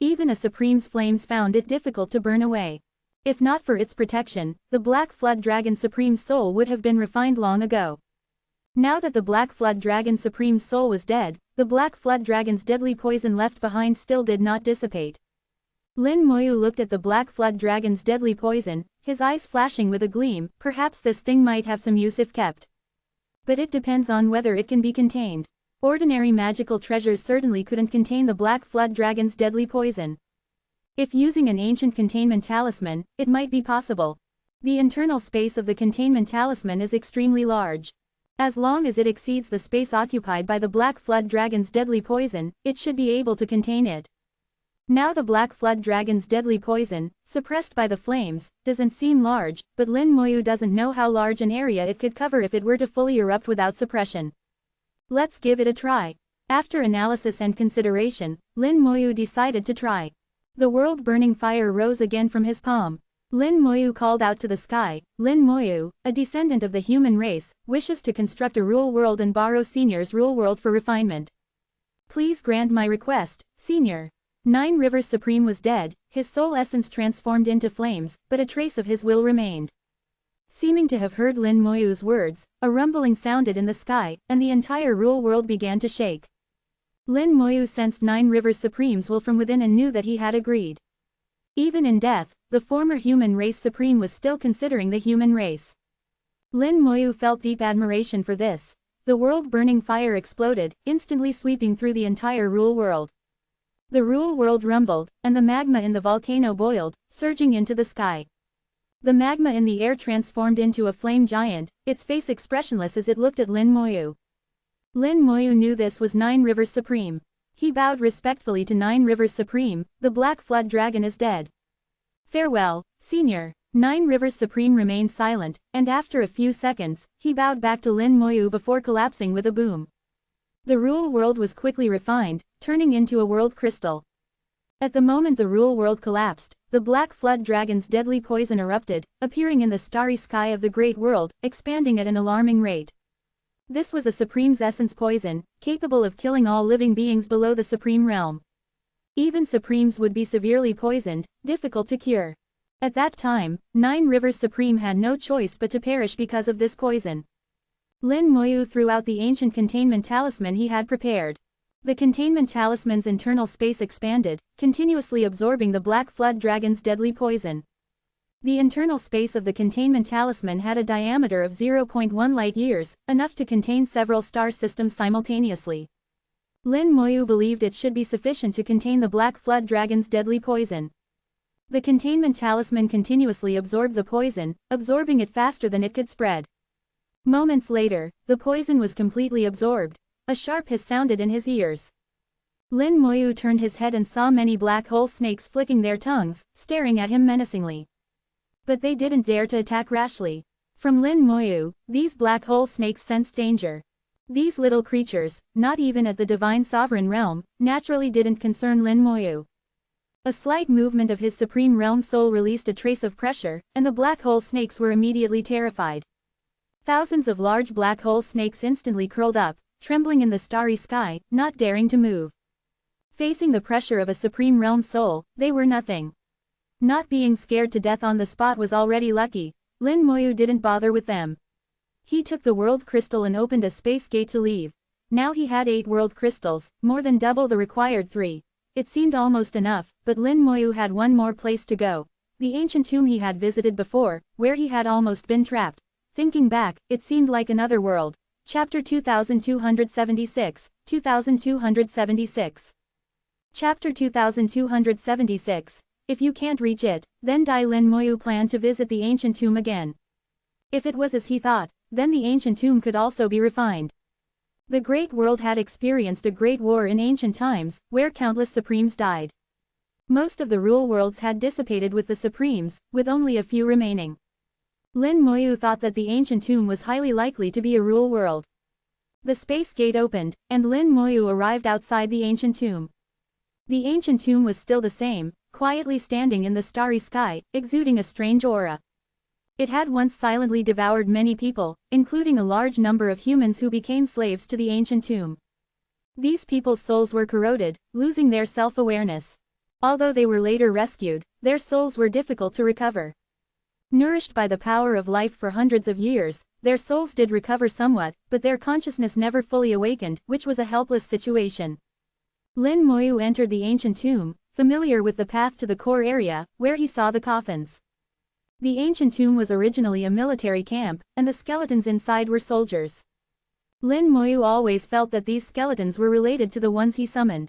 Even a Supreme's flames found it difficult to burn away. If not for its protection, the Black Flood Dragon Supreme's soul would have been refined long ago. Now that the Black Flood Dragon Supreme's soul was dead, the Black Flood Dragon's deadly poison left behind still did not dissipate. Lin Moyu looked at the Black Flood Dragon's deadly poison, his eyes flashing with a gleam. Perhaps this thing might have some use if kept. But it depends on whether it can be contained. Ordinary magical treasures certainly couldn't contain the Black Flood Dragon's deadly poison. If using an ancient containment talisman, it might be possible. The internal space of the containment talisman is extremely large. As long as it exceeds the space occupied by the Black Flood Dragon's deadly poison, it should be able to contain it. Now the Black Flood Dragon's deadly poison, suppressed by the flames, doesn't seem large, but Lin Moyu doesn't know how large an area it could cover if it were to fully erupt without suppression. Let's give it a try. After analysis and consideration, Lin Moyu decided to try. The world-burning fire rose again from his palm. Lin Moyu called out to the sky, "Lin Moyu, a descendant of the human race, wishes to construct a rule world and borrow Senior's rule world for refinement. Please grant my request, Senior." Nine Rivers Supreme was dead, his soul essence transformed into flames, but a trace of his will remained. Seeming to have heard Lin Moyu's words, a rumbling sounded in the sky, and the entire rule world began to shake. Lin Moyu sensed Nine Rivers Supreme's will from within and knew that he had agreed. Even in death, the former human race supreme was still considering the human race. Lin Moyu felt deep admiration for this. The world-burning fire exploded, instantly sweeping through the entire rule world. The rule world rumbled, and the magma in the volcano boiled, surging into the sky. The magma in the air transformed into a flame giant, its face expressionless as it looked at Lin Moyu. Lin Moyu knew this was Nine Rivers Supreme. He bowed respectfully to Nine Rivers Supreme. "The Black Flood Dragon is dead. Farewell, Senior." Nine Rivers Supreme remained silent, and after a few seconds, he bowed back to Lin Moyu before collapsing with a boom. The rule world was quickly refined, turning into a world crystal. At the moment the rule world collapsed, the Black Flood Dragon's deadly poison erupted, appearing in the starry sky of the Great World, expanding at an alarming rate. This was a Supreme's essence poison, capable of killing all living beings below the Supreme realm. Even Supremes would be severely poisoned, difficult to cure. At that time, Nine Rivers Supreme had no choice but to perish because of this poison. Lin Moyu threw out the ancient containment talisman he had prepared. The containment talisman's internal space expanded, continuously absorbing the Black Flood Dragon's deadly poison. The internal space of the containment talisman had a diameter of 0.1 light-years, enough to contain several star systems simultaneously. Lin Moyu believed it should be sufficient to contain the Black Flood Dragon's deadly poison. The containment talisman continuously absorbed the poison, absorbing it faster than it could spread. Moments later, the poison was completely absorbed. A sharp hiss sounded in his ears. Lin Moyu turned his head and saw many black hole snakes flicking their tongues, staring at him menacingly. But they didn't dare to attack rashly. From Lin Moyu, these black hole snakes sensed danger. These little creatures, not even at the Divine Sovereign realm, naturally didn't concern Lin Moyu. A slight movement of his Supreme Realm soul released a trace of pressure, and the black hole snakes were immediately terrified. Thousands of large black hole snakes instantly curled up, trembling in the starry sky, not daring to move. Facing the pressure of a Supreme Realm soul, they were nothing. Not being scared to death on the spot was already lucky. Lin Moyu didn't bother with them. He took the world crystal and opened a space gate to leave. Now he had 8 world crystals, more than double the required 3. It seemed almost enough, but Lin Moyu had one more place to go. The ancient tomb he had visited before, where he had almost been trapped. Thinking back, it seemed like another world. Chapter 2276, 2276. Chapter 2276. If you can't reach it, then die. Lin Moyu planned to visit the ancient tomb again. If it was as he thought, then the ancient tomb could also be refined. The Great World had experienced a great war in ancient times, where countless Supremes died. Most of the rule worlds had dissipated with the Supremes, with only a few remaining. Lin Moyu thought that the ancient tomb was highly likely to be a rule world. The space gate opened, and Lin Moyu arrived outside the ancient tomb. The ancient tomb was still the same, quietly standing in the starry sky, exuding a strange aura. It had once silently devoured many people, including a large number of humans who became slaves to the ancient tomb. These people's souls were corroded, losing their self-awareness. Although they were later rescued, their souls were difficult to recover. Nourished by the power of life for hundreds of years, their souls did recover somewhat, but their consciousness never fully awakened, which was a helpless situation. Lin Moyu entered the ancient tomb, familiar with the path to the core area, where he saw the coffins. The ancient tomb was originally a military camp, and the skeletons inside were soldiers. Lin Moyu always felt that these skeletons were related to the ones he summoned.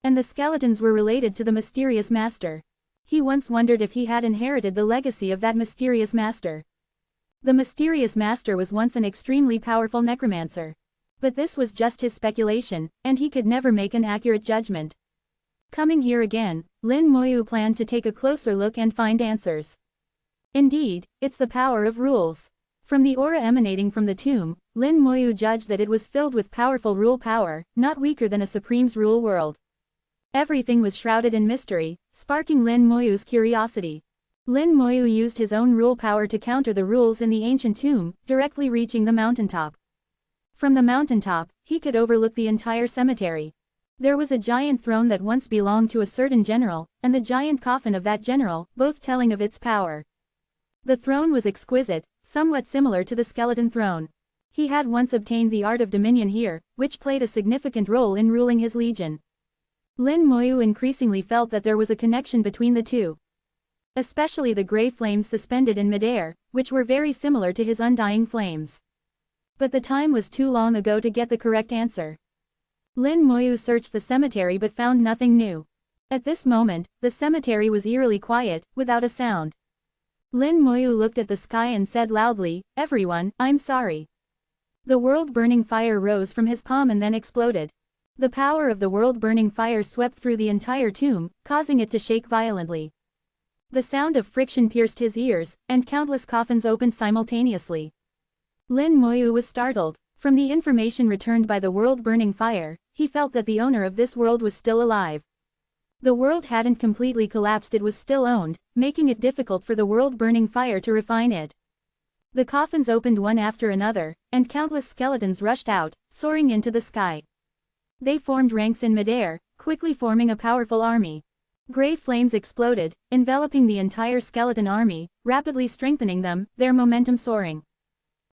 And the skeletons were related to the mysterious master. He once wondered if he had inherited the legacy of that mysterious master. The mysterious master was once an extremely powerful necromancer. But this was just his speculation, and he could never make an accurate judgment. Coming here again, Lin Moyu planned to take a closer look and find answers. Indeed, it's the power of rules. From the aura emanating from the tomb, Lin Moyu judged that it was filled with powerful rule power, not weaker than a supreme's rule world. Everything was shrouded in mystery, sparking Lin Moyu's curiosity. Lin Moyu used his own rule power to counter the rules in the ancient tomb, directly reaching the mountaintop. From the mountaintop, he could overlook the entire cemetery. There was a giant throne that once belonged to a certain general, and the giant coffin of that general, both telling of its power. The throne was exquisite, somewhat similar to the skeleton throne. He had once obtained the art of dominion here, which played a significant role in ruling his legion. Lin Moyu increasingly felt that there was a connection between the two. Especially the gray flames suspended in midair, which were very similar to his undying flames. But the time was too long ago to get the correct answer. Lin Moyu searched the cemetery but found nothing new. At this moment, the cemetery was eerily quiet, without a sound. Lin Moyu looked at the sky and said loudly, "Everyone, I'm sorry." The world-burning fire rose from his palm and then exploded. The power of the world-burning fire swept through the entire tomb, causing it to shake violently. The sound of friction pierced his ears, and countless coffins opened simultaneously. Lin Moyu was startled. From the information returned by the world-burning fire, he felt that the owner of this world was still alive. The world hadn't completely collapsed, it was still owned, making it difficult for the world-burning fire to refine it. The coffins opened one after another, and countless skeletons rushed out, soaring into the sky. They formed ranks in midair, quickly forming a powerful army. Gray flames exploded, enveloping the entire skeleton army, rapidly strengthening them, their momentum soaring.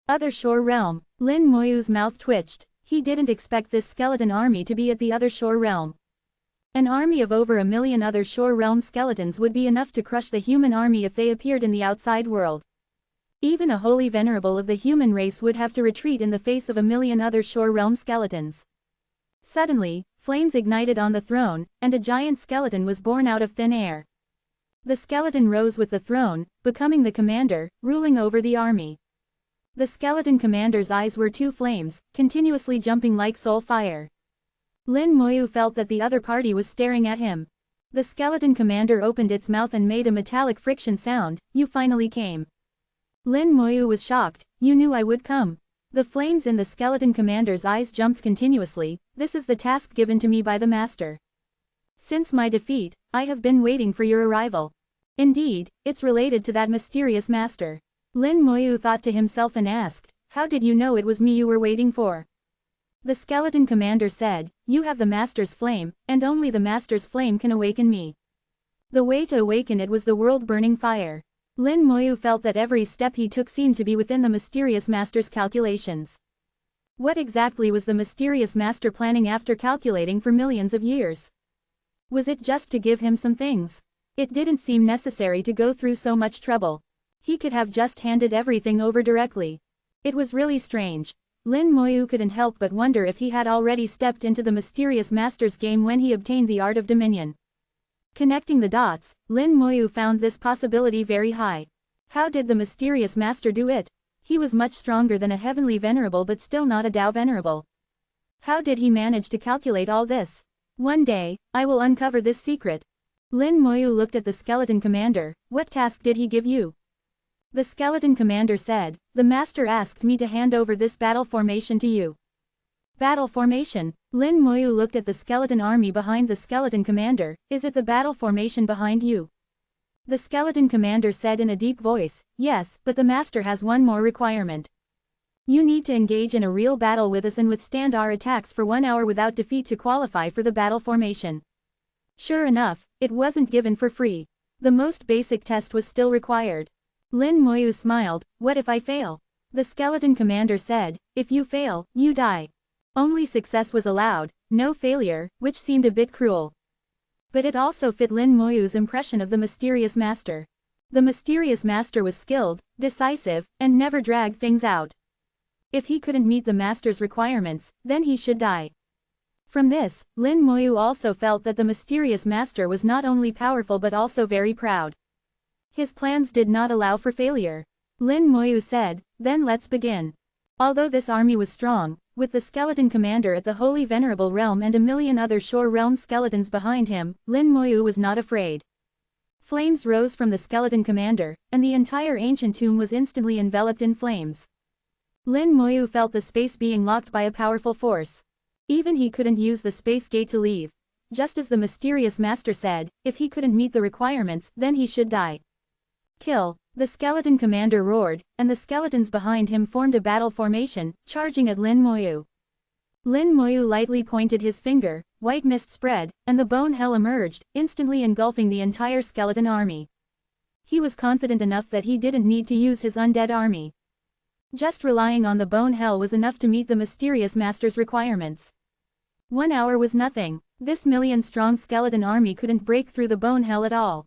Other shore realm. Lin Moyu's mouth twitched. He didn't expect this skeleton army to be at the other shore realm. An army of over 1 million other shore realm skeletons would be enough to crush the human army if they appeared in the outside world. Even a holy venerable of the human race would have to retreat in the face of 1 million other shore realm skeletons. Suddenly, flames ignited on the throne, and a giant skeleton was born out of thin air. The skeleton rose with the throne, becoming the commander, ruling over the army. The skeleton commander's eyes were two flames, continuously jumping like soul fire. Lin Moyu felt that the other party was staring at him. The skeleton commander opened its mouth and made a metallic friction sound. "You finally came." Lin Moyu was shocked. "You knew I would come." The flames in the skeleton commander's eyes jumped continuously. "This is the task given to me by the master. Since my defeat, I have been waiting for your arrival." Indeed, it's related to that mysterious master. Lin Moyu thought to himself and asked, "How did you know it was me you were waiting for?" The skeleton commander said, "You have the master's flame, and only the master's flame can awaken me." The way to awaken it was the world-burning fire. Lin Moyu felt that every step he took seemed to be within the mysterious master's calculations. What exactly was the mysterious master planning after calculating for millions of years? Was it just to give him some things? It didn't seem necessary to go through so much trouble. He could have just handed everything over directly. It was really strange. Lin Moyu couldn't help but wonder if he had already stepped into the mysterious master's game when he obtained the art of dominion. Connecting the dots, Lin Moyu found this possibility very high. How did the mysterious master do it? He was much stronger than a heavenly venerable but still not a Tao venerable. How did he manage to calculate all this? One day, I will uncover this secret. Lin Moyu looked at the skeleton commander. "What task did he give you?" The skeleton commander said, "The master asked me to hand over this battle formation to you." Battle formation? Lin Moyu looked at the skeleton army behind the skeleton commander. "Is it the battle formation behind you?" The skeleton commander said in a deep voice, "Yes, but the master has one more requirement. You need to engage in a real battle with us and withstand our attacks for 1 hour without defeat to qualify for the battle formation." Sure enough, it wasn't given for free. The most basic test was still required. Lin Moyu smiled. "What if I fail?" The skeleton commander said, "If you fail, you die." Only success was allowed, no failure, which seemed a bit cruel. But it also fit Lin Moyu's impression of the mysterious master. The mysterious master was skilled, decisive, and never dragged things out. If he couldn't meet the master's requirements, then he should die. From this, Lin Moyu also felt that the mysterious master was not only powerful but also very proud. His plans did not allow for failure. Lin Moyu said, "Then let's begin." Although this army was strong, with the skeleton commander at the Holy Venerable realm and 1 million other shore realm skeletons behind him, Lin Moyu was not afraid. Flames rose from the skeleton commander, and the entire ancient tomb was instantly enveloped in flames. Lin Moyu felt the space being locked by a powerful force. Even he couldn't use the space gate to leave. Just as the mysterious master said, if he couldn't meet the requirements, then he should die. Kill! The skeleton commander roared, and the skeletons behind him formed a battle formation, charging at Lin Moyu. Lin Moyu lightly pointed his finger, white mist spread, and the bone hell emerged, instantly engulfing the entire skeleton army. He was confident enough that he didn't need to use his undead army. Just relying on the bone hell was enough to meet the mysterious master's requirements. 1 hour was nothing. This million-strong skeleton army couldn't break through the bone hell at all.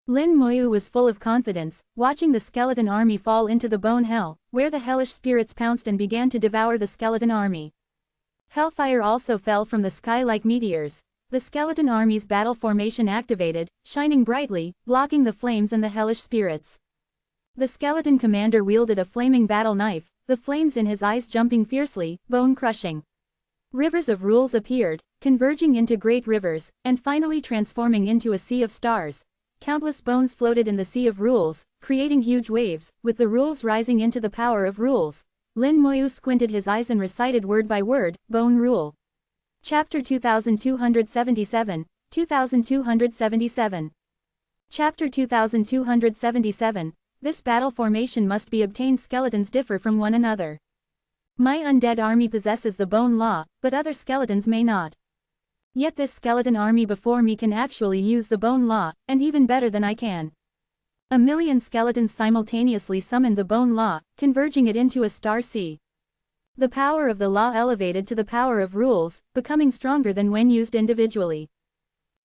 Lin Moyu was full of confidence, watching the skeleton army fall into the bone hell, where the hellish spirits pounced and began to devour the skeleton army. Hellfire also fell from the sky like meteors. The skeleton army's battle formation activated, shining brightly, blocking the flames and the hellish spirits. The skeleton commander wielded a flaming battle knife, the flames in his eyes jumping fiercely, bone-crushing. Rivers of rules appeared, converging into great rivers, and finally transforming into a sea of stars. Countless bones floated in the sea of rules, creating huge waves, with the rules rising into the power of rules. Lin Moyu squinted his eyes and recited word by word, Bone Rule. Chapter 2277, 2277. Chapter 2277, This battle formation must be obtained. Skeletons differ from one another. My undead army possesses the bone law, but other skeletons may not. Yet this skeleton army before me can actually use the bone law, and even better than I can. A million skeletons simultaneously summoned the bone law, converging it into a star sea. The power of the law elevated to the power of rules, becoming stronger than when used individually.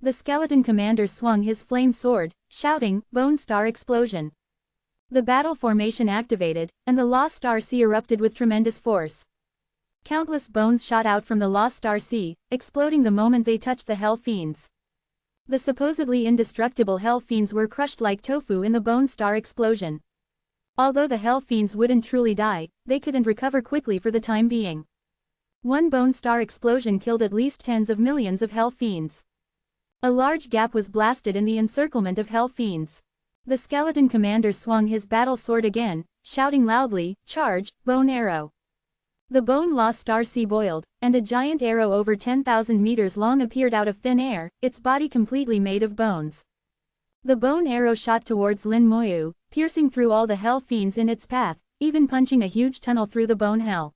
The skeleton commander swung his flame sword, shouting, Bone Star Explosion. The battle formation activated, and the Law Star Sea erupted with tremendous force. Countless bones shot out from the Lost Star Sea, exploding the moment they touched the Hell Fiends. The supposedly indestructible Hell Fiends were crushed like tofu in the Bone Star explosion. Although the Hell Fiends wouldn't truly die, they couldn't recover quickly for the time being. One Bone Star explosion killed at least tens of millions of Hell Fiends. A large gap was blasted in the encirclement of Hell Fiends. The skeleton commander swung his battle sword again, shouting loudly, Charge, Bone Arrow. The bone Lost Star Sea boiled, and a giant arrow over 10,000 meters long appeared out of thin air, its body completely made of bones. The bone arrow shot towards Lin Moyu, piercing through all the Hell Fiends in its path, even punching a huge tunnel through the bone hell.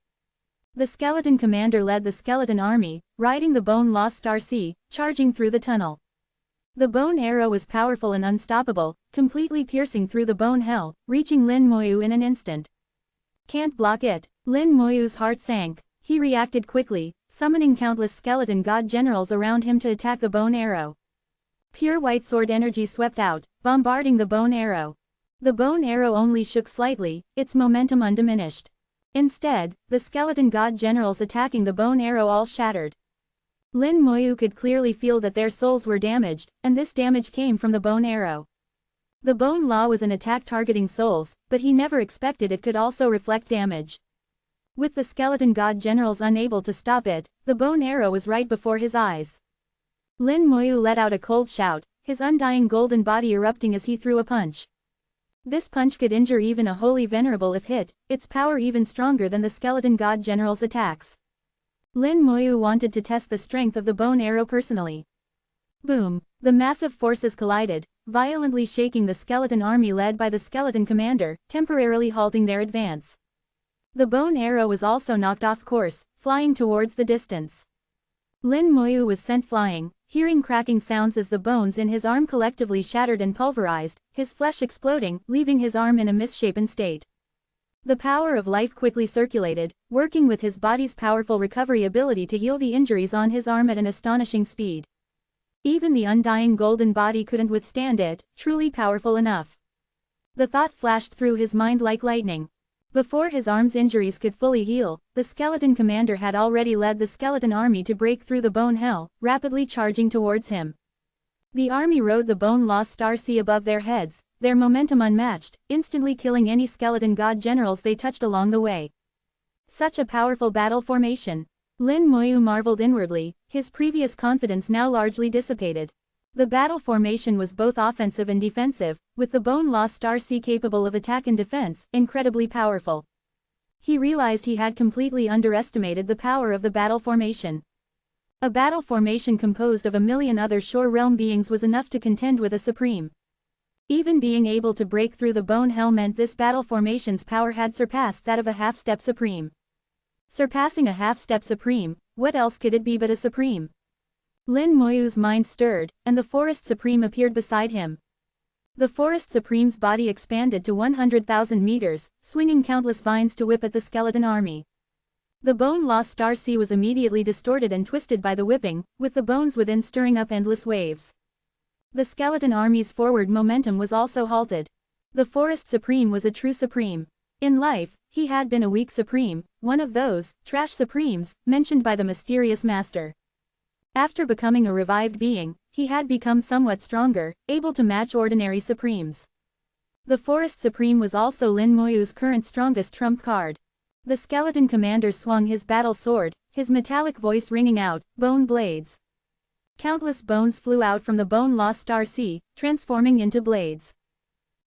The skeleton commander led the skeleton army, riding the bone Lost Star Sea, charging through the tunnel. The bone arrow was powerful and unstoppable, completely piercing through the bone hell, reaching Lin Moyu in an instant. Can't block it. Lin Moyu's heart sank. He reacted quickly, summoning countless skeleton god generals around him to attack the bone arrow. Pure white sword energy swept out, bombarding the bone arrow. The bone arrow only shook slightly, its momentum undiminished. Instead, the skeleton god generals attacking the bone arrow all shattered. Lin Moyu could clearly feel that their souls were damaged, and this damage came from the bone arrow. The bone law was an attack targeting souls, but he never expected it could also reflect damage. With the skeleton god generals unable to stop it, the bone arrow was right before his eyes. Lin Moyu let out a cold shout, his undying golden body erupting as he threw a punch. This punch could injure even a holy Venerable if hit, its power even stronger than the skeleton god general's attacks. Lin Moyu wanted to test the strength of the bone arrow personally. Boom! The massive forces collided, violently shaking the skeleton army led by the skeleton commander, temporarily halting their advance. The bone arrow was also knocked off course, flying towards the distance. Lin Moyu was sent flying, hearing cracking sounds as the bones in his arm collectively shattered and pulverized, his flesh exploding, leaving his arm in a misshapen state. The power of life quickly circulated, working with his body's powerful recovery ability to heal the injuries on his arm at an astonishing speed. Even the undying golden body couldn't withstand it, truly powerful enough. The thought flashed through his mind like lightning. Before his arm's injuries could fully heal, the skeleton commander had already led the skeleton army to break through the bone hell, rapidly charging towards him. The army rode the bone Lost Star Sea above their heads, their momentum unmatched, instantly killing any skeleton god generals they touched along the way. Such a powerful battle formation. Lin Moyu marveled inwardly, his previous confidence now largely dissipated. The battle formation was both offensive and defensive, with the bone-lost star sea capable of attack and defense, incredibly powerful. He realized he had completely underestimated the power of the battle formation. A battle formation composed of 1,000,000 other shore realm beings was enough to contend with a supreme. Even being able to break through the bone hell meant this battle formation's power had surpassed that of a half-step supreme. Surpassing a half-step supreme, what else could it be but a supreme? Lin Moyu's mind stirred, and the Forest Supreme appeared beside him. The Forest Supreme's body expanded to 100,000 meters, swinging countless vines to whip at the skeleton army. The bone-lost star sea was immediately distorted and twisted by the whipping, with the bones within stirring up endless waves. The skeleton army's forward momentum was also halted. The Forest Supreme was a true supreme. In life, he had been a weak supreme, one of those trash supremes mentioned by the mysterious master. After becoming a revived being, he had become somewhat stronger, able to match ordinary supremes. The Forest Supreme was also Lin Moyu's current strongest trump card. The skeleton commander swung his battle sword, his metallic voice ringing out, "Bone blades." Countless bones flew out from the bone-lost star sea, transforming into blades.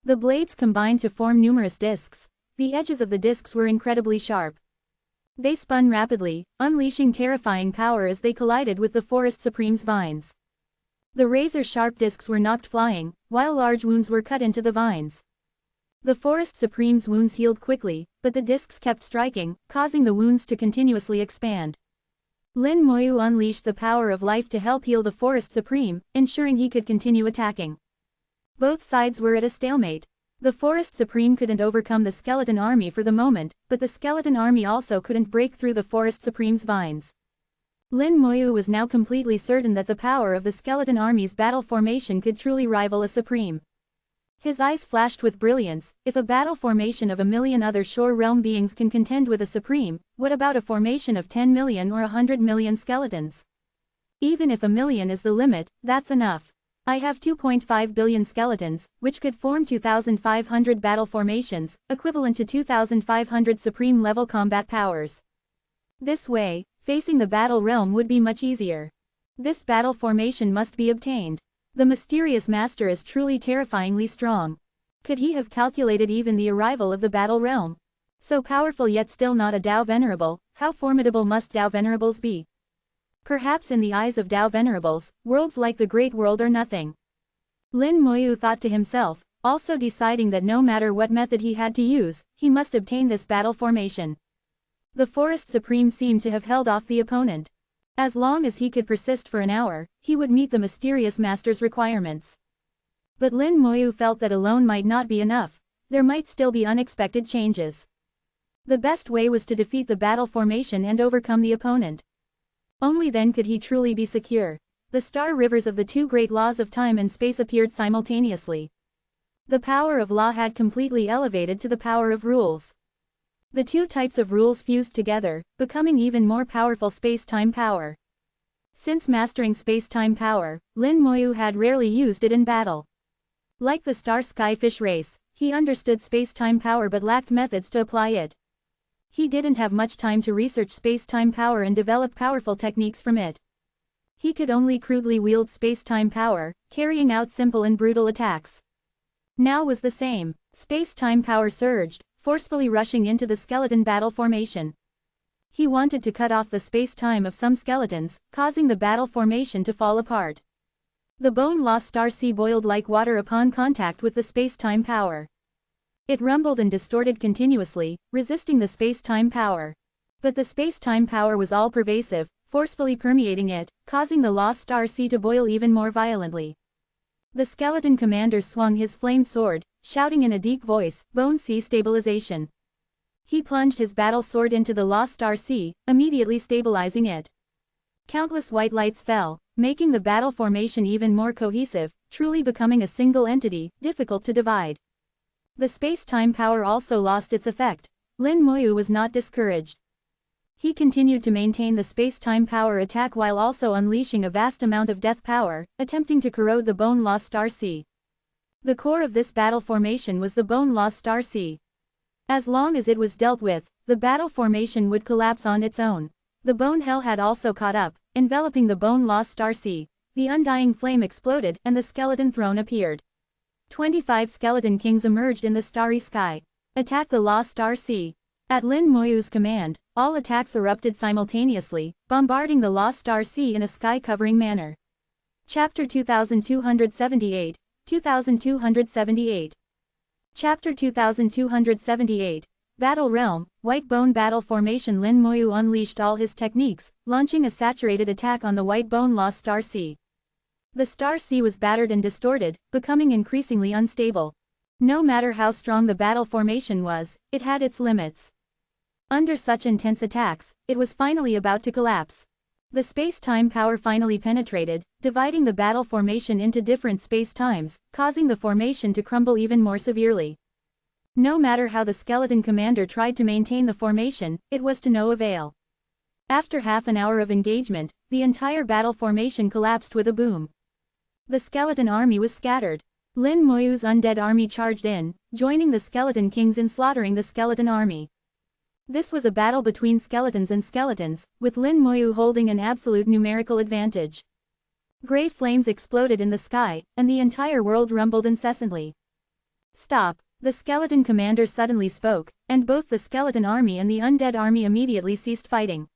The blades combined to form numerous discs. The edges of the discs were incredibly sharp. They spun rapidly, unleashing terrifying power as they collided with the Forest Supreme's vines. The razor-sharp discs were knocked flying, while large wounds were cut into the vines. The Forest Supreme's wounds healed quickly, but the discs kept striking, causing the wounds to continuously expand. Lin Moyu unleashed the power of life to help heal the Forest Supreme, ensuring he could continue attacking. Both sides were at a stalemate. The Forest Supreme couldn't overcome the skeleton army for the moment, but the skeleton army also couldn't break through the Forest Supreme's vines. Lin Moyu was now completely certain that the power of the skeleton army's battle formation could truly rival a supreme. His eyes flashed with brilliance. If a battle formation of 1,000,000 other shore realm beings can contend with a supreme, what about a formation of 10 million or 100 million skeletons? Even if 1,000,000 is the limit, that's enough. I have 2.5 billion skeletons, which could form 2,500 battle formations, equivalent to 2,500 supreme-level combat powers. This way, facing the battle realm would be much easier. This battle formation must be obtained. The mysterious master is truly terrifyingly strong. Could he have calculated even the arrival of the battle realm? So powerful yet still not a Dao Venerable, how formidable must Dao Venerables be? Perhaps in the eyes of Dao Venerables, worlds like the Great World are nothing. Lin Moyu thought to himself, also deciding that no matter what method he had to use, he must obtain this battle formation. The Forest Supreme seemed to have held off the opponent. As long as he could persist for an hour, he would meet the mysterious master's requirements. But Lin Moyu felt that alone might not be enough. There might still be unexpected changes. The best way was to defeat the battle formation and overcome the opponent. Only then could he truly be secure. The star rivers of the two great laws of time and space appeared simultaneously. The power of law had completely elevated to the power of rules. The two types of rules fused together, becoming even more powerful space-time power. Since mastering space-time power, Lin Moyu had rarely used it in battle. Like the star skyfish race, he understood space-time power but lacked methods to apply it. He didn't have much time to research space-time power and develop powerful techniques from it. He could only crudely wield space-time power, carrying out simple and brutal attacks. Now was the same. Space-time power surged, forcefully rushing into the skeleton battle formation. He wanted to cut off the space-time of some skeletons, causing the battle formation to fall apart. The bone-lost star sea boiled like water upon contact with the space-time power. It rumbled and distorted continuously, resisting the space-time power. But the space-time power was all-pervasive, forcefully permeating it, causing the lost star sea to boil even more violently. The skeleton commander swung his flamed sword, shouting in a deep voice, "Bone Sea Stabilization." He plunged his battle sword into the lost star sea, immediately stabilizing it. Countless white lights fell, making the battle formation even more cohesive, truly becoming a single entity, difficult to divide. The space-time power also lost its effect. Lin Moyu was not discouraged. He continued to maintain the space-time power attack while also unleashing a vast amount of death power, attempting to corrode the bone-lost star sea. The core of this battle formation was the bone-lost star sea. As long as it was dealt with, the battle formation would collapse on its own. The bone hell had also caught up, enveloping the bone-lost star sea. the undying flame exploded and the skeleton throne appeared. 25 skeleton kings emerged in the starry sky. Attack the Lost Star Sea. At Lin Moyu's command, all attacks erupted simultaneously, bombarding the Lost Star Sea in a sky-covering manner. Chapter 2278, 2278. Chapter 2278. Battle Realm, White Bone Battle Formation. Lin Moyu unleashed all his techniques, launching a saturated attack on the White Bone Lost Star Sea. The Star Sea was battered and distorted, becoming increasingly unstable. No matter how strong the battle formation was, it had its limits. Under such intense attacks, it was finally about to collapse. The space-time power finally penetrated, dividing the battle formation into different space-times, causing the formation to crumble even more severely. No matter how the skeleton commander tried to maintain the formation, it was to no avail. After half an hour of engagement, the entire battle formation collapsed with a boom. The skeleton army was scattered. Lin Moyu's undead army charged in, joining the skeleton kings in slaughtering the skeleton army. This was a battle between skeletons and skeletons, with Lin Moyu holding an absolute numerical advantage. Gray flames exploded in the sky, and the entire world rumbled incessantly. Stop! The skeleton commander suddenly spoke, and both the skeleton army and the undead army immediately ceased fighting.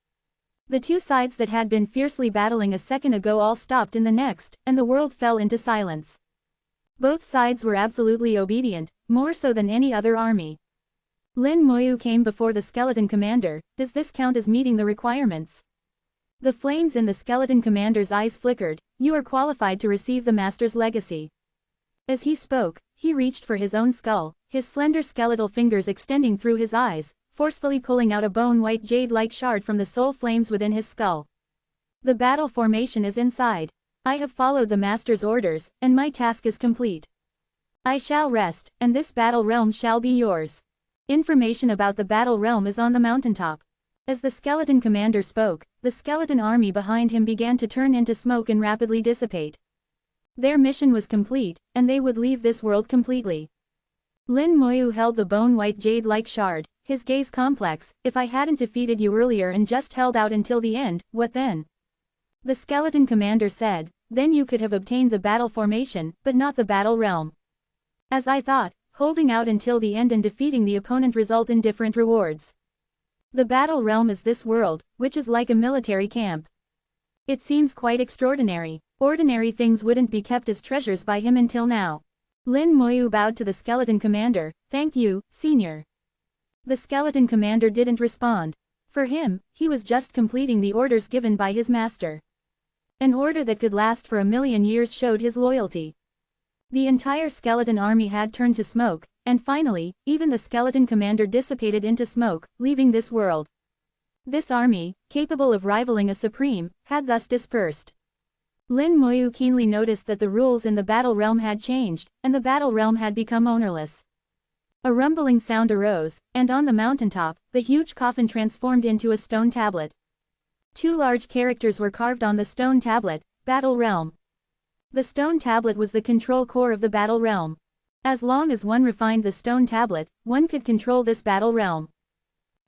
The two sides that had been fiercely battling a second ago all stopped in the next, and the world fell into silence. Both sides were absolutely obedient, more so than any other army. Lin Moyu came before the skeleton commander. Does this count as meeting the requirements? The flames in the skeleton commander's eyes flickered. You are qualified to receive the master's legacy. As he spoke, he reached for his own skull, his slender skeletal fingers extending through his eyes, forcefully pulling out a bone-white jade-like shard from the soul flames within his skull. The battle formation is inside. I have followed the master's orders, and my task is complete. I shall rest, and this battle realm shall be yours. Information about the battle realm is on the mountaintop. As the skeleton commander spoke, the skeleton army behind him began to turn into smoke and rapidly dissipate. Their mission was complete, and they would leave this world completely. Lin Moyu held the bone-white jade-like shard, his gaze complex. If I hadn't defeated you earlier and just held out until the end, what then? The skeleton commander said, then you could have obtained the battle formation, but not the battle realm. As I thought, holding out until the end and defeating the opponent result in different rewards. The battle realm is this world, which is like a military camp. It seems quite extraordinary. Ordinary things wouldn't be kept as treasures by him until now. Lin Moyu bowed to the skeleton commander. Thank you, senior. The skeleton commander didn't respond. For him, he was just completing the orders given by his master. An order that could last for 1,000,000 years showed his loyalty. The entire skeleton army had turned to smoke, and finally, even the skeleton commander dissipated into smoke, leaving this world. This army, capable of rivaling a supreme, had thus dispersed. Lin Moyu keenly noticed that the rules in the battle realm had changed, and the battle realm had become ownerless. A rumbling sound arose, and on the mountaintop, the huge coffin transformed into a stone tablet. Two large characters were carved on the stone tablet, Battle Realm. The stone tablet was the control core of the battle realm. As long as one refined the stone tablet, one could control this battle realm.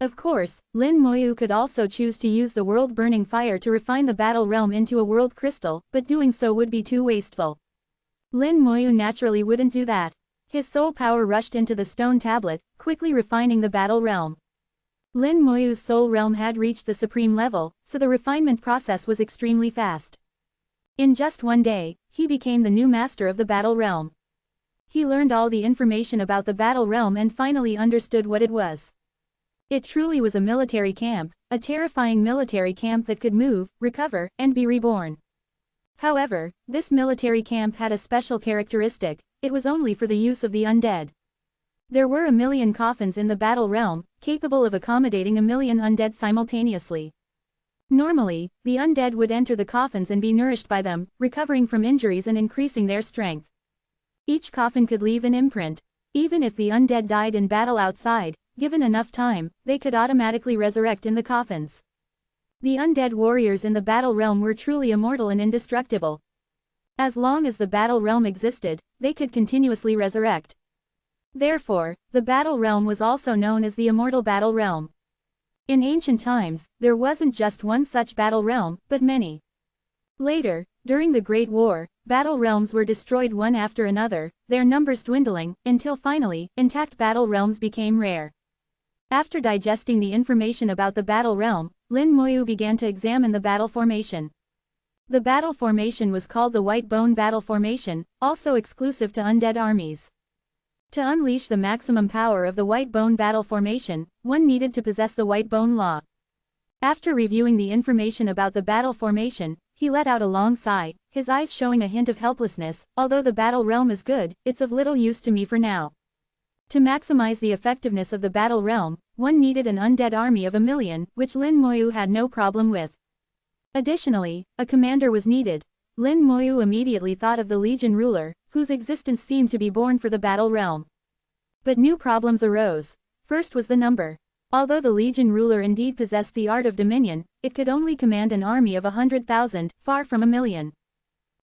Of course, Lin Moyu could also choose to use the world-burning fire to refine the battle realm into a world crystal, but doing so would be too wasteful. Lin Moyu naturally wouldn't do that. His soul power rushed into the stone tablet, quickly refining the battle realm. Lin Moyu's soul realm had reached the supreme level, so the refinement process was extremely fast. In just one day, he became the new master of the battle realm. He learned all the information about the battle realm and finally understood what it was. It truly was a military camp, a terrifying military camp that could move, recover, and be reborn. However, this military camp had a special characteristic: it was only for the use of the undead. There were 1,000,000 coffins in the battle realm, capable of accommodating 1,000,000 undead simultaneously. Normally, the undead would enter the coffins and be nourished by them, recovering from injuries and increasing their strength. Each coffin could leave an imprint. Even if the undead died in battle outside, given enough time, they could automatically resurrect in the coffins. The undead warriors in the battle realm were truly immortal and indestructible. As long as the battle realm existed, they could continuously resurrect. Therefore, the battle realm was also known as the Immortal Battle Realm. In ancient times, there wasn't just one such battle realm, but many. Later, During the Great War, battle realms were destroyed one after another, their numbers dwindling, until finally, intact battle realms became rare. After digesting the information about the battle realm, Lin Moyu began to examine the battle formation. The battle formation was called the White Bone Battle Formation, also exclusive to undead armies. To unleash the maximum power of the White Bone Battle Formation, one needed to possess the White Bone Law. After reviewing the information about the battle formation, he let out a long sigh, his eyes showing a hint of helplessness. Although the battle realm is good, it's of little use to me for now. To maximize the effectiveness of the battle realm, one needed an undead army of 1,000,000, which Lin Moyu had no problem with. Additionally, a commander was needed. Lin Moyu immediately thought of the Legion ruler, whose existence seemed to be born for the battle realm. But new problems arose. First was the number. Although the Legion ruler indeed possessed the art of dominion, it could only command an army of 100,000, far from 1,000,000.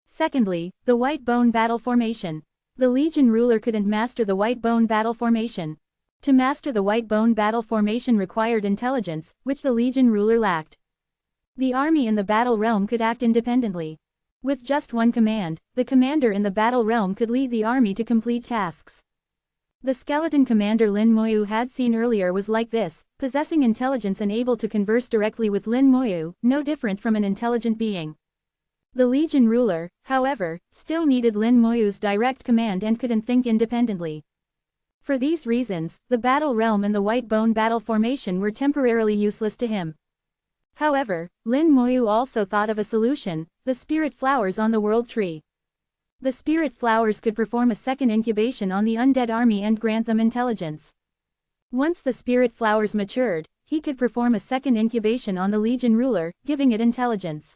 Secondly, the White Bone Battle Formation. The Legion ruler couldn't master the White Bone Battle Formation. To master the White Bone Battle Formation required intelligence, which the Legion ruler lacked. The army in the battle realm could act independently. With just one command, the commander in the battle realm could lead the army to complete tasks. The skeleton commander Lin Moyu had seen earlier was like this, possessing intelligence and able to converse directly with Lin Moyu, no different from an intelligent being. The Legion ruler, however, still needed Lin Moyu's direct command and couldn't think independently. For these reasons, the battle realm and the White Bone Battle Formation were temporarily useless to him. However, Lin Moyu also thought of a solution, the spirit flowers on the world tree. The spirit flowers could perform a second incubation on the undead army and grant them intelligence. Once the spirit flowers matured, he could perform a second incubation on the Legion ruler, giving it intelligence.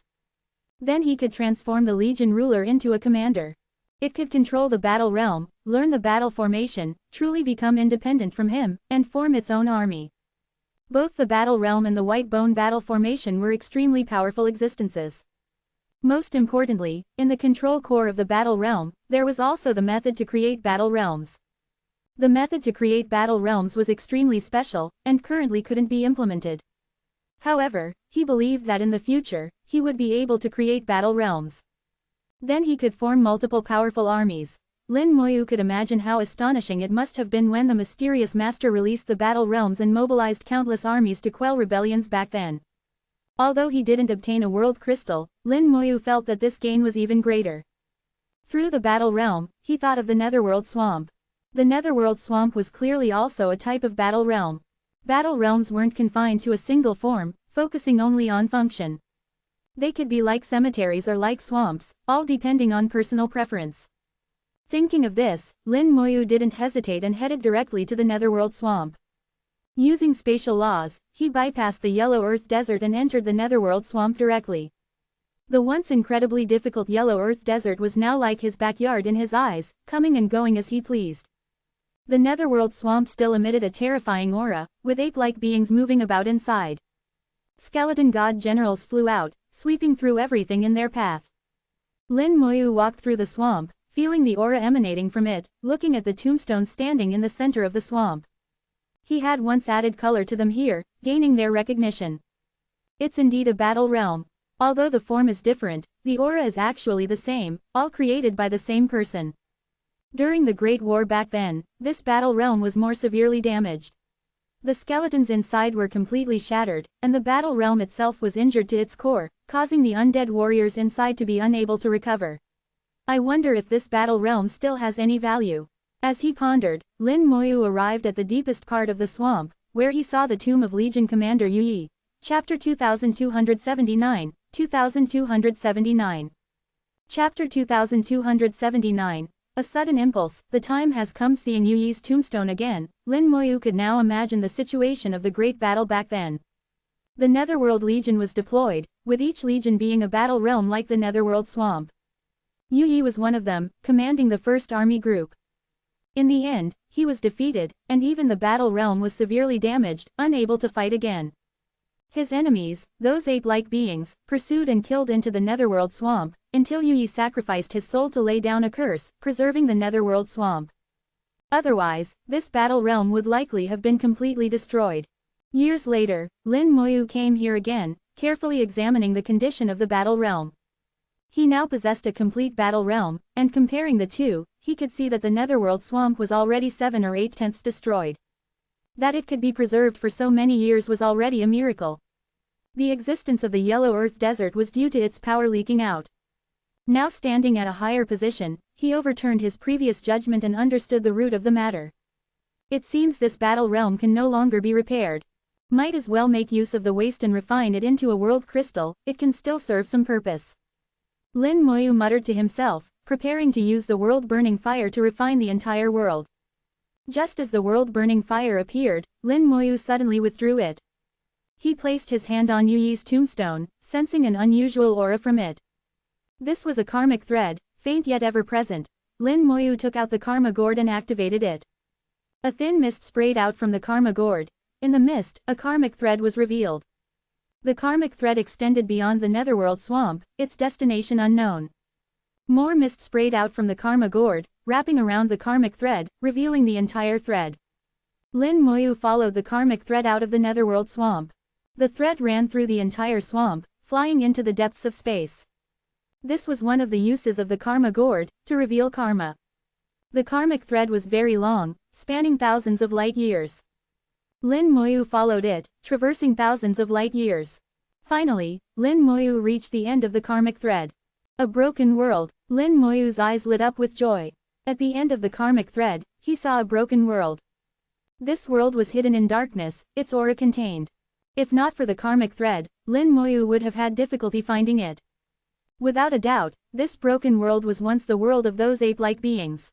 Then he could transform the Legion ruler into a commander. It could control the battle realm, learn the battle formation, truly become independent from him, and form its own army. Both the battle realm and the White Bone Battle Formation were extremely powerful existences. Most importantly, in the control core of the battle realm, there was also the method to create battle realms. The method to create battle realms was extremely special, and currently couldn't be implemented. However, he believed that in the future, he would be able to create battle realms. Then he could form multiple powerful armies. Lin Moyu could imagine how astonishing it must have been when the mysterious master released the battle realms and mobilized countless armies to quell rebellions back then. Although he didn't obtain a world crystal, Lin Moyu felt that this gain was even greater. Through the battle realm, he thought of the Netherworld Swamp. The Netherworld Swamp was clearly also a type of battle realm. Battle realms weren't confined to a single form, focusing only on function. They could be like cemeteries or like swamps, all depending on personal preference. Thinking of this, Lin Moyu didn't hesitate and headed directly to the Netherworld Swamp. Using spatial laws, he bypassed the Yellow Earth Desert and entered the Netherworld Swamp directly. The once incredibly difficult Yellow Earth Desert was now like his backyard in his eyes, coming and going as he pleased. The Netherworld Swamp still emitted a terrifying aura, with ape-like beings moving about inside. Skeleton god generals flew out, sweeping through everything in their path. Lin Moyu walked through the swamp, feeling the aura emanating from it, looking at the tombstones standing in the center of the swamp. He had once added color to them here, gaining their recognition. It's indeed a battle realm. Although the form is different, the aura is actually the same, all created by the same person. During the Great War back then, this battle realm was more severely damaged. The skeletons inside were completely shattered, and the battle realm itself was injured to its core, causing the undead warriors inside to be unable to recover. I wonder if this battle realm still has any value. As he pondered, Lin Moyu arrived at the deepest part of the swamp, where he saw the tomb of Legion Commander Yu Yi. Chapter 2279, 2279. Chapter 2279. A sudden impulse, the time has come. Seeing Yu Yi's tombstone again, Lin Moyu could now imagine the situation of the great battle back then. The Netherworld Legion was deployed, with each legion being a battle realm like the Netherworld Swamp. Yu Yi was one of them, commanding the first army group. In the end, he was defeated, and even the battle realm was severely damaged, unable to fight again. His enemies, those ape-like beings, pursued and killed into the Netherworld Swamp, until Yu Yi sacrificed his soul to lay down a curse, preserving the Netherworld Swamp. Otherwise, this battle realm would likely have been completely destroyed. Years later, Lin Moyu came here again, carefully examining the condition of the battle realm. He now possessed a complete battle realm, and comparing the two, he could see that the netherworld swamp was already 7 or 8/10 destroyed. That it could be preserved for so many years was already a miracle. The existence of the Yellow Earth Desert was due to its power leaking out. Now standing at a higher position, he overturned his previous judgment and understood the root of the matter. It seems this battle realm can no longer be repaired. Might as well make use of the waste and refine it into a world crystal, it can still serve some purpose. Lin Moyu muttered to himself, preparing to use the world-burning fire to refine the entire world. Just as the world-burning fire appeared, Lin Moyu suddenly withdrew it. He placed his hand on Yu Yi's tombstone, sensing an unusual aura from it. This was a karmic thread, faint yet ever-present. Lin Moyu took out the karma gourd and activated it. A thin mist sprayed out from the karma gourd. In the mist, a karmic thread was revealed. The karmic thread extended beyond the netherworld swamp, its destination unknown. More mist sprayed out from the karma gourd, wrapping around the karmic thread, revealing the entire thread. Lin Moyu followed the karmic thread out of the netherworld swamp. The thread ran through the entire swamp, flying into the depths of space. This was one of the uses of the karma gourd, to reveal karma. The karmic thread was very long, spanning thousands of light years. Lin Moyu followed it, traversing thousands of light years. Finally, Lin Moyu reached the end of the karmic thread. A broken world. Lin Moyu's eyes lit up with joy. At the end of the karmic thread, he saw a broken world. This world was hidden in darkness, its aura contained. If not for the karmic thread, Lin Moyu would have had difficulty finding it. Without a doubt, this broken world was once the world of those ape-like beings.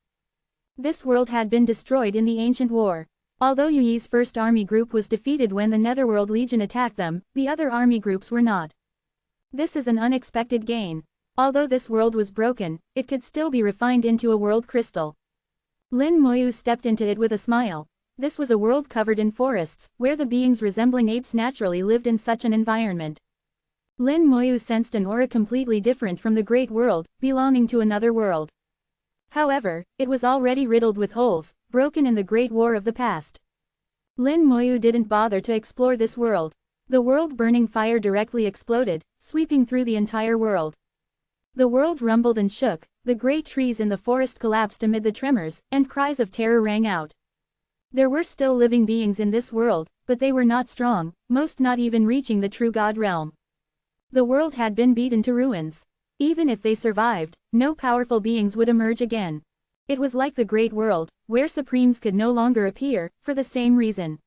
This world had been destroyed in the ancient war. Although Yu Yi's first army group was defeated when the Netherworld Legion attacked them, the other army groups were not. This is an unexpected gain. Although this world was broken, it could still be refined into a world crystal. Lin Moyu stepped into it with a smile. This was a world covered in forests, where the beings resembling apes naturally lived in such an environment. Lin Moyu sensed an aura completely different from the great world, belonging to another world. However, it was already riddled with holes, broken in the Great War of the past. Lin Moyu didn't bother to explore this world. The world-burning fire directly exploded, sweeping through the entire world. The world rumbled and shook, the great trees in the forest collapsed amid the tremors, and cries of terror rang out. There were still living beings in this world, but they were not strong, most not even reaching the true God realm. The world had been beaten to ruins. Even if they survived, no powerful beings would emerge again. It was like the Great World, where supremes could no longer appear, for the same reason.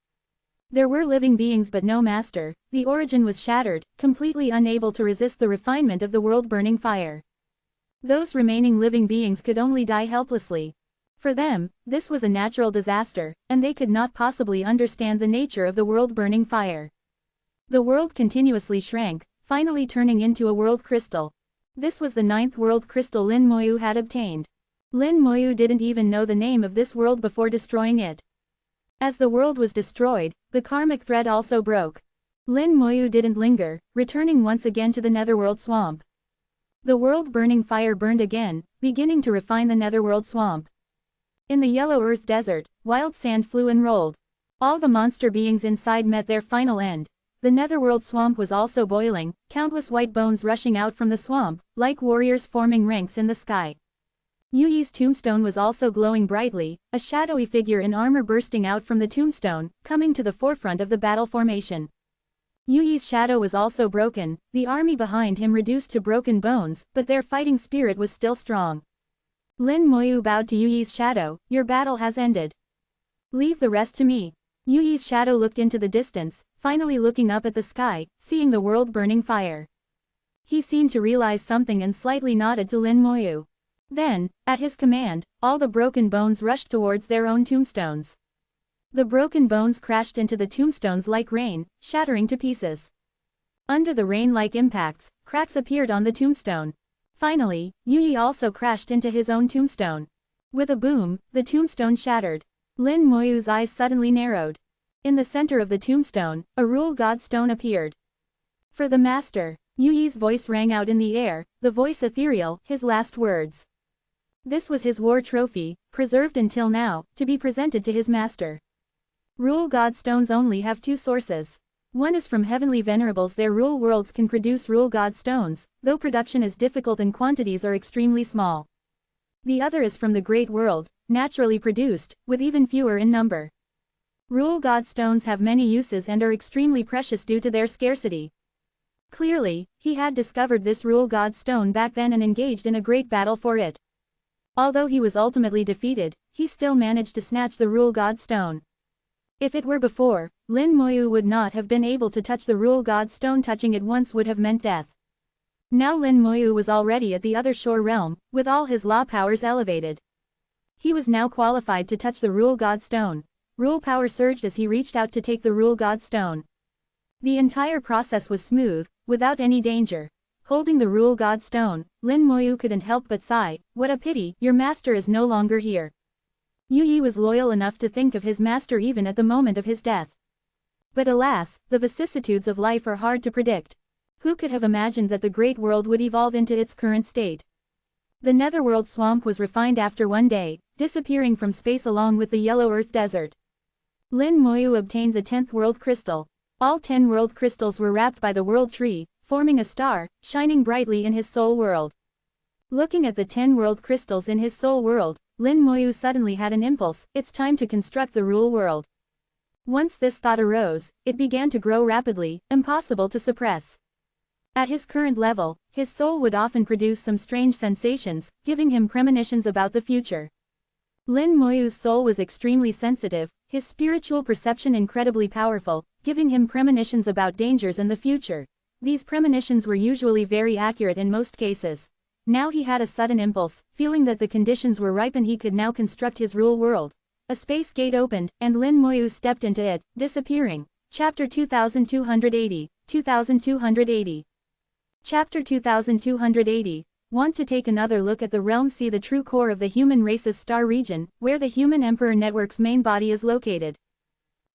There were living beings but no master. The origin was shattered, completely unable to resist the refinement of the world-burning fire. Those remaining living beings could only die helplessly. For them, this was a natural disaster, and they could not possibly understand the nature of the world-burning fire. The world continuously shrank, finally turning into a world crystal. This was the 9th world crystal Lin Moyu had obtained. Lin Moyu didn't even know the name of this world before destroying it. As the world was destroyed, the karmic thread also broke. Lin Moyu didn't linger, returning once again to the netherworld swamp. The world-burning fire burned again, beginning to refine the netherworld swamp. In the Yellow Earth Desert, wild sand flew and rolled. All the monster beings inside met their final end. The netherworld swamp was also boiling, countless white bones rushing out from the swamp, like warriors forming ranks in the sky. Yu Yi's tombstone was also glowing brightly, a shadowy figure in armor bursting out from the tombstone, coming to the forefront of the battle formation. Yu Yi's shadow was also broken, the army behind him reduced to broken bones, but their fighting spirit was still strong. Lin Moyu bowed to Yu Yi's shadow, "Your battle has ended. Leave the rest to me." Yu Yi's shadow looked into the distance, finally looking up at the sky, seeing the world burning fire. He seemed to realize something and slightly nodded to Lin Moyu. Then, at his command, all the broken bones rushed towards their own tombstones. The broken bones crashed into the tombstones like rain, shattering to pieces. Under the rain-like impacts, cracks appeared on the tombstone. Finally, Yu Yi also crashed into his own tombstone. With a boom, the tombstone shattered. Lin Moyu's eyes suddenly narrowed. In the center of the tombstone, a rule god stone appeared. "For the master." Yu Yi's voice rang out in the air, the voice ethereal, his last words. This was his war trophy, preserved until now, to be presented to his master. Rule god stones only have two sources. One is from heavenly venerables. Their rule worlds can produce rule god stones, though production is difficult and quantities are extremely small. The other is from the great world, naturally produced, with even fewer in number. Rule god stones have many uses and are extremely precious due to their scarcity. Clearly, he had discovered this rule god stone back then and engaged in a great battle for it. Although he was ultimately defeated, he still managed to snatch the rule god stone. If it were before, Lin Moyu would not have been able to touch the rule god stone. Touching it once would have meant death. Now Lin Moyu was already at the other shore realm, with all his law powers elevated. He was now qualified to touch the rule god stone. Rule power surged as he reached out to take the rule god stone. The entire process was smooth, without any danger. Holding the rule god stone, Lin Moyu couldn't help but sigh, "What a pity, your master is no longer here." Yu Yi was loyal enough to think of his master even at the moment of his death. But alas, the vicissitudes of life are hard to predict. Who could have imagined that the great world would evolve into its current state? The netherworld swamp was refined after one day, disappearing from space along with the yellow earth desert. Lin Moyu obtained the 10th world crystal. All 10 world crystals were wrapped by the world tree, forming a star, shining brightly in his soul world. Looking at the 10 world crystals in his soul world, Lin Moyu suddenly had an impulse. It's time to construct the rule world. Once this thought arose, it began to grow rapidly, impossible to suppress. At his current level, his soul would often produce some strange sensations, giving him premonitions about the future. Lin Moyu's soul was extremely sensitive, his spiritual perception incredibly powerful, giving him premonitions about dangers and the future. These premonitions were usually very accurate in most cases. Now he had a sudden impulse, feeling that the conditions were ripe and he could now construct his rule world. A space gate opened, and Lin Moyu stepped into it, disappearing. Chapter 2280, 2280. Chapter 2280. Want to take another look at the realm? See the true core of the human race's star region, where the Human Emperor Network's main body is located.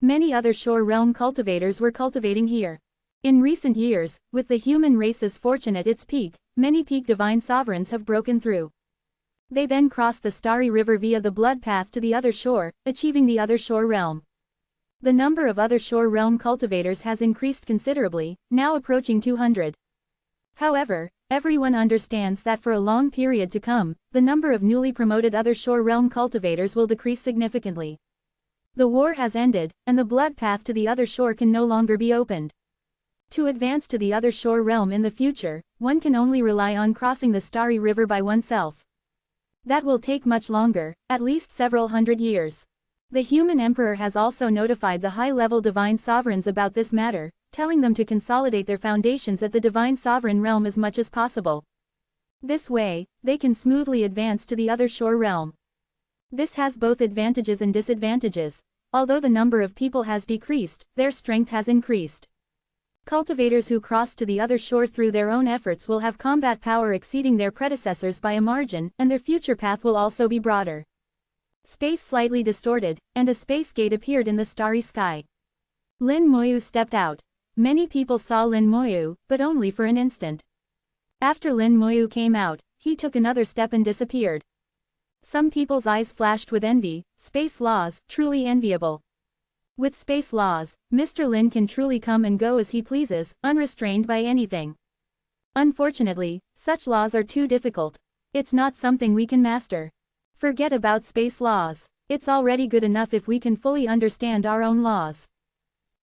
Many other shore realm cultivators were cultivating here. In recent years, with the human race's fortune at its peak, many peak divine sovereigns have broken through. They then crossed the starry river via the blood path to the other shore, achieving the other shore realm. The number of other shore realm cultivators has increased considerably, now approaching 200. However, everyone understands that for a long period to come, the number of newly promoted other shore realm cultivators will decrease significantly. The war has ended, and the blood path to the other shore can no longer be opened. To advance to the other shore realm in the future, one can only rely on crossing the starry river by oneself. That will take much longer, at least several hundred years. The Human Emperor has also notified the high-level divine sovereigns about this matter, telling them to consolidate their foundations at the divine sovereign realm as much as possible. This way, they can smoothly advance to the other shore realm. This has both advantages and disadvantages. Although the number of people has decreased, their strength has increased. Cultivators who cross to the other shore through their own efforts will have combat power exceeding their predecessors by a margin, and their future path will also be broader. Space slightly distorted, and a space gate appeared in the starry sky. Lin Moyu stepped out. Many people saw Lin Moyu, but only for an instant. After Lin Moyu came out, he took another step and disappeared. Some people's eyes flashed with envy. Space laws, truly enviable. With space laws, Mr. Lin can truly come and go as he pleases, unrestrained by anything. Unfortunately, such laws are too difficult. It's not something we can master. Forget about space laws. It's already good enough if we can fully understand our own laws.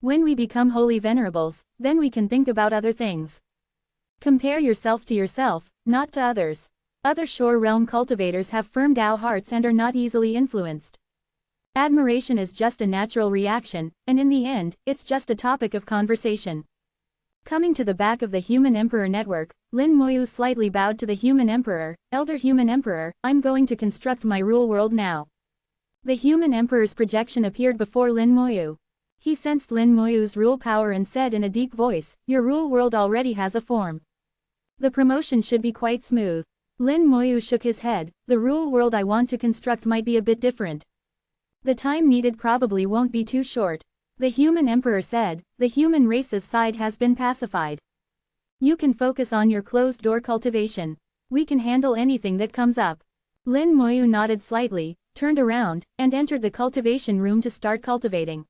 When we become holy venerables, then we can think about other things. Compare yourself to yourself, not to others. Other shore realm cultivators have firm Tao hearts and are not easily influenced. Admiration is just a natural reaction, and in the end, it's just a topic of conversation. Coming to the back of the Human Emperor Network, Lin Moyu slightly bowed to the Human Emperor. Elder Human Emperor, I'm going to construct my rule world now. The Human Emperor's projection appeared before Lin Moyu. He sensed Lin Moyu's rule power and said in a deep voice, your rule world already has a form. The promotion should be quite smooth. Lin Moyu shook his head. The rule world I want to construct might be a bit different. The time needed probably won't be too short. The Human Emperor said, the human race's side has been pacified. You can focus on your closed-door cultivation. We can handle anything that comes up. Lin Moyu nodded slightly, turned around, and entered the cultivation room to start cultivating.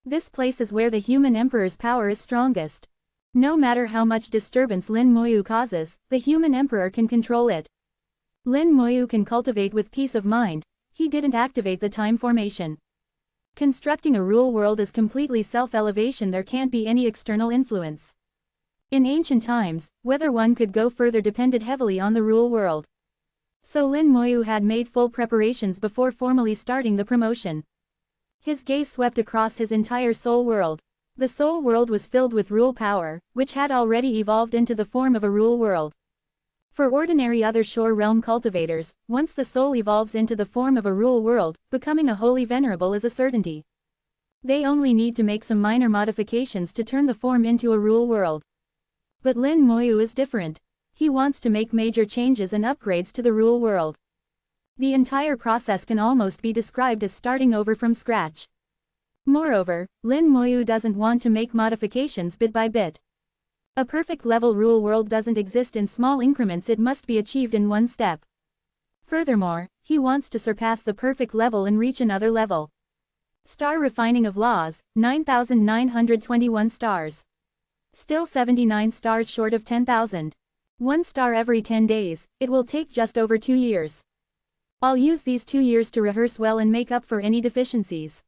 This place is where the human emperor's power is strongest. No matter how much disturbance Lin Moyu causes, the human emperor can control it. Lin Moyu can cultivate with peace of mind. He didn't activate the time formation. Constructing a rule world is completely self-elevation. There can't be any external influence. In ancient times, whether one could go further depended heavily on the rule world. So Lin Moyu had made full preparations before formally starting the promotion. His gaze swept across his entire soul world. The soul world was filled with rule power, which had already evolved into the form of a rule world. For ordinary other shore realm cultivators, once the soul evolves into the form of a rule world, becoming a holy venerable is a certainty. They only need to make some minor modifications to turn the form into a rule world. But Lin Moyu is different. He wants to make major changes and upgrades to the rule world. The entire process can almost be described as starting over from scratch. Moreover, Lin Moyu doesn't want to make modifications bit by bit. A perfect level rule world doesn't exist in small increments, it must be achieved in one step. Furthermore, he wants to surpass the perfect level and reach another level. Star refining of laws, 9,921 stars. Still 79 stars short of 10,000. 1 star every 10 days, it will take just over 2 years. I'll use these 2 years to rehearse well and make up for any deficiencies.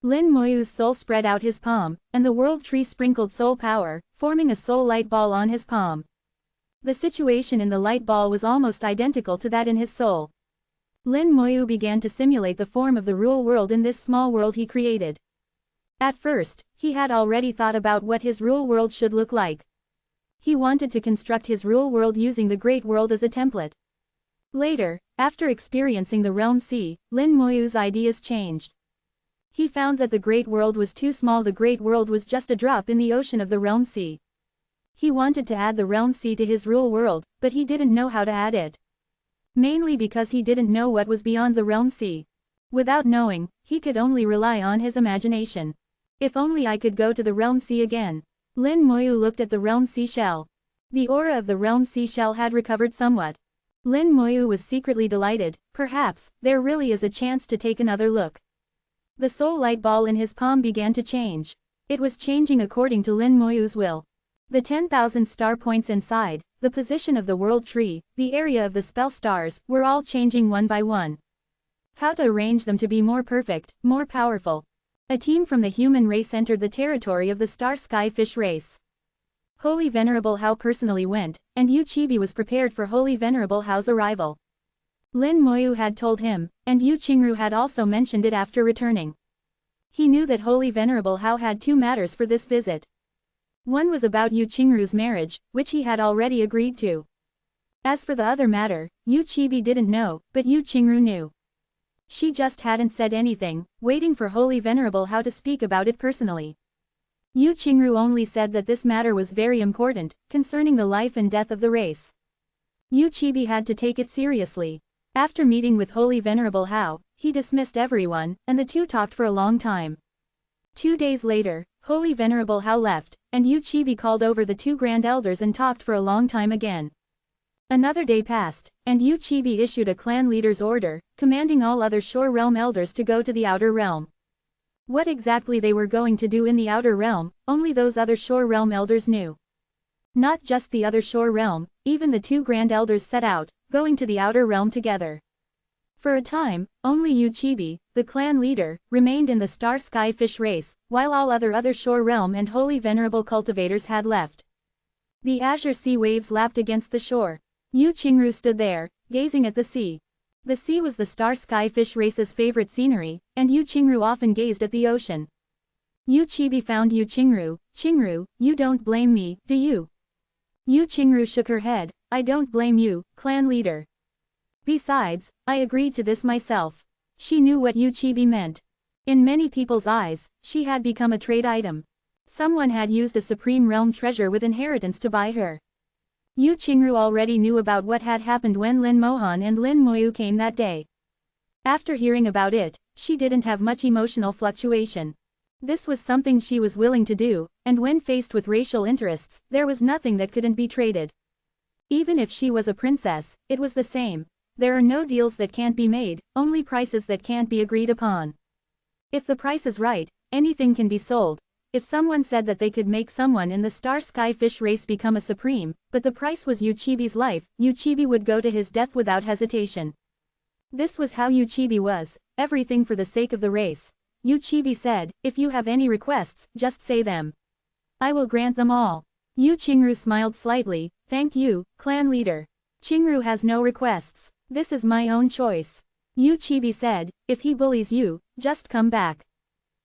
Lin Moyu's soul spread out his palm, and the world tree sprinkled soul power, forming a soul light ball on his palm. The situation in the light ball was almost identical to that in his soul. Lin Moyu began to simulate the form of the rule world in this small world he created. At first, he had already thought about what his rule world should look like. He wanted to construct his rule world using the Great World as a template. Later, after experiencing the Realm Sea, Lin Moyu's ideas changed. He found that the Great World was too small. The Great World was just a drop in the ocean of the Realm Sea. He wanted to add the Realm Sea to his rule world, but he didn't know how to add it. Mainly because he didn't know what was beyond the Realm Sea. Without knowing, he could only rely on his imagination. If only I could go to the Realm Sea again. Lin Moyu looked at the Realm Sea shell. The aura of the Realm Sea shell had recovered somewhat. Lin Moyu was secretly delighted. Perhaps there really is a chance to take another look. The soul light ball in his palm began to change. It was changing according to Lin Moyu's will. The 10,000 star points inside, the position of the world tree, the area of the spell stars, were all changing one by one. How to arrange them to be more perfect, more powerful. A team from the human race entered the territory of the star sky fish race. Holy Venerable Hao personally went, and Yu Chibi was prepared for Holy Venerable Hao's arrival. Lin Moyu had told him, and Yu Qingru had also mentioned it after returning. He knew that Holy Venerable Hao had 2 matters for this visit. One was about Yu Qingru's marriage, which he had already agreed to. As for the other matter, Yu Chibi didn't know, but Yu Qingru knew. She just hadn't said anything, waiting for Holy Venerable Hao to speak about it personally. Yu Qingru only said that this matter was very important, concerning the life and death of the race. Yu Chibi had to take it seriously. After meeting with Holy Venerable Hao, he dismissed everyone, and the two talked for a long time. 2 days later, Holy Venerable Hao left, and Yu Chibi called over the 2 grand elders and talked for a long time again. Another day passed, and Yu Chibi issued a clan leader's order, commanding all other shore realm elders to go to the outer realm. What exactly they were going to do in the outer realm, only those other shore realm elders knew. Not just the other shore realm, even the 2 grand elders set out, going to the outer realm together. For a time, only Yu Chibi, the clan leader, remained in the star sky fish race, while all other shore realm and holy venerable cultivators had left. The azure sea waves lapped against the shore. Yu Qingru stood there, gazing at the sea. The sea was the star sky fish race's favorite scenery, and Yu Qingru often gazed at the ocean. Yu Chibi found Yu Qingru. "Qingru, you don't blame me, do you?" Yu Qingru shook her head. "I don't blame you, clan leader. Besides, I agreed to this myself." She knew what Yu Chibi meant. In many people's eyes, she had become a trade item. Someone had used a supreme realm treasure with inheritance to buy her. Yu Qingru already knew about what had happened when Lin Mohan and Lin Moyu came that day. After hearing about it, she didn't have much emotional fluctuation. This was something she was willing to do, and when faced with racial interests, there was nothing that couldn't be traded. Even if she was a princess, it was the same. There are no deals that can't be made, only prices that can't be agreed upon. If the price is right, Anything can be sold. If someone said that they could make someone in the Star Sky Fish race become a supreme, but the price was Uchibi's life, Uchibi would go to his death without hesitation. This was how Uchibi was, everything for the sake of the race. Uchibi said, if you have any requests, just say them. I will grant them all. Yu Qingru smiled slightly, thank you, clan leader. Qingru has no requests. This is my own choice. Uchibi said, if he bullies you, just come back.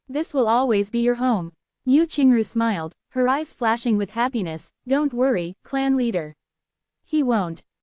This will always be your home. Yu Qingru smiled, her eyes flashing with happiness, don't worry, clan leader. He won't.